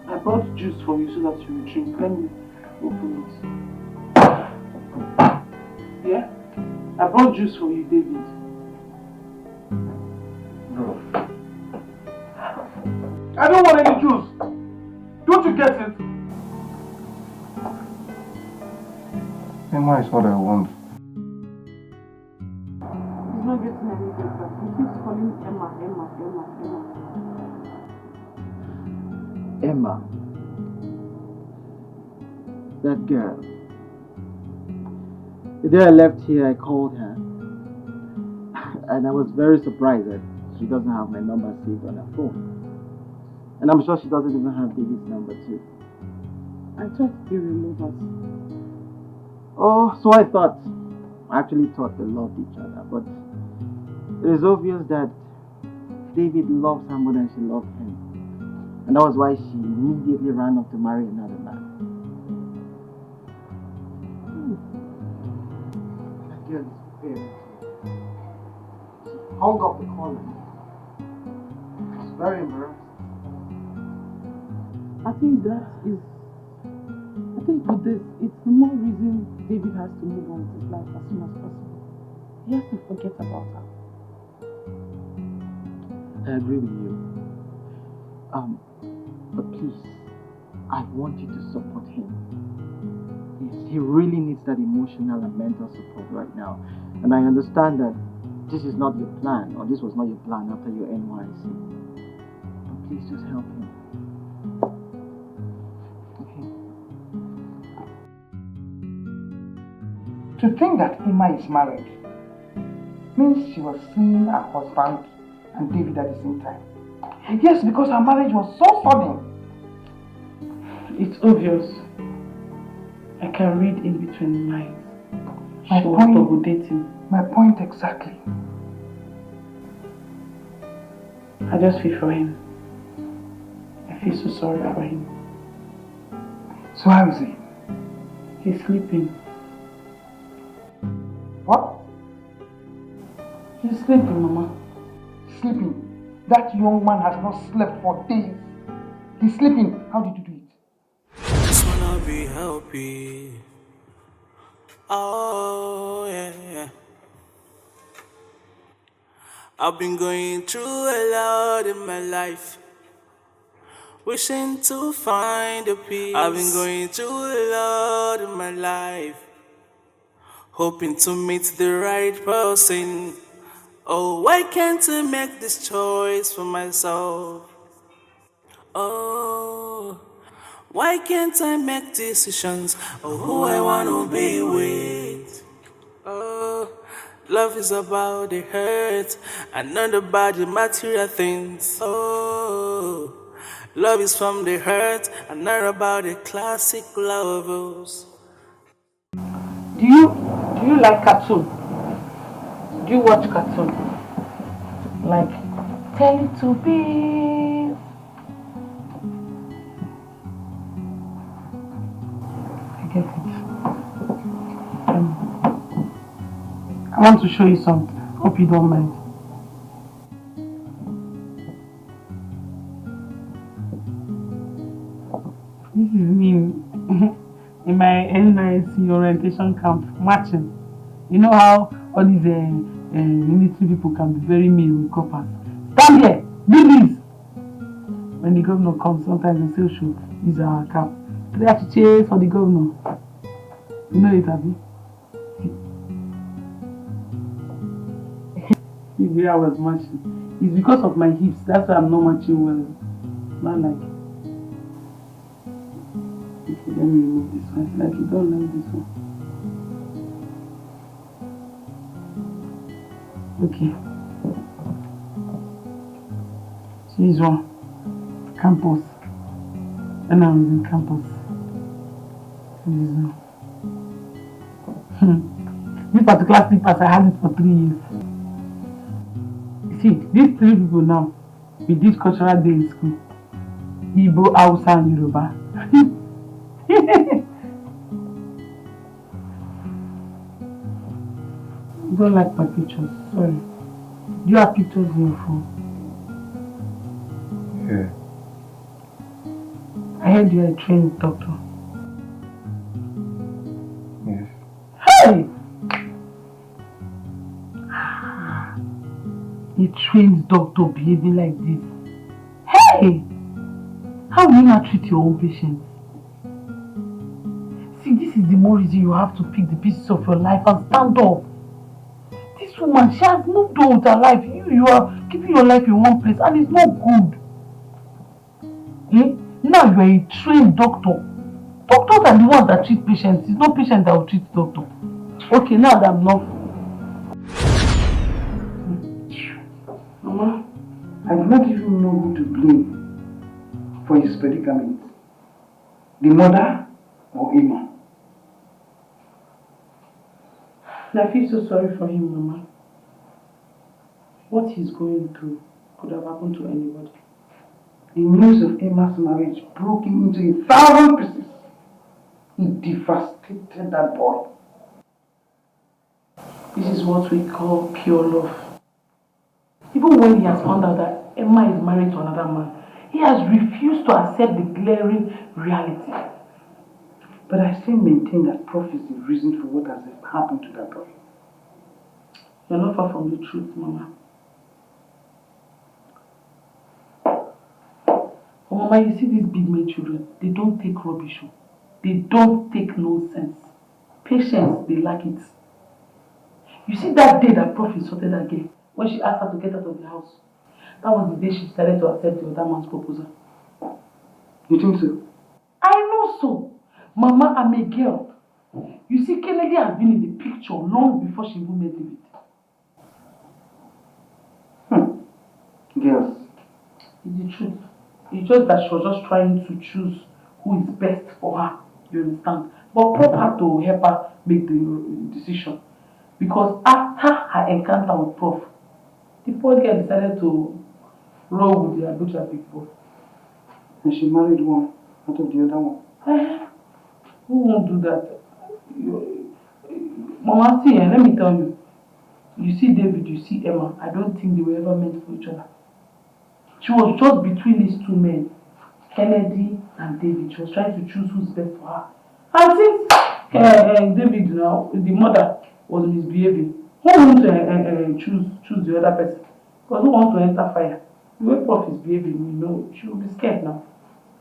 I brought juice for you so that you will drink. Let me open it. Yeah? I brought juice for you, David. Bro. I don't want any juice. Don't you get it? Emma is what I want. He's not getting any better. He keeps calling Emma. Emma. That girl. The day I left here, I called her. And I was very surprised that she doesn't have my number saved on her phone. And I'm sure she doesn't even have David's number too. I thought they were lovers. Oh, so I actually thought they loved each other, but it is obvious that David loves her more than she loved him. And that was why she immediately ran off to marry another man. That girl is very clear. She hung up the call on me. I was very embarrassed. I think with this, it's the more reason David has to move on with his life as soon as possible. He has to forget about her. I agree with you. But please, I want you to support him. Yes, he really needs that emotional and mental support right now. And I understand that this is not your plan, or this was not your plan after your NYC. But please just help him. To think that Emma is married means she was seeing her husband and David at the same time. Yes, because her marriage was so sudden. It's obvious. I can read in between the lines. My She was double dating. My point exactly. I just feel for him. I feel so sorry for him. So how is he? He's sleeping. What? He's sleeping, Mama. Sleeping? That young man has not slept for days. He's sleeping. How did you do it? Just wanna be happy. Oh yeah. I've been going through a lot in my life, wishing to find a peace. I've been going through a lot in my life, hoping to meet the right person. Oh, why can't I make this choice for myself? Oh, why can't I make decisions of who I wanna be with? Oh, love is about the hurt and not about the material things. Oh, love is from the hurt and not about the classic lovers. Do you like cartoon? Do you watch cartoon? Like Teletubbies? I get it. I want to show you something. Hope you don't mind. This is me in my NYC orientation camp marching. You know how all these military people can be very mean with coppers. Stand here, do this. When the governor comes, sometimes they say, should use our cap. They have to cheer for the governor. You know it, Abby? See where I was marching. It's because of my hips. That's why I'm not marching well. Not like. Okay, let me remove this one. Like you don't like this one. Okay. See this one. Campus. When I was in campus. See this one. This particular slippers, I had it for 3 years. See, these 3 people now, we did cultural day in school. Igbo, Hausa, and Yoruba. You don't like my pictures, sorry. Do you have pictures in your phone? Yeah. I heard you are a trained doctor. Yes. Hey! A trained doctor behaving like this. Hey! How will you not treat your own patients? See, this is the more reason you have to pick the pieces of your life and stand up. This woman, she has moved on with her life. You are keeping your life in one place and it's not good. Eh? Now you are a trained doctor. Doctors are the ones that treat patients. It's not patients that will treat doctor. Okay, now that I'm not. Mama, I do not even know who to blame for his predicament. The mother or Emma? I feel so sorry for him, Mama. What he's going through could have happened to anybody. The news of Emma's marriage broke him into 1,000 pieces. He devastated that boy. This is what we call pure love. Even when he has found out that Emma is married to another man, he has refused to accept the glaring reality. But I still maintain that Prof is the reason for what has happened to that boy. You're not far from the truth, Mama. Oh, Mama, you see these big men children, they don't take rubbish. They don't take nonsense. Patience, they lack it. You see that day that Prof insulted that girl, when she asked her to get out of the house, that was the day she decided to accept the other man's proposal. You think so? I know so. Mama, I'm a girl. You see, Kennedy has been in the picture long before she even met David. Girls. It's the truth. It's just that she was just trying to choose who is best for her. You understand? But Prof had to help her make the decision. Because after her encounter with Prof, the poor girl decided to roll with the Abuja people. And she married one out of the other one. Who won't do that? Mama, see, let me tell you. You see David, you see Emma. I don't think they were ever meant for each other. She was just between these two men, Kennedy and David. She was trying to choose who's best for her. And since David, now, the mother was misbehaving, who wants to choose the other person? Because who wants to enter fire? The way Prof is behaving, you know, she will be scared now.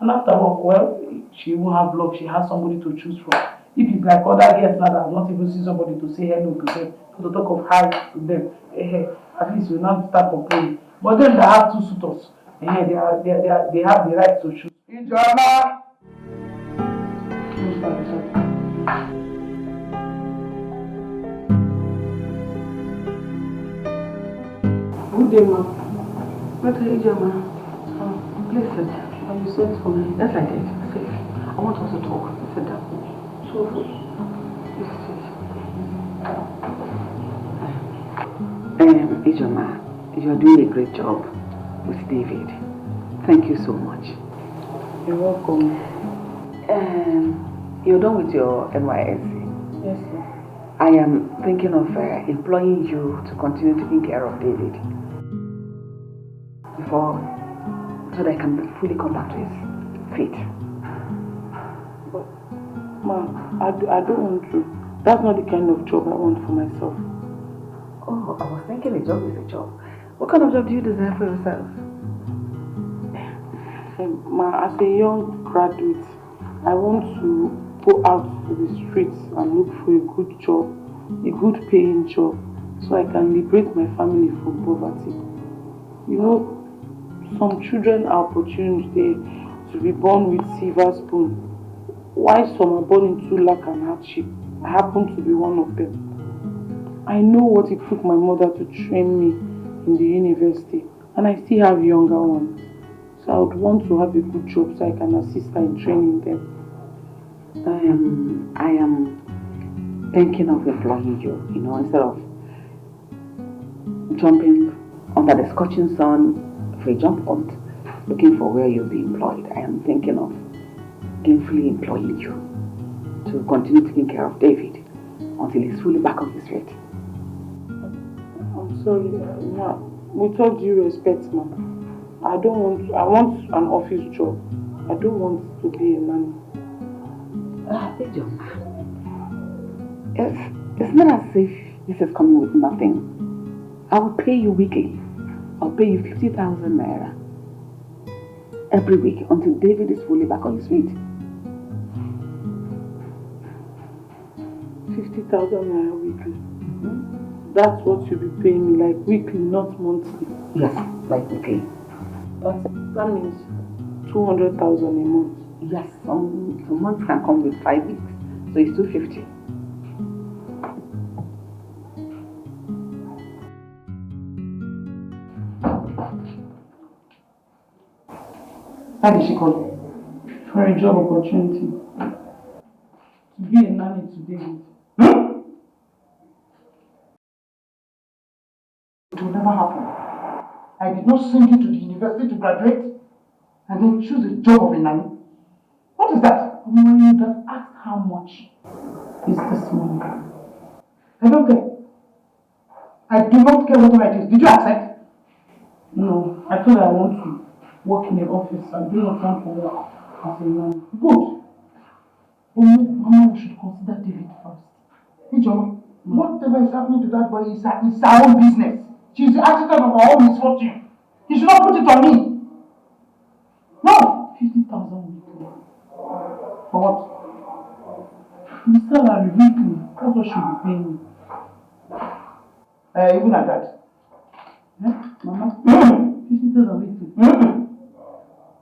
And after all, well, she won't have love. She has somebody to choose from. If it's like other girls now that have not even seen somebody to say hello to them, to talk of hi to them, at least you now start complaining. But then they have two suitors. They have the right to choose. Ijoma! Good day, ma. What are you doing, ma? Please sit. Have you sent for me? Yes, I did. Sit. I want us to talk. Sit down. So, Ijoma, you are doing a great job with David. Thank you so much. You're welcome. You're done with your NYSC? Yes, sir. I am thinking of employing you to continue taking care of David so that I can fully come back to his feet. But, ma, I don't want to. That's not the kind of job I want for myself. Oh, I was thinking a job is a job. What kind of job do you desire for yourself? Ma, as a young graduate, I want to go out to the streets and look for a good job, a good paying job, so I can liberate my family from poverty. You know, some children are opportunity to be born with silver spoon, while some are born into lack and hardship. I happen to be one of them. I know what it took my mother to train me in the university, and I still have younger ones. So I would want to have a good job so I can assist her in training them. I am thinking of employing you, instead of jumping under the scorching sun for a jump hunt, looking for where you'll be employed. I am thinking of gainfully employing you to continue taking care of David until he's fully back on his feet. I'm sorry, ma. With all due respect, ma. I want an office job. I don't want to be a nanny. It's not as if this is coming with nothing. I will pay you weekly. I'll pay you 50,000 naira every week until David is fully back on his feet. 50,000 naira weekly. That's what you'll be paying me, like weekly, not monthly. Yes, like weekly. That means 200,000 a month. Yes, some months can come with 5 weeks, so it's 250. How did she call? For a job opportunity. To be a nanny to David. It will never happen. I did not send you to the university to graduate and then choose a job of a nanny. What is that? When you would have asked how much is this money? I don't care. I do not care whatever it is. Did you accept? No, I told her I want to work in an office. I do not want to work as a nanny. Good. But Mama, we should consider David first. Ijoma, whatever is happening to that boy is her own business. She's the architect of her own misfortune. You should not put it on me. No. 50,000 weekly. For what? The salary weekly. That's what she'll be paying me. Even at that. Mama? 50,000 weekly.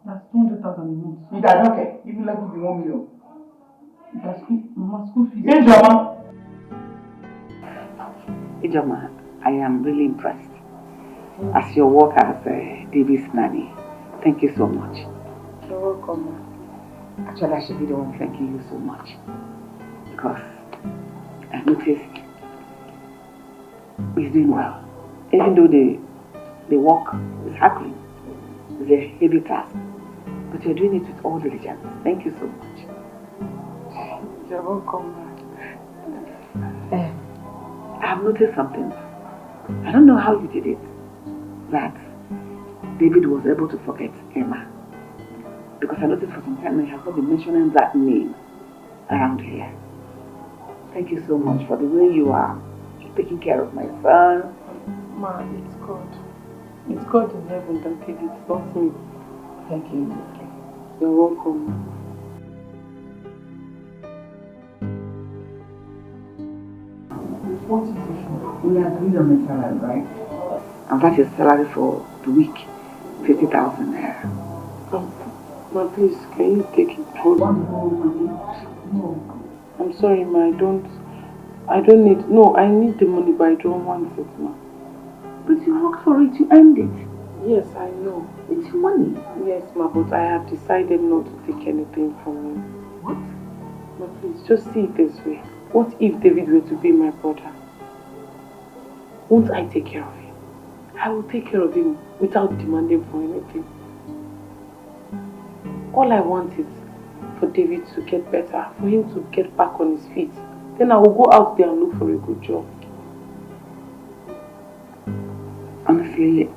That's 200,000 a month. I don't care. Even like you 1 million. That's school fees. Ijoma, I am really impressed. as your work as David's nanny. Thank you so much. You're welcome. Actually, I should be the one thanking you so much. Because I noticed he's doing well. Even though the work is happening, it's a heavy task. But you're doing it with all diligence. Thank you so much. You're welcome. I've noticed something. I don't know how you did it. That David was able to forget Emma. Because I noticed for some time he has not been mentioning that name around here. Thank you so much for the way you are taking care of my son. Ma, it's God. It's God in heaven that did it, not me. Thank you. You're welcome. What is it? We agreed on the salary, right? And that's your salary for the week. 50,000 naira. Ma, please, can you take it home? No. I'm sorry, ma, I don't need, no, I need the money, but I don't want it, ma. But you worked for it, you earned it. Yes, I know. It's money. Yes, ma, but I have decided not to take anything from you. What? Ma, please, just see it this way. What if David were to be my brother? Won't I take care of him? I will take care of him without demanding for anything. All I want is for David to get better, for him to get back on his feet. Then I will go out there and look for a good job. Honestly,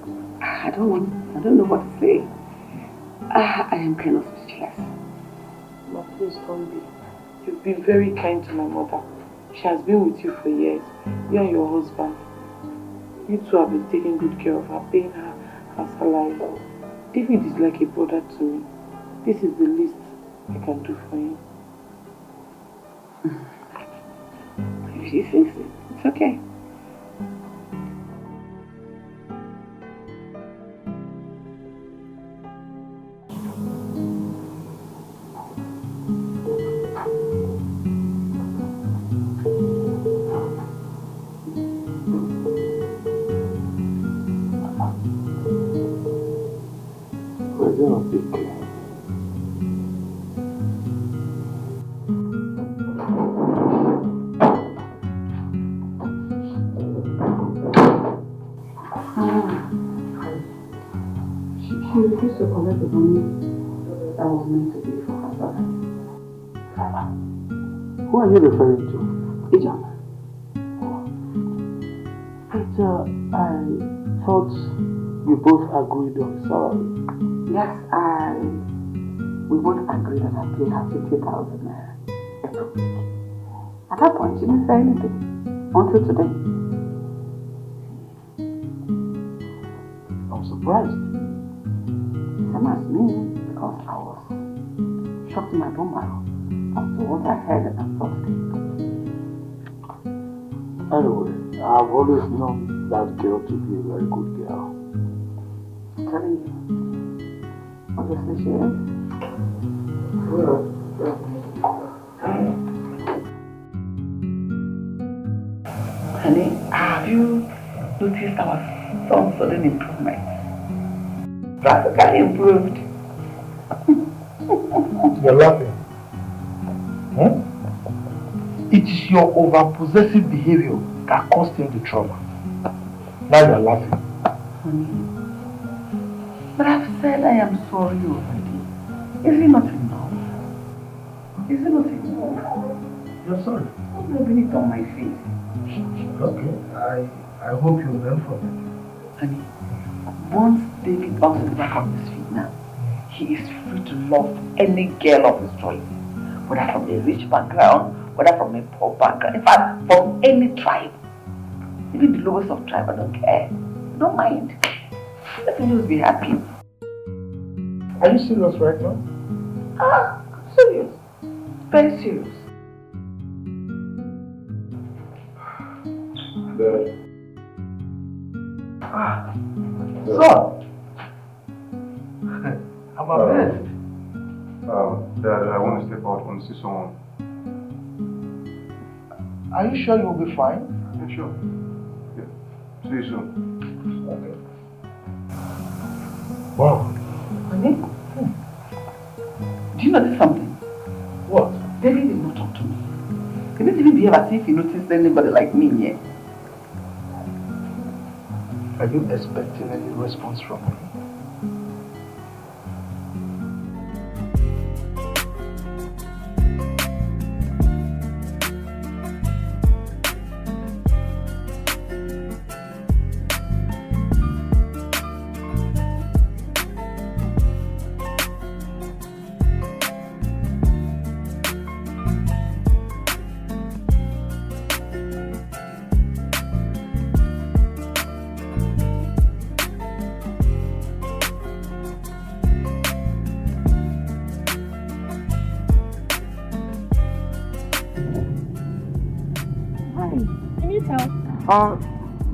I don't know what to say. I am kind of speechless. Ma, please don't be. You've been very kind to my mother. She has been with you for years. You and your husband. You two have been taking good care of her, paying her salary. David is like a brother to me. This is the least I can do for him. If she says it, it's okay. She refused to collect the money that was meant to be for her salary. Who are you referring to? Ijama. But I thought you both agreed on salary. Yes, we both agreed that I pay her 50,000 naira every week. At that point, she didn't say anything until today. I'm surprised. Same as me, because I was shocked in my bone marrow as to what I heard and thought today. Anyway, I've always known that girl to be a very good girl. I'm telling you. Obviously she is. Honey, have you noticed our son's sudden improvement? Practically improved. You're laughing. It is your over-possessive behavior that caused him the trauma. Now you're laughing. Honey, but I've said I am sorry already. Is it not enough? Is it not enough? You're sorry. I'm rubbing it on my face. Okay, I hope you learn from it. Honey, once David bounces back on his feet now, he is free to love any girl of his choice. Whether from a rich background, whether from a poor background, in fact, from any tribe. Even the lowest of tribe, I don't care. I don't mind. Let me just be happy. Are you serious right now? I'm serious. Very serious. Dad. Son! I'm amazed. Dad, I want to step out. I want to see someone. Are you sure you'll be fine? Yeah, sure. Yeah. See you soon. Okay. Wow. Honey? Do you notice something? What? David did not talk to me. He didn't even behave as if he noticed anybody like me yet. Are you expecting any response from me?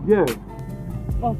Yeah. Oh.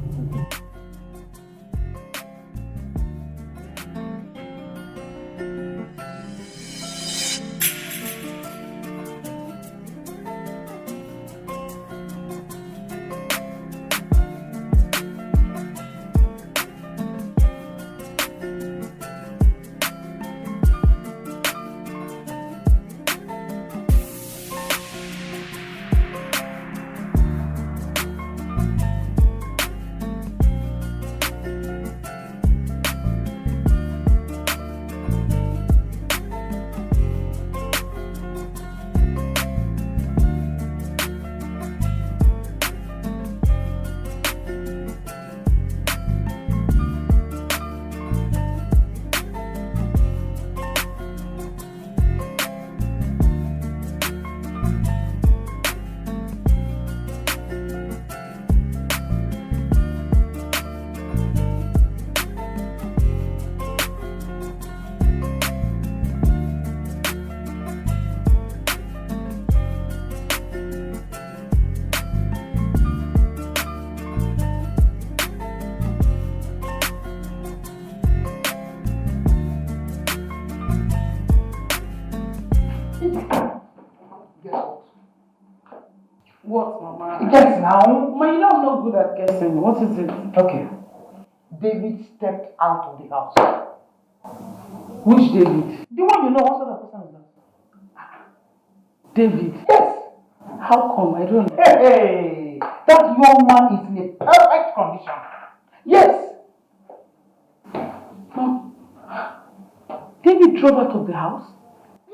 What, Mama? Guess now. Mama, you know I'm not good at guessing. What is it? Okay. David stepped out of the house. Which David? The one you know, what sort of person is that? David? Yes. How come? I don't know. Hey, that young man is in a perfect condition. Yes. Mom, David drove out of the house?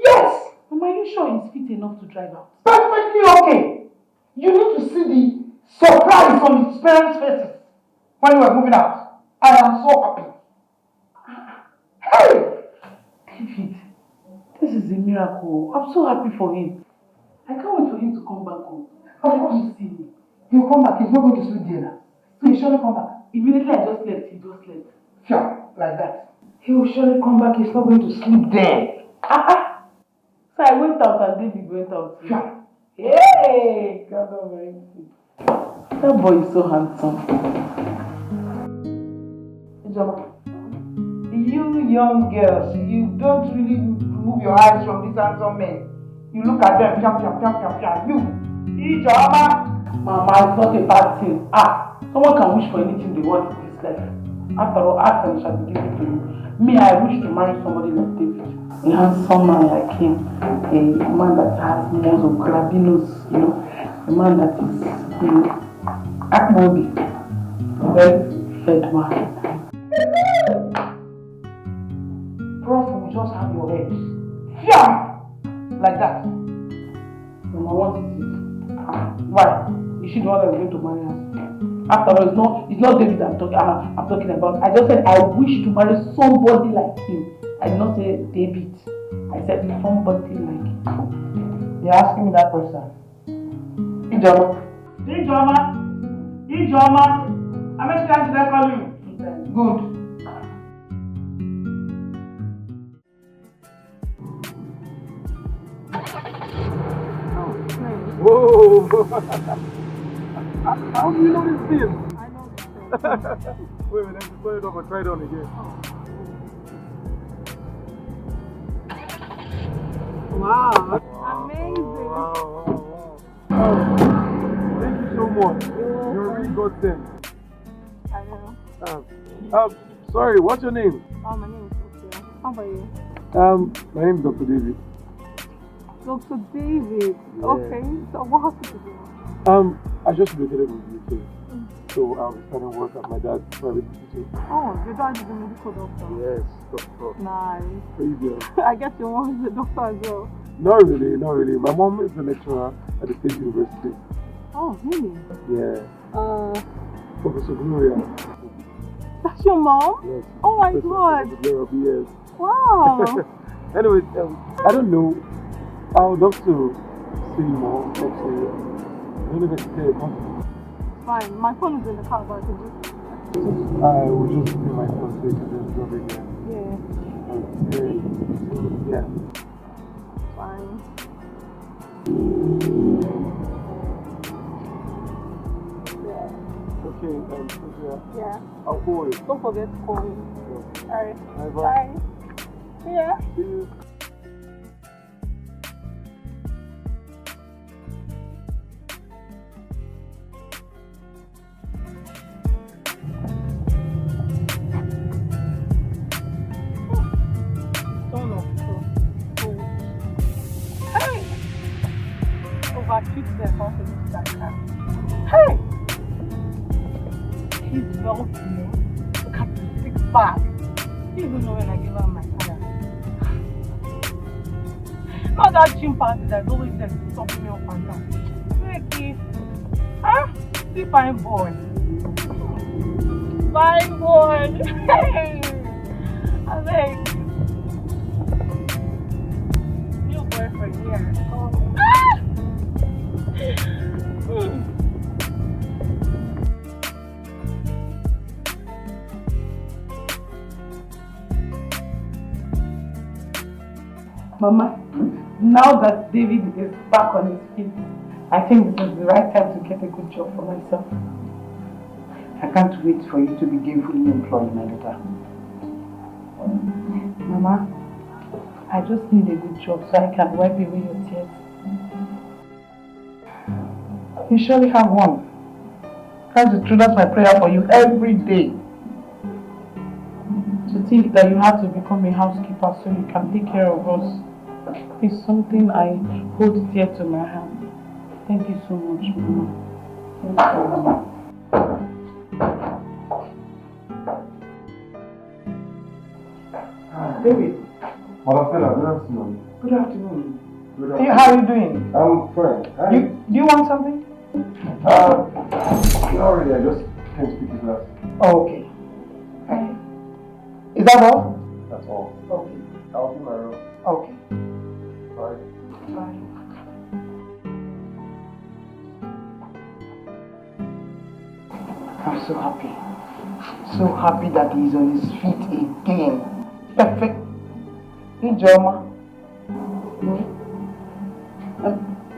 Yes. Mama, are you sure he's fit enough to drive out? Perfectly okay. You need to see the surprise on his parents' faces when we were moving out. I am so happy. Hey! David, this is a miracle. I'm so happy for him. I can't wait for him to come back home. Of course. See him. He'll come back. He's not going to sleep there now. So he'll surely come back. Immediately I just left, he just left. Sure, like that. He will surely come back. He's not going to sleep there. So I went out and David went out too. Sure. Hey! God Almighty. That boy is so handsome. You young girls, you don't really remove your eyes from these handsome men. You look at them, you. Mama, it's not a bad thing. Someone can wish for anything they want in this life. After all, ask and it shall be given to you. Me, I wish to marry somebody like David. A handsome man like him. A man that has muscle, grabinos, you know. A man that is, you know, Akmobi. Well-fed man. Prof will just have your head. Yeah! Like that. Mama, what is it? Why? Is she the one that's going to marry us? After all, it's not David I'm talking about. I just said I wish to marry somebody like him. I did not say David. I said somebody like him. You're asking me that question. Ijoma. How many times did I call you? Good. Whoa! How do you know this thing? I know this thing. Wait a minute, just turn it off and try it on again. Wow! Amazing! Wow. Thank you so much. You're really godsend. I know. Sorry, what's your name? Oh, my name is Sophia. How about you? My name is Dr. David. Dr. David. Yeah. Okay, so what hospital do you want? I just relocated in the UK. So I'll be starting work at my dad's private hospital. Oh, your dad is a medical doctor. Yes, doctor. Nice. Crazy. I guess your mom is a doctor as well. Not really, not really. My mom is a lecturer at the State University. Oh, really? Yeah. Professor Gloria. That's your mom? Yes. Oh my Professor god. Gloria, yes. Wow. Anyway, I don't know. I would love to see you more. I don't know if I can get a contact. Fine. My phone is in the car, but I can just... I will just bring my phone so you can just drop it here. Yeah. Yeah. Fine. Okay, Yeah. I'll call you. Don't forget to call me. Yeah. Alright. Bye. Bye. Yeah. See you. Hey! Overtreat the confidence that can. Hey! He's wealthy. Look at the six pack. You even know when I give her my salary. Not that chimpanzee that's always there stopping me up and down. Ricky. Huh? See, fine boy. Fine boy. Hey! I think. New boyfriend, yeah. Mama, now that David is back on his feet, I think this is the right time to get a good job for myself. I can't wait for you to be gainfully employed, my daughter. Mama, I just need a good job so I can wipe away your tears. You surely have one. That's the truth, that's my prayer for you every day. To think that you have to become a housekeeper so you can take care of us is something I hold dear to my heart. Thank you so much, Mama. Thank you, Mama. David. Madam Stella, good afternoon. Good afternoon. Good Hey, how are you doing? I'm fine. Do you want something? Not really, I just came to pick his glass. Oh, okay. Is that all? That's all. Okay. I'll be my room. Okay. Bye. Bye. I'm so happy. So happy that he's on his feet again. Perfect. Hey, Joma.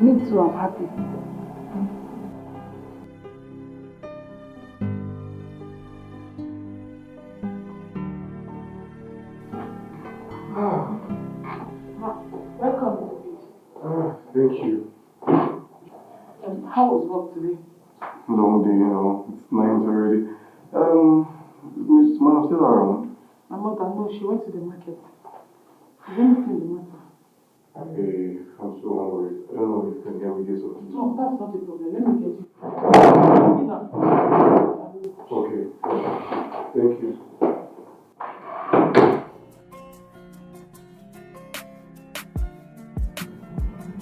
Me too, I'm happy. Welcome, Thank you. how was work today? Long day, it's 9 already. Miss Madam Stella around? My mother, no, she went to the market. Is anything the matter? Hey, I'm so hungry. I don't know if you can get me this or No, that's not a problem. Let me get you. Okay. Thank you.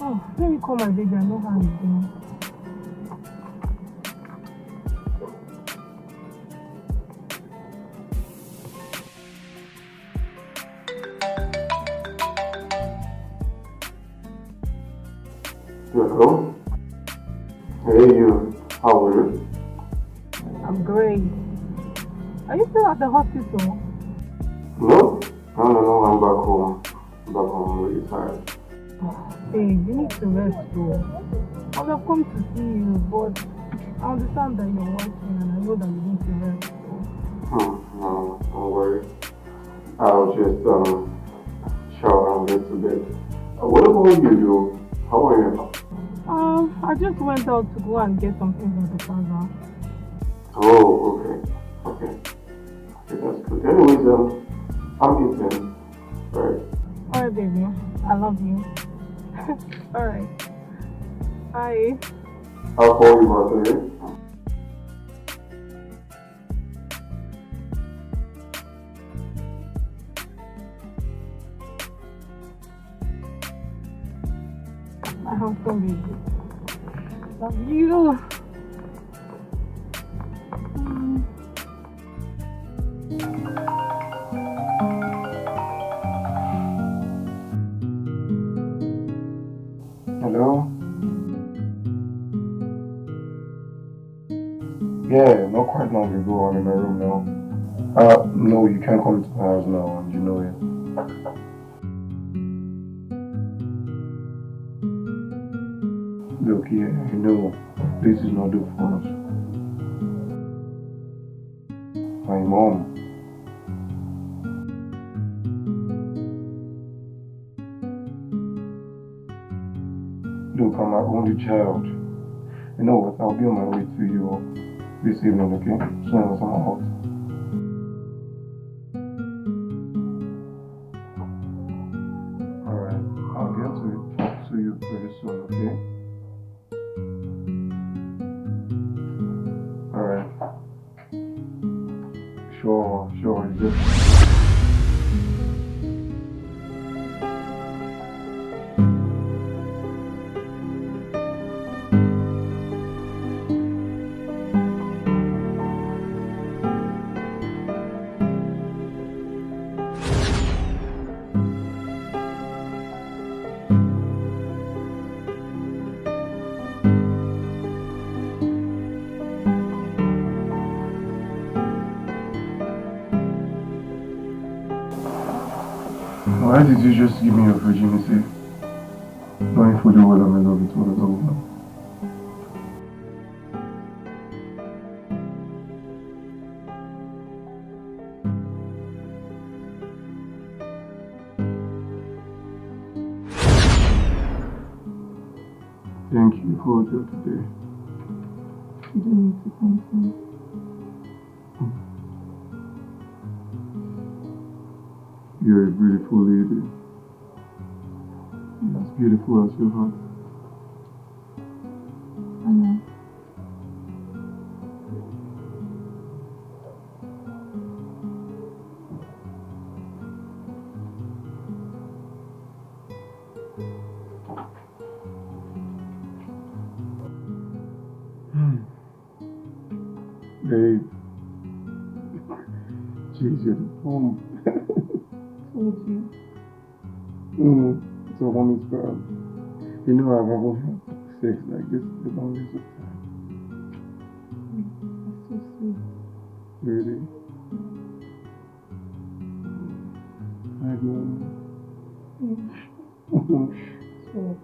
Oh, let me call my baby. I know how he's doing. Hello? Hey, you. How are you? I'm great. Are you still at the hospital? No, I'm back home. I'm really tired. Hey, you need to rest though. I would have come to see you, but I understand that you're working and I know that you need to rest. No, don't worry. I'll just shower and get to bed. What about you, Joe? How are you? I just went out to go and get some things at the plaza. Oh, okay. Okay, that's good. Anyways, I'm eating. Alright. Alright, baby. I love you. Alright. Bye. I'll call you back, okay? I hope so, baby. Love you. Hello? Yeah, not quite long ago. I'm in my room now. No, you can't come to the house now, and you know it. Look, yeah, I know this is not good for us. My mom. Look, I'm my only child. You know what? I'll be on my way to you this evening, okay? As soon as I'm out. Alright, I'll get to talk to you pretty soon, okay? Alright. Sure, it's just... Why did you just give me your virginity? Knowing fully well I'm in love with one another woman. Thank you for that today. You don't need to thank me. You're a beautiful lady. You're as beautiful as your heart. I know. Babe. Jeez, you're the bomb. Told you. It's a woman's girl. You know I've never had sex like this the longest of time. That's so sweet. Really? I know. Sure.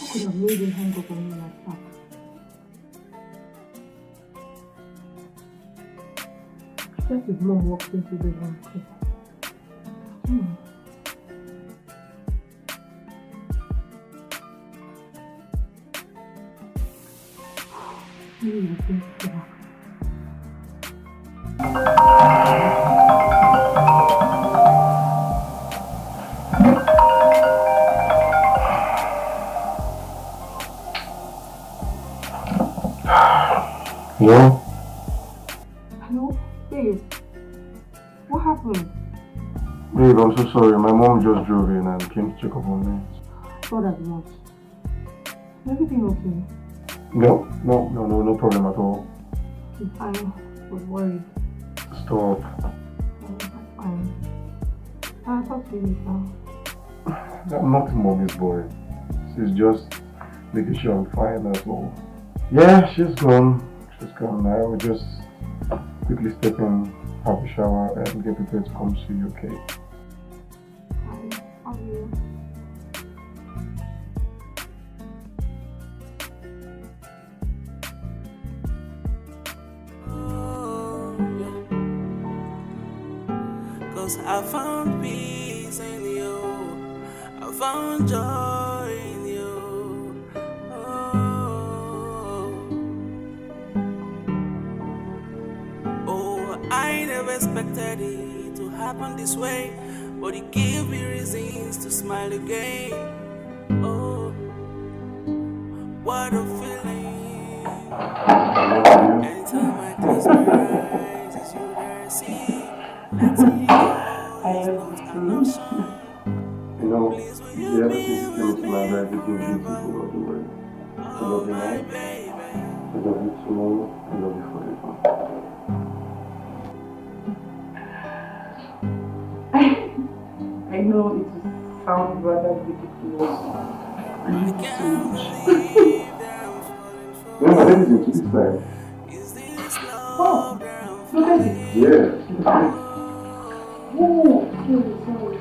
Could have made him hang up on me like that. Just his mom walked into the room. Maybe it's going to work. Hello? Hello? Babe. What happened? Babe, I'm so so sorry. My mom just drove in and came to check up on me. Not as much. Everything okay? No problem at all. I was worried. Stop. That's fine. I'll talk to you later. I'm not mommy's boy. She's just making sure I'm fine, that's all. Yeah, she's gone. I will just quickly step in, have a shower, and get prepared to come see you, okay? I'll be here. Cause I found peace in you, I found joy in you. Oh, I never expected it to happen this way, but it gave me reasons to smile again. Oh, what a feeling. Anytime I close my eyes, it's you that I see. Letting you go is not an option. You know, ever since you came into my life, it's been beautiful all the way. I love you now. I love you tomorrow. I love you forever. I know it will sound rather ridiculous. I love you so much. Yeah, my dad is into this time. Oh, look at it. Yeah. Oh, sorry.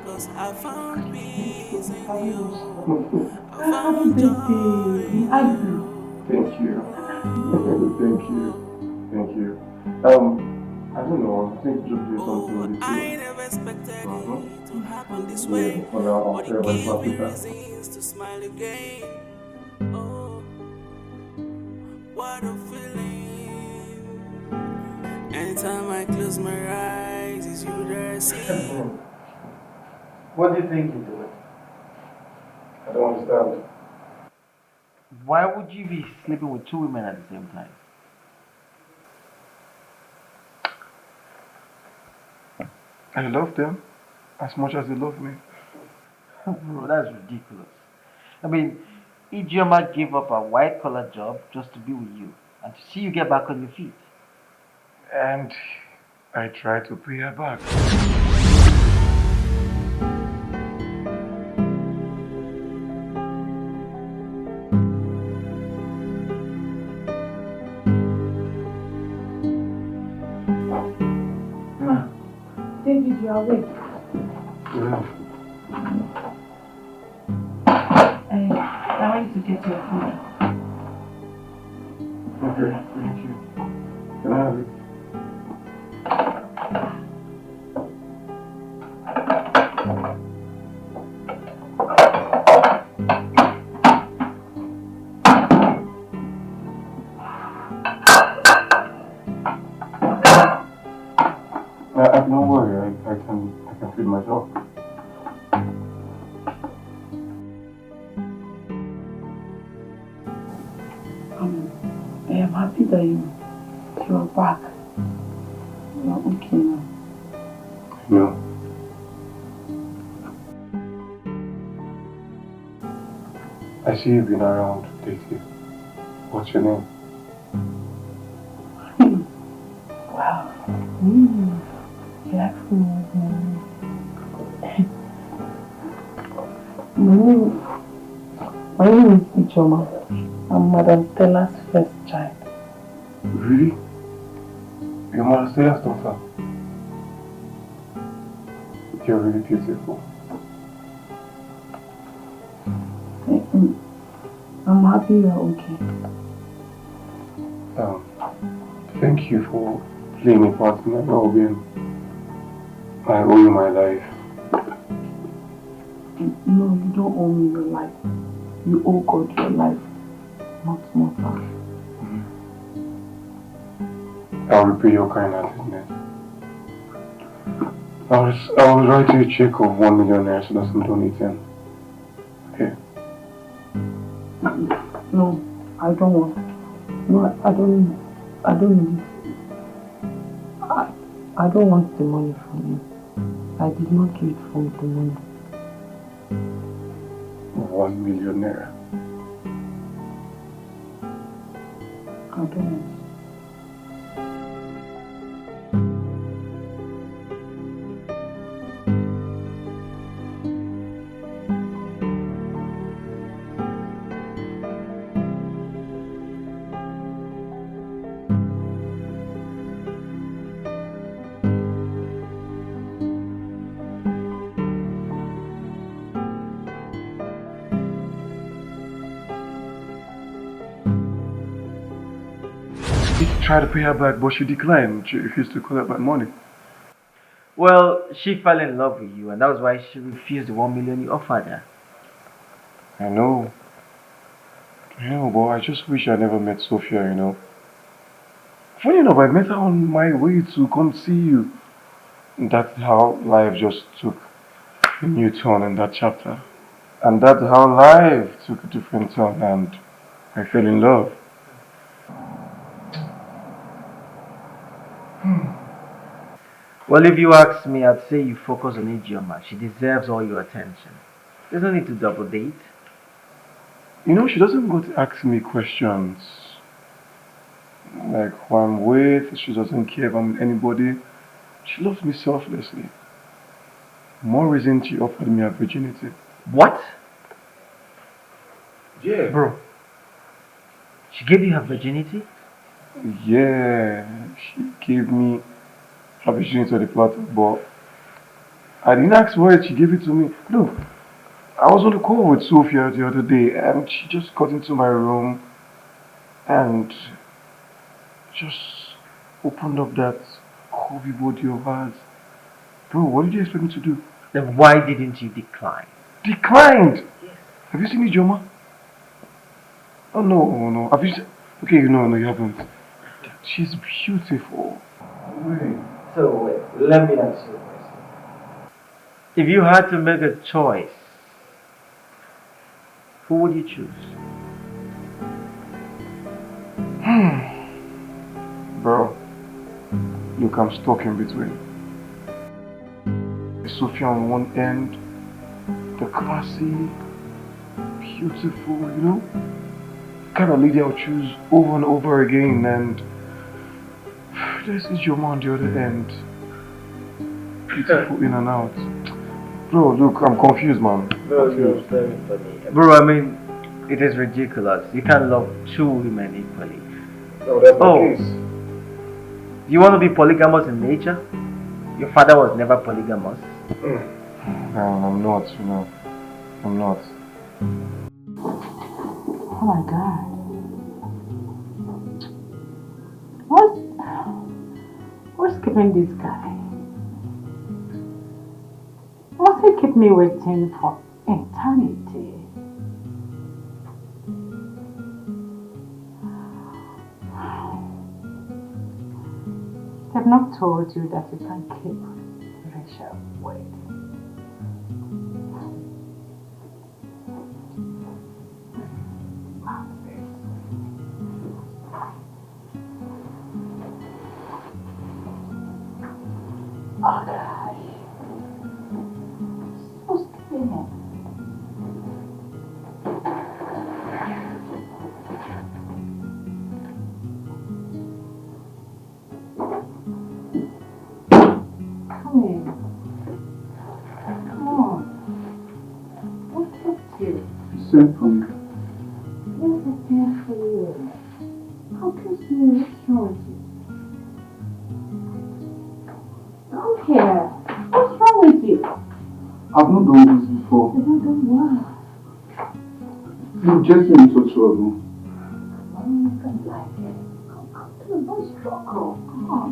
Cause I found peace in you. Happy birthday. Thank you. Thank you. I don't know, I think you should do something with it. I never expected it to happen this way, but it gave me reasons to smile again. Oh, what a feeling. Anytime I close my eyes, it's you that I see. What do you think you're doing? I don't understand. Why would you be sleeping with two women at the same time? I love them as much as they love me. Bro, that's ridiculous. I mean, Ijeoma gave up a white-collar job just to be with you and to see you get back on your feet. And I try to pay her back. David, you are awake. Yeah. I want you to get your food. Okay, thank you. Can I have it? Don't worry, I can feed myself. I am happy that you are back. You are okay now. No. I see you've been around lately. What's your name? Wow. You asked me what's my name is Ijeoma. I'm Madam Stella's first child. Really? You're Madam Stella's daughter? You're really beautiful. I'm happy you're okay. Thank you for playing a part in my well-being. I owe you my life. No, you don't owe me your life. You owe God your life, not Martha. I'll repay your kind-heartedness. I'll write you a check of 1 million naira so that's some donating. Okay? No, I don't want. No, I don't need it. I don't want the money from you. I I did not do it for the money. 1 million naira. I don't know. Tried to pay her back, but she declined. She refused to collect my money. Well, she fell in love with you, and that was why she refused the 1 million you offered her. I know. But I just wish I never met Sophia. Funny enough, I met her on my way to come see you. That's how life just took a new turn in that chapter. And that's how life took a different turn, and I fell in love. Well, if you ask me, I'd say you focus on Ijeoma. She deserves all your attention. There's no need to double date. She doesn't go to ask me questions. Like who I'm with, she doesn't care if I'm with anybody. She loves me selflessly. More reason she offered me her virginity. What? Yeah. Bro, she gave you her virginity? Yeah, she gave me her virginity on the platter, but I didn't ask for it, she gave it to me. Look, I was on the call with Sophia the other day and she just got into my room and just opened up that curvy body of hers. Bro, what did you expect me to do? Then why didn't you decline? Declined? Yes. Have you seen Ijeoma? Oh no. Have you seen? Okay, no, you haven't. She's beautiful. Wait. So let me ask you a question. If you had to make a choice, who would you choose? Bro, look, I'm stuck in between. Sophia on one end, the classy, beautiful, kind of lady I'll choose over and over again, and there's Ijeoma on the other end. Beautiful in and out. Bro, look, I'm confused, man. Confused. Very funny. Bro, I mean, it is ridiculous. You can't love two women equally. No, that's the case. You want to be polygamous in nature? Your father was never polygamous. No, I'm not, I'm not. Oh my God. What's keeping this guy? Must he keep me waiting for eternity? I've not told you that you can keep Rachel waiting. Okay. So scared. Come in. Come on. What kept you? Same for you. Yes, it's here for you. How can you what's wrong with you? Come here. What's wrong with you? I've not done this before. You've not done what? You get me into trouble. I don't like it. Come, don't struggle. Come on.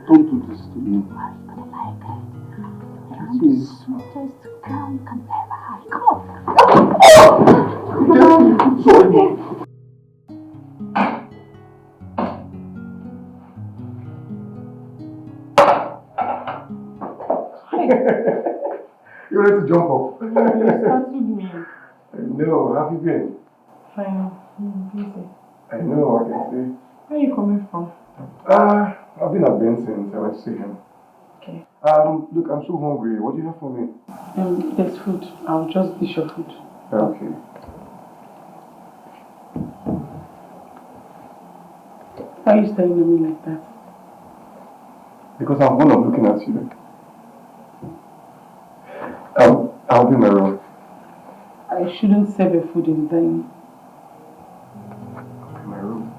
Don't do this to me. Why are you gonna like it? I'm the sweetest girl you can ever have. Come on. Get me into trouble. You ready to jump off? You startled me. I know. How have you been? Fine. I'm busy. I know, I can see. Where are you coming from? I've been at Benson's. I went to see him. Okay. Look, I'm so hungry. What do you have for me? There's food. I'll just dish your food. Okay. Why are you staring at me like that? Because I'm fond of looking at you. I'll be my room. I shouldn't serve your food in dining. I'll be my room.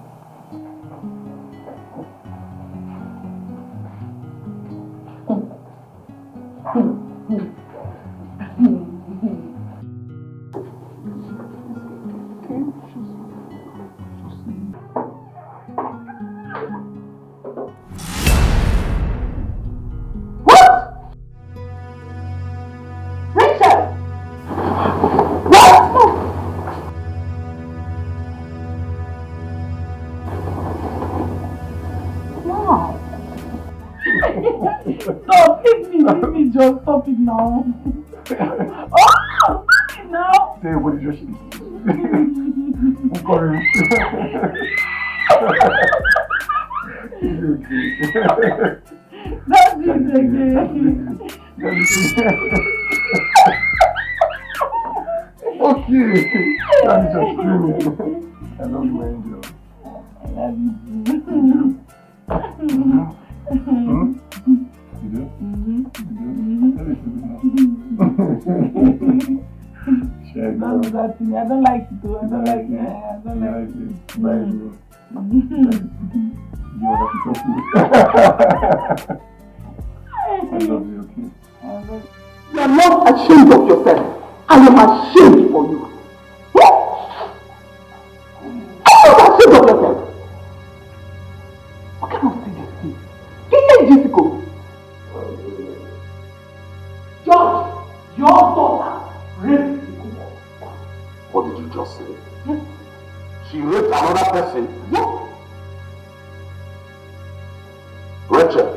Stop, leave me, just stop it now. Oh, stop it now. Say what did you say? I'm sorry. That's it again. Okay. Daddy just screaming. I love you, angel. I love you too. You do? Don't do that to me. I don't like it too. I don't like it. I don't like it. I love you, okay? You are not ashamed of yourself. I am ashamed for you. I'm not ashamed of yourself. What kind of thing is this? Do you hear Jessica? George, your daughter raped the cook. What did you just say? Yes. She raped another person? Yes. Rachel!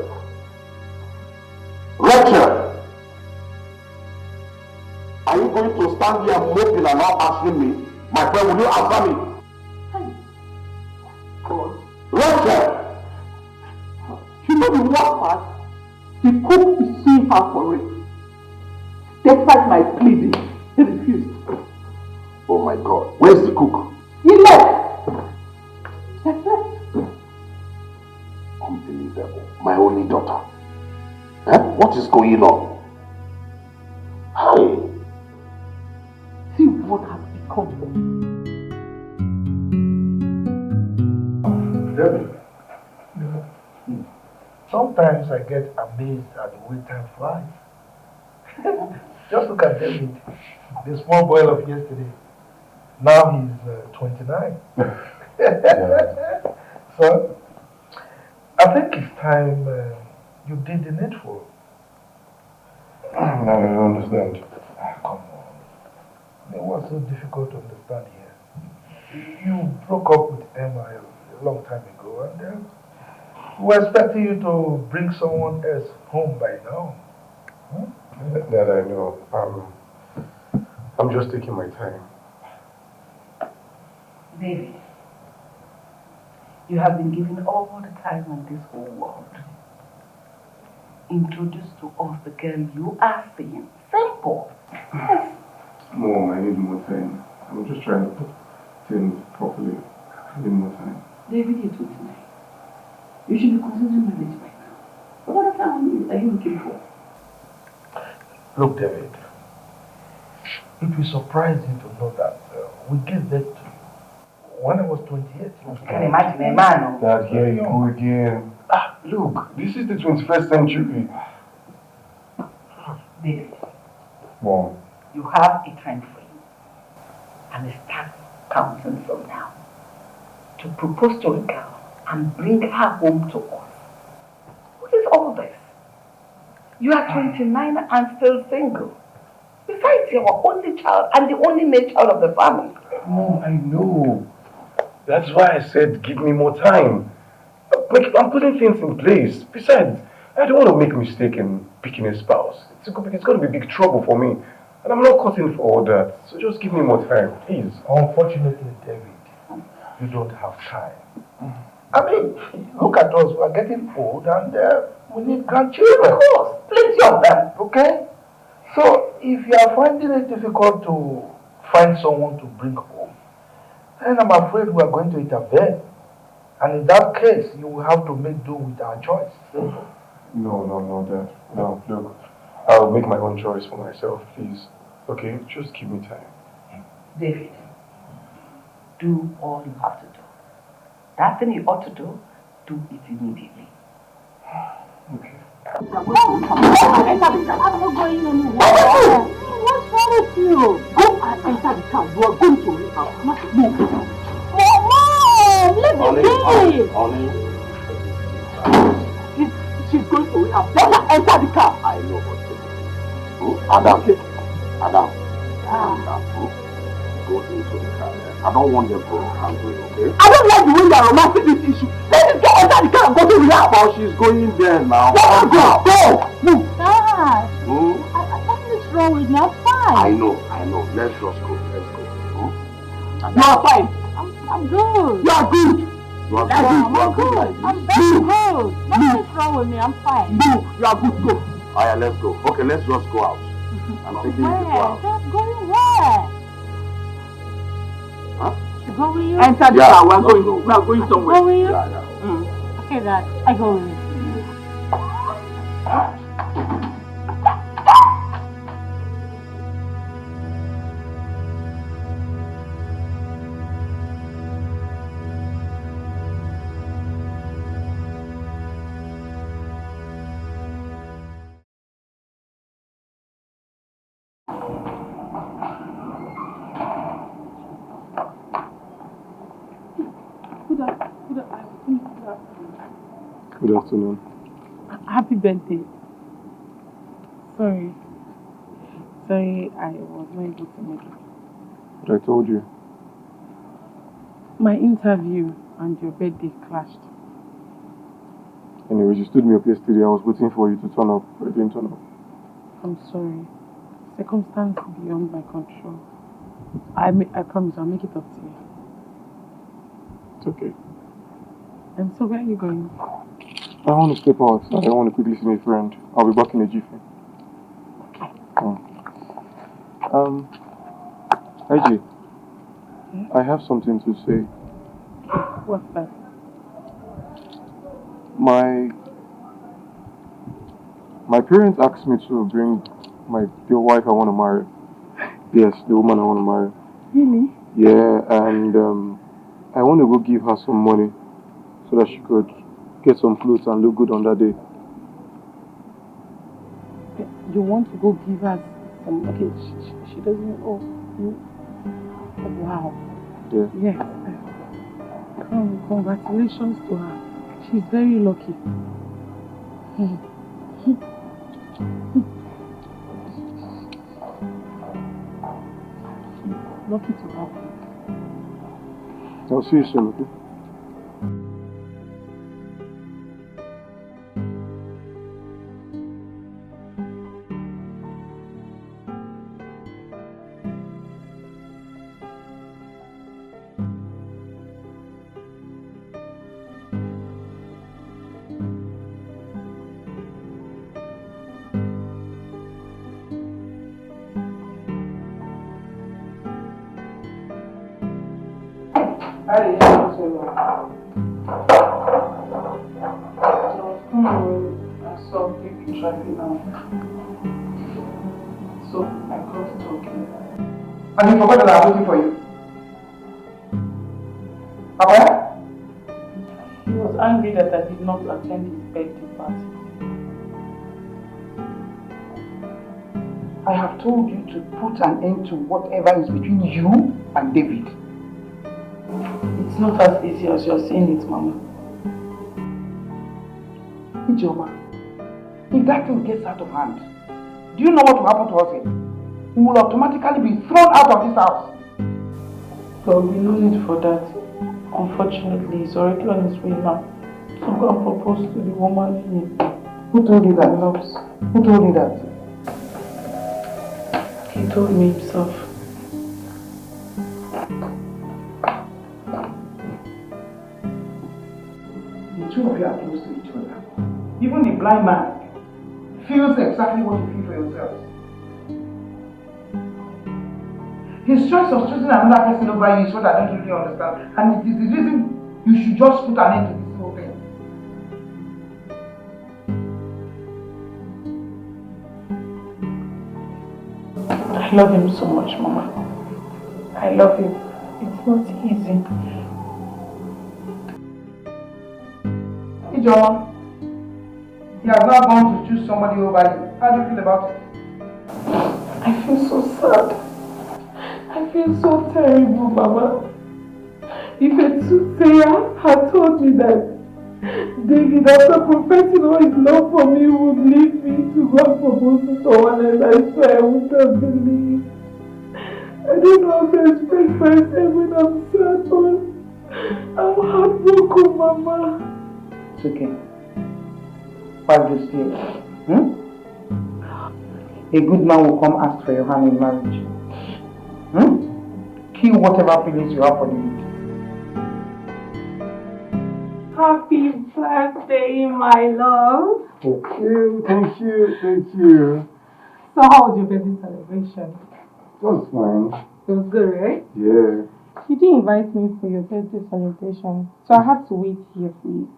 Rachel! Are you going to stand here moping and not answering me? My friend, will you answer me? God. Rachel! You know the worst part? The cook is suing her for rape. Despite my pleading, he refused. Oh my God, where's the cook? He left. That's it. Unbelievable. My only daughter. What is going on? Hi. See what has become. Debbie, sometimes I get amazed at the way time flies. Just look at David, the small boy of yesterday. Now he's 29. So, I think it's time you did the needful. I don't understand. Come on. It was so difficult to understand here. You broke up with Emma a long time ago, and we were expecting you to bring someone else home by now. That I know. I'm just taking my time. David, you have been given all the time in this whole world. Introduce to us the girl you are seeing. Simple. Yes. Mom, I need more time. I'm just trying to put things properly. I need more time. David, you're 29. You should be considering marriage right now. What other family are you looking for? Look, David, it will surprise you to know that we gave birth to you when I was 28. You can imagine a man. Dad, here you go again. Look, this is the 21st century. David, Mom. you have a time frame, and it starts counting from now to propose to a girl and bring her home to us. What is all this? You are 29 and still single. Besides, you're our only child and the only male child of the family. Mom, I know. That's why I said give me more time. I'm putting things in place. Besides, I don't want to make a mistake in picking a spouse. It's going to be big trouble for me. And I'm not cutting for all that. So just give me more time, please. Unfortunately, David, you don't have time. I mean, look at us. We are getting old and we need grandchildren. Of course, plenty of them. Okay? So, if you are finding it difficult to find someone to bring home, then I'm afraid we are going to intervene. And in that case, you will have to make do with our choice. No, Dad. No, look. I'll make my own choice for myself, please. Okay? Just give me time. David, do all you have to do. That thing you ought to do it immediately. Okay. I'm not going anywhere. What's wrong with you? Go and enter the car. You are going to leave out. Move. Mom, let me be. Honey. She's going to leave out. Let her enter the car. I know what to do. Adam. Calm down. Go into the car. I don't want them to handle it, okay? I don't like the way you are romancing this issue. Let us get enter the car and go to rehab. Oh, she's going there now. Let her go. Move. Dad. What's wrong with me? I'm fine. I know. Let's just go. You are fine. I'm good. You are good. You are good. I'm good. I'm very good. Nothing's wrong with me. I'm fine. No, you are good. Go. Alright, let's go. Okay, let's just go out. I'm taking you to go out. Dad, going where? Huh? To go with you? Enter the car. We are going somewhere. Go with you? Yeah. Okay, Dad. I go with you. Good afternoon. Happy birthday. Sorry, I was not able to make it. But I told you. My interview and your birthday clashed. Anyways, you stood me up yesterday. I was waiting for you to turn up, but you didn't turn up. I'm sorry. Circumstance beyond my control. I promise I'll make it up to you. It's okay. And so where are you going? I want to step out. I want to quickly see my friend. I'll be back in a jiffy. AJ, I have something to say. What's that? My parents asked me to bring the wife I want to marry. Yes, the woman I want to marry. Really? Yeah, and I want to go give her some money so that she could get some clothes and look good on that day. You want to go give her some... Okay, she doesn't... Oh, wow. Yeah. Yes. Congratulations to her. She's very lucky. She's lucky to have you. I'll see you soon, okay? So I got talking. And you forgot that I'm waiting for you. Papa? He was angry that I did not attend his birthday party. I have told you to put an end to whatever is between you and David. It's not as easy as you're saying it, Mama. Ijoma, if that thing gets out of hand, do you know what will happen to us here? We will automatically be thrown out of this house. There will be no need for that. Unfortunately, he's already on his way now to go and propose to the woman Who told you that? he loves. Who told you that? He told me himself. two of you are close to each other. Even a blind man feels exactly what you feel for yourselves. His choice of choosing another person over you is what I don't really understand. And it is the reason you should just put an end to this whole thing. I love him so much, Mama. I love him. It's not easy. Ijoma, he has now gone to choose somebody over you. How do you feel about it? I feel so sad. I feel so terrible, Mama. If a soothsayer had told me that David, after professing all his love for me, would leave me to go and propose to someone else, I swear I wouldn't have believed. I don't know how to express myself when I'm sad, but I'm heartbroken, Mama. It's okay. Wipe those tears. A good man will come ask for your hand in marriage. Kill whatever feelings you have for David. Happy birthday, my love. Thank you, thank you, thank you. So how was your birthday celebration? It was fine. It was good, right? Yeah. You didn't invite me for your birthday celebration, so I had to wait here for you.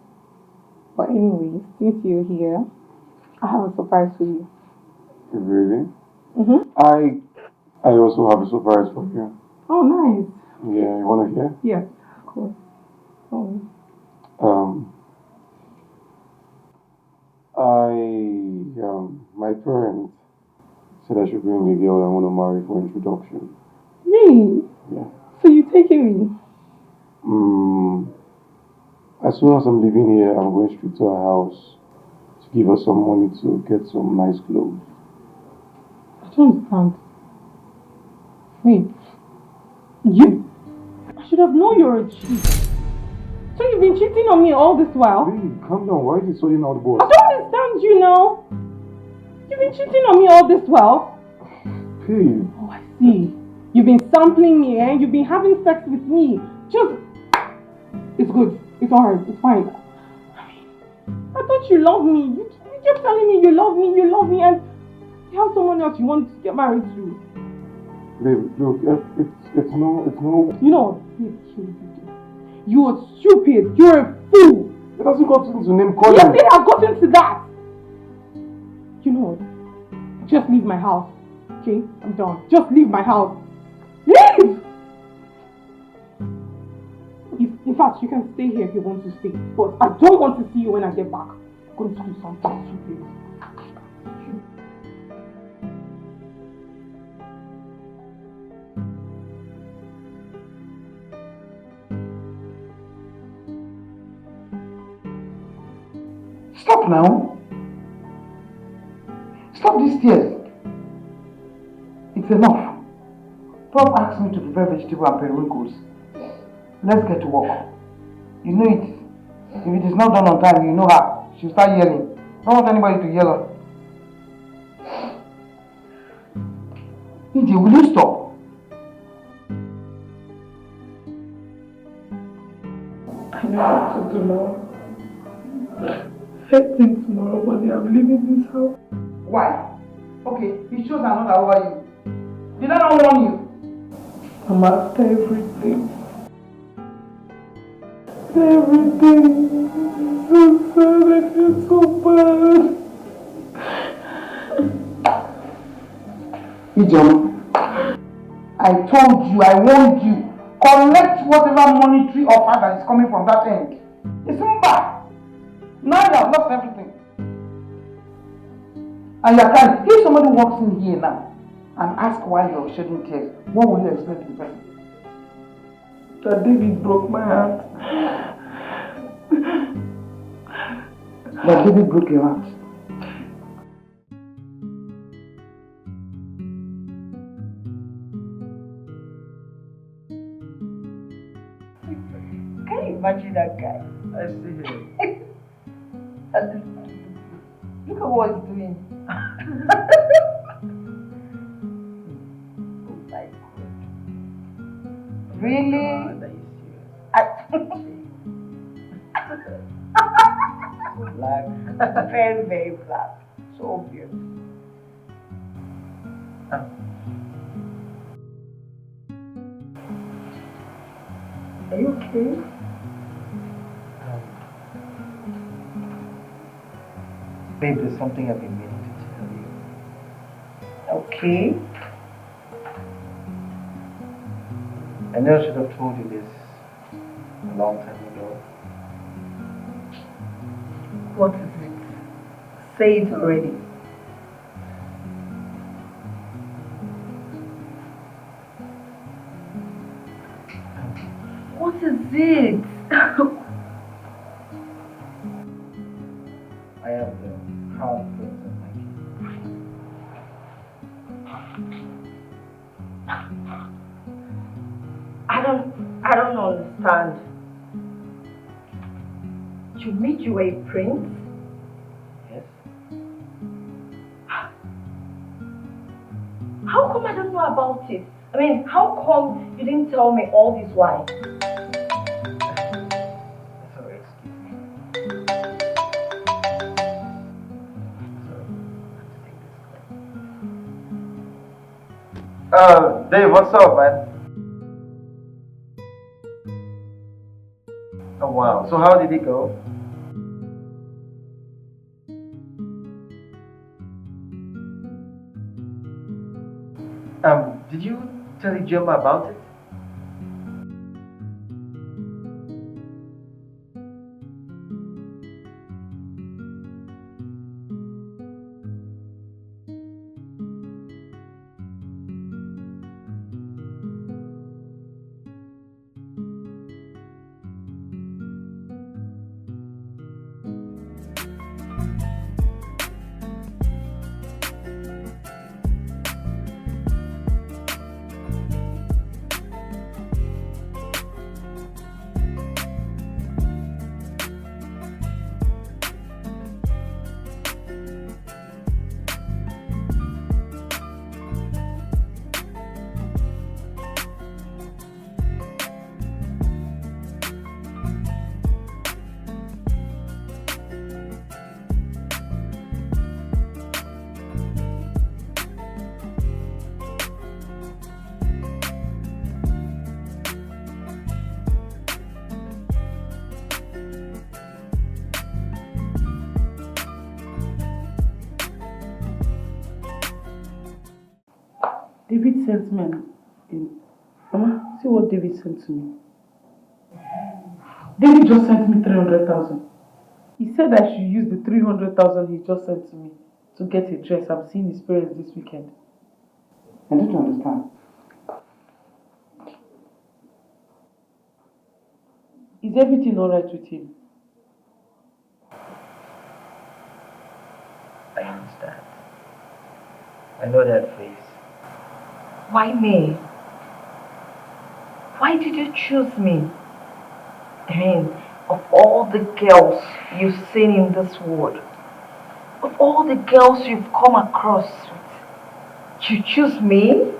But anyway, since you're here, I have a surprise for you. Really? Mm-hmm. I also have a surprise for you. Oh, nice. Yeah, you wanna hear? Yes, of course. Oh. My parents said I should bring the girl I want to marry for introduction. Really? Yeah. So you taking me? As soon as I'm leaving here, I'm going straight to her house to give her some money to get some nice clothes. I don't understand. Wait. You? I should have known you're a cheat. So you've been cheating on me all this while? Babe, calm down. Why are you sorting out the boss? I don't understand you now. You've been cheating on me all this while? Babe. Oh, I see. You've been sampling me, eh? You've been having sex with me. Just... It's good. It's alright. It's fine. I thought you loved me. You kept telling me you love me, and you have someone else you want to get married to. Babe, look, it's no... You know what? You are stupid. You're a fool. It hasn't gotten to name calling. Yes, it has gotten to that. You know what? Just leave my house. Okay? I'm done. Just leave my house. Leave! In fact, you can stay here if you want to stay. But I don't want to see you when I get back. I'm going to do something stupid. Stop now. Stop these tears. It's enough. Prof asked me to prepare vegetable and periwinkles. Let's get to work. You know it. If it is not done on time, you know her. She'll start yelling. Don't want anybody to yell her. EJ, will you stop? I know what to do now. First thing tomorrow morning, I'm leaving this house. Why? Okay, he chose another over you. Did I not warn you? I'm after everything. Everything. So sad, I feel so bad. Ijom, I told you, I warned you. Collect whatever monetary offer that is coming from that end. It's not bad. Now you have lost everything. And you are crying. If somebody walks in here now and asks why you are shedding tears, what will you explain to the person? That David broke my heart. That David broke your heart. Can you imagine that guy? I see him. Look at what he's doing. Oh my God. Really? Are you serious? Black. Very, very black. So obvious. Are you okay? Babe, there's something I've been meaning to tell you. Okay. I know I should have told you this a long time ago. What is it? Say it already. What is it? I have the crown prince of my I don't understand. You made you a prince? Yes. How come I don't know about it? I mean, how come you didn't tell me all this while? Sorry, excuse me. Dave, what's up, man? Oh wow. So how did it go? Did you tell Ijoma about it? David sent me Mama, see what David sent to me. David just sent me 300,000. He said I should use the 300,000 he just sent to me to get a dress. I'm seeing his parents this weekend. I don't understand. Is everything alright with him? I understand. I know that face. Why me? Why did you choose me? I mean, of all the girls you've seen in this world, of all the girls you've come across with, you choose me?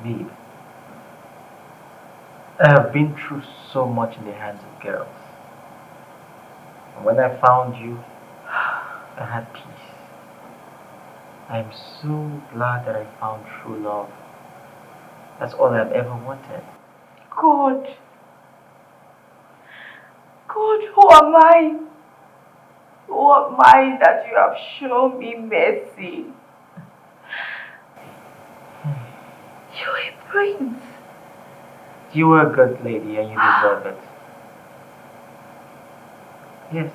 Babe, I have been through so much in the hands of girls. And when I found you, I had peace. I'm so glad that I found true love. That's all I've ever wanted. God. God, who am I? Who am I that you have shown me mercy? You're a prince. You were a good lady and you deserve it. Yes.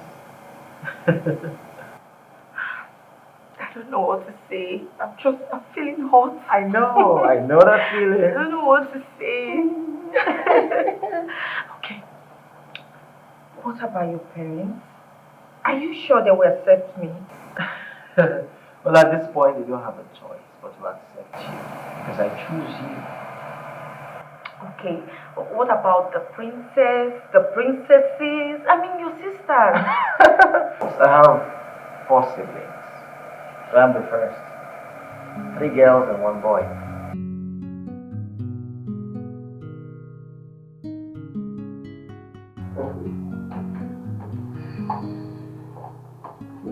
I don't know what to say. I'm feeling hot. I know that feeling. I don't know what to say. Okay. What about your parents? Are you sure they will accept me? Well, at this point, they don't have a choice but to accept you because I choose you. Okay. What about the princess, the princesses? I mean, your sisters. I have 4 siblings. So I'm the first. 3 girls and 1 boy.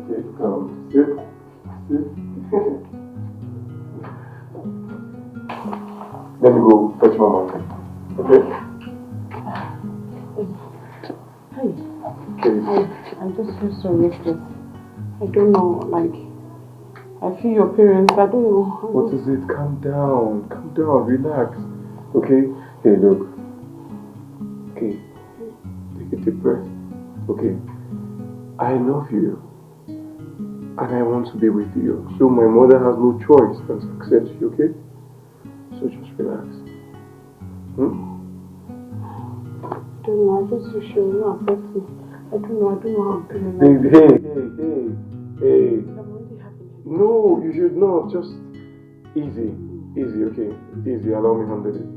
Okay, come. Sit. Let me go fetch Mama. Okay? Hey. Okay. I just feel so restless. I don't know, like, I feel your parents, I don't know. What is it? Calm down, relax. Okay? Hey, look. Okay. Take a deep breath. Okay. I love you. And I want to be with you. So my mother has no choice than to accept you, okay? So just relax. I don't know, I just wish you will not accept me. I don't know how I'm feeling. Hey. No, you should not. Just easy, okay? Easy, allow me to handle it.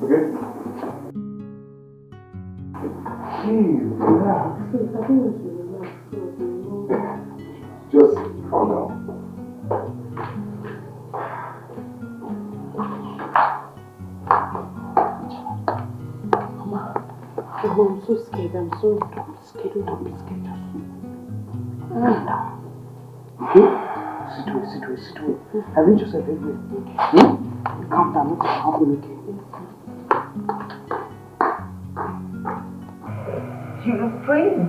Okay? Please, relax. I think we should relax. Just calm down. Mama, I'm so scared. Don't be scared. Don't be scared. Sit well. Arrange yourself very well. Calm down, look at okay. You look brave.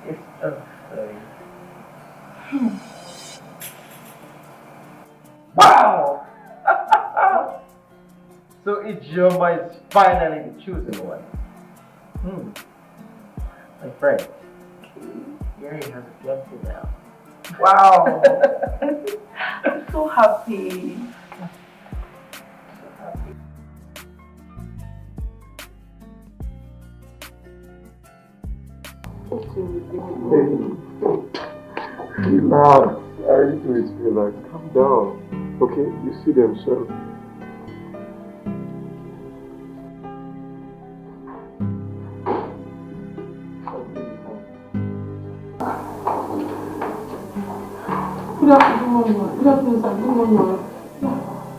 It's sorry. Wow! So Ijoma is finally the chosen one. My friend, Gary has a fiance now. Wow! I'm so happy. Relax. I need to relax. Calm down. Okay? You see them soon. Good afternoon, sir. Good morning.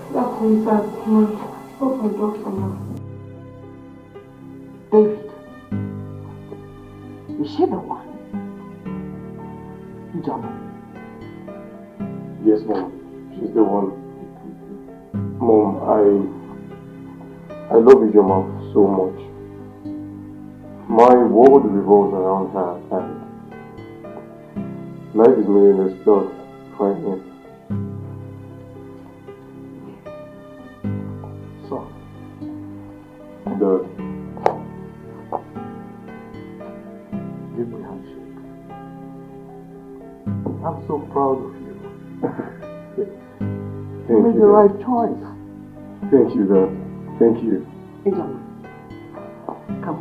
Good afternoon, sir. Good morning. Go for a doctor now. David, is she the one? John? Yes, Mom. She's the one. Mom, I love Ijoma so much. My world revolves around her, and life is meaningless without her. So, Dad, give me a handshake. I'm so proud of you. You made the right choice. Thank you, Dad. Thank you. Hey, John. Come.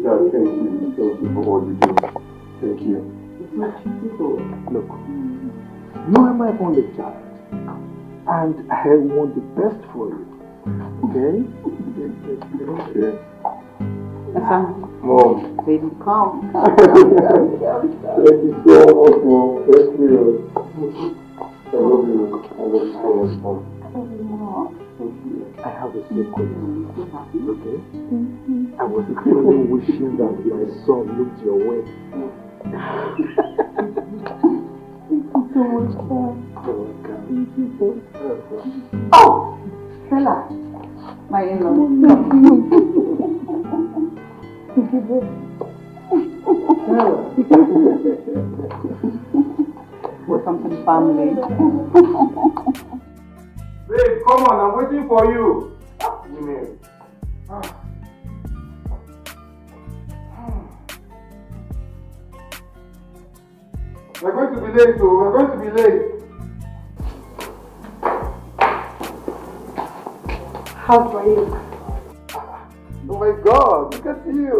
Dad, thank you. Thank you for all you do. Thank you. Look, you are my only child, and I want the best for you. Okay? Okay. Mom. Baby, come. Thank you so much, Mom. Thank you. I love you. I love you so much, Mom. I love you more. I have a secret. Okay? I was really wishing that my son looked your way. Thank you so much, sir. You're welcome. Thank you, sir. Oh! Stella, my in-law. Welcome to the family. Babe, come on, I'm waiting for you. Email. We're going to be late, so we're going to be late. How do I look? Oh my God, look at you.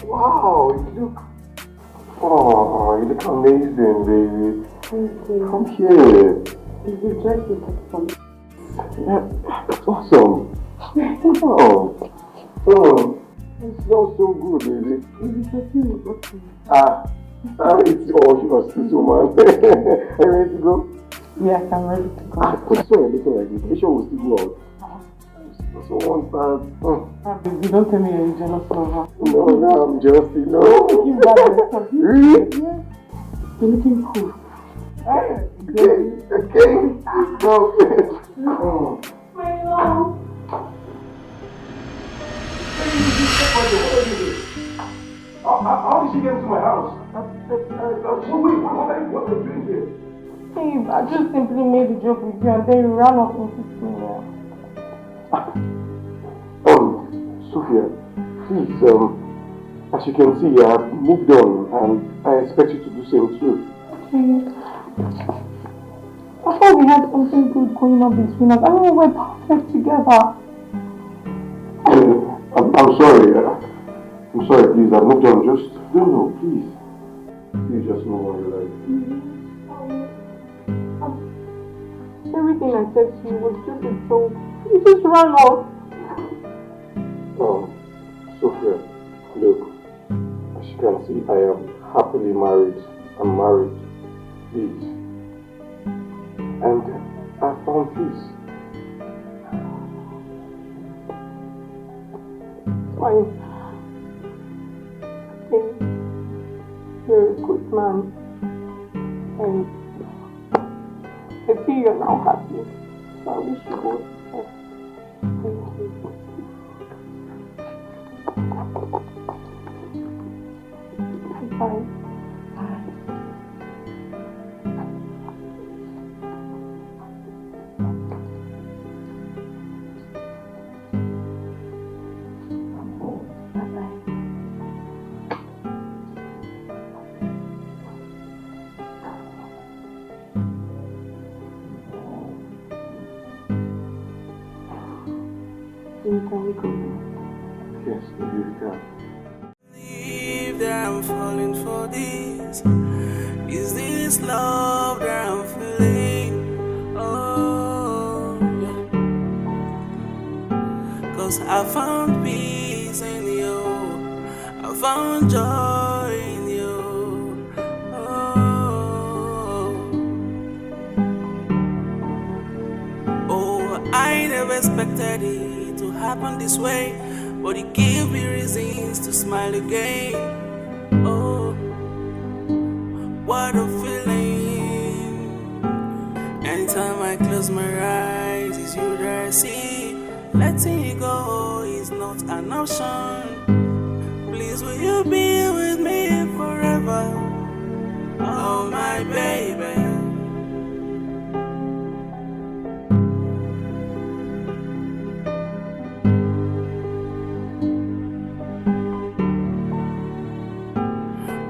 Wow, you look... Oh, you look amazing, baby. Thank you. Come here. The dress is from... Yeah, that's awesome. Oh, it smells so good, baby. It's a perfume, okay. It's all yours, this woman. Are you ready to go? Yes, I'm ready to go. What's so a little like this? Make sure we'll still go out. So once that... Baby, don't tell me you're jealous of her. No, I'm just, you know. Looking bad yourself. Really? Yeah. You're looking cool. Okay. No. My love. How did she get into my house? Wait, what are you doing here? Babe, I just simply made a joke with you and then you ran off into me. Sophia, please, as you can see, I've moved on and I expect you to do the same too. Okay. I thought we had something good going on between us. I know we're perfect together. I'm sorry. I'm sorry, please. I've moved on. Just, no, please. Please just move on your life. Everything I said to you was just a joke. You just ran off. Sophia, look, as you can see, I am happily married. I'm married. Please. And I found peace. Fine. Okay. You're a good man. And I see you're now happy. So I wish you both the best. Thank you. Bye. Can we go now? Yes, maybe we can. Believe that I'm falling for this. Is this love that I'm feeling? Oh, yeah. 'Cause I found peace in you. I found joy in you. Oh, I never expected it to happen this way, but it gave me reasons to smile again. Oh, what a feeling. Anytime I close my eyes, it's you that I see. Letting you go is not an option. Please, will you be with me forever? Oh, my baby.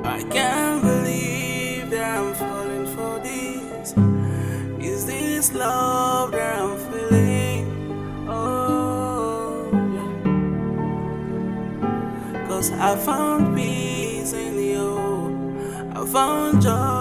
I can't believe that I'm falling for this. Is this love that I'm feeling? Oh, yeah. 'Cause I found peace in you. I found joy.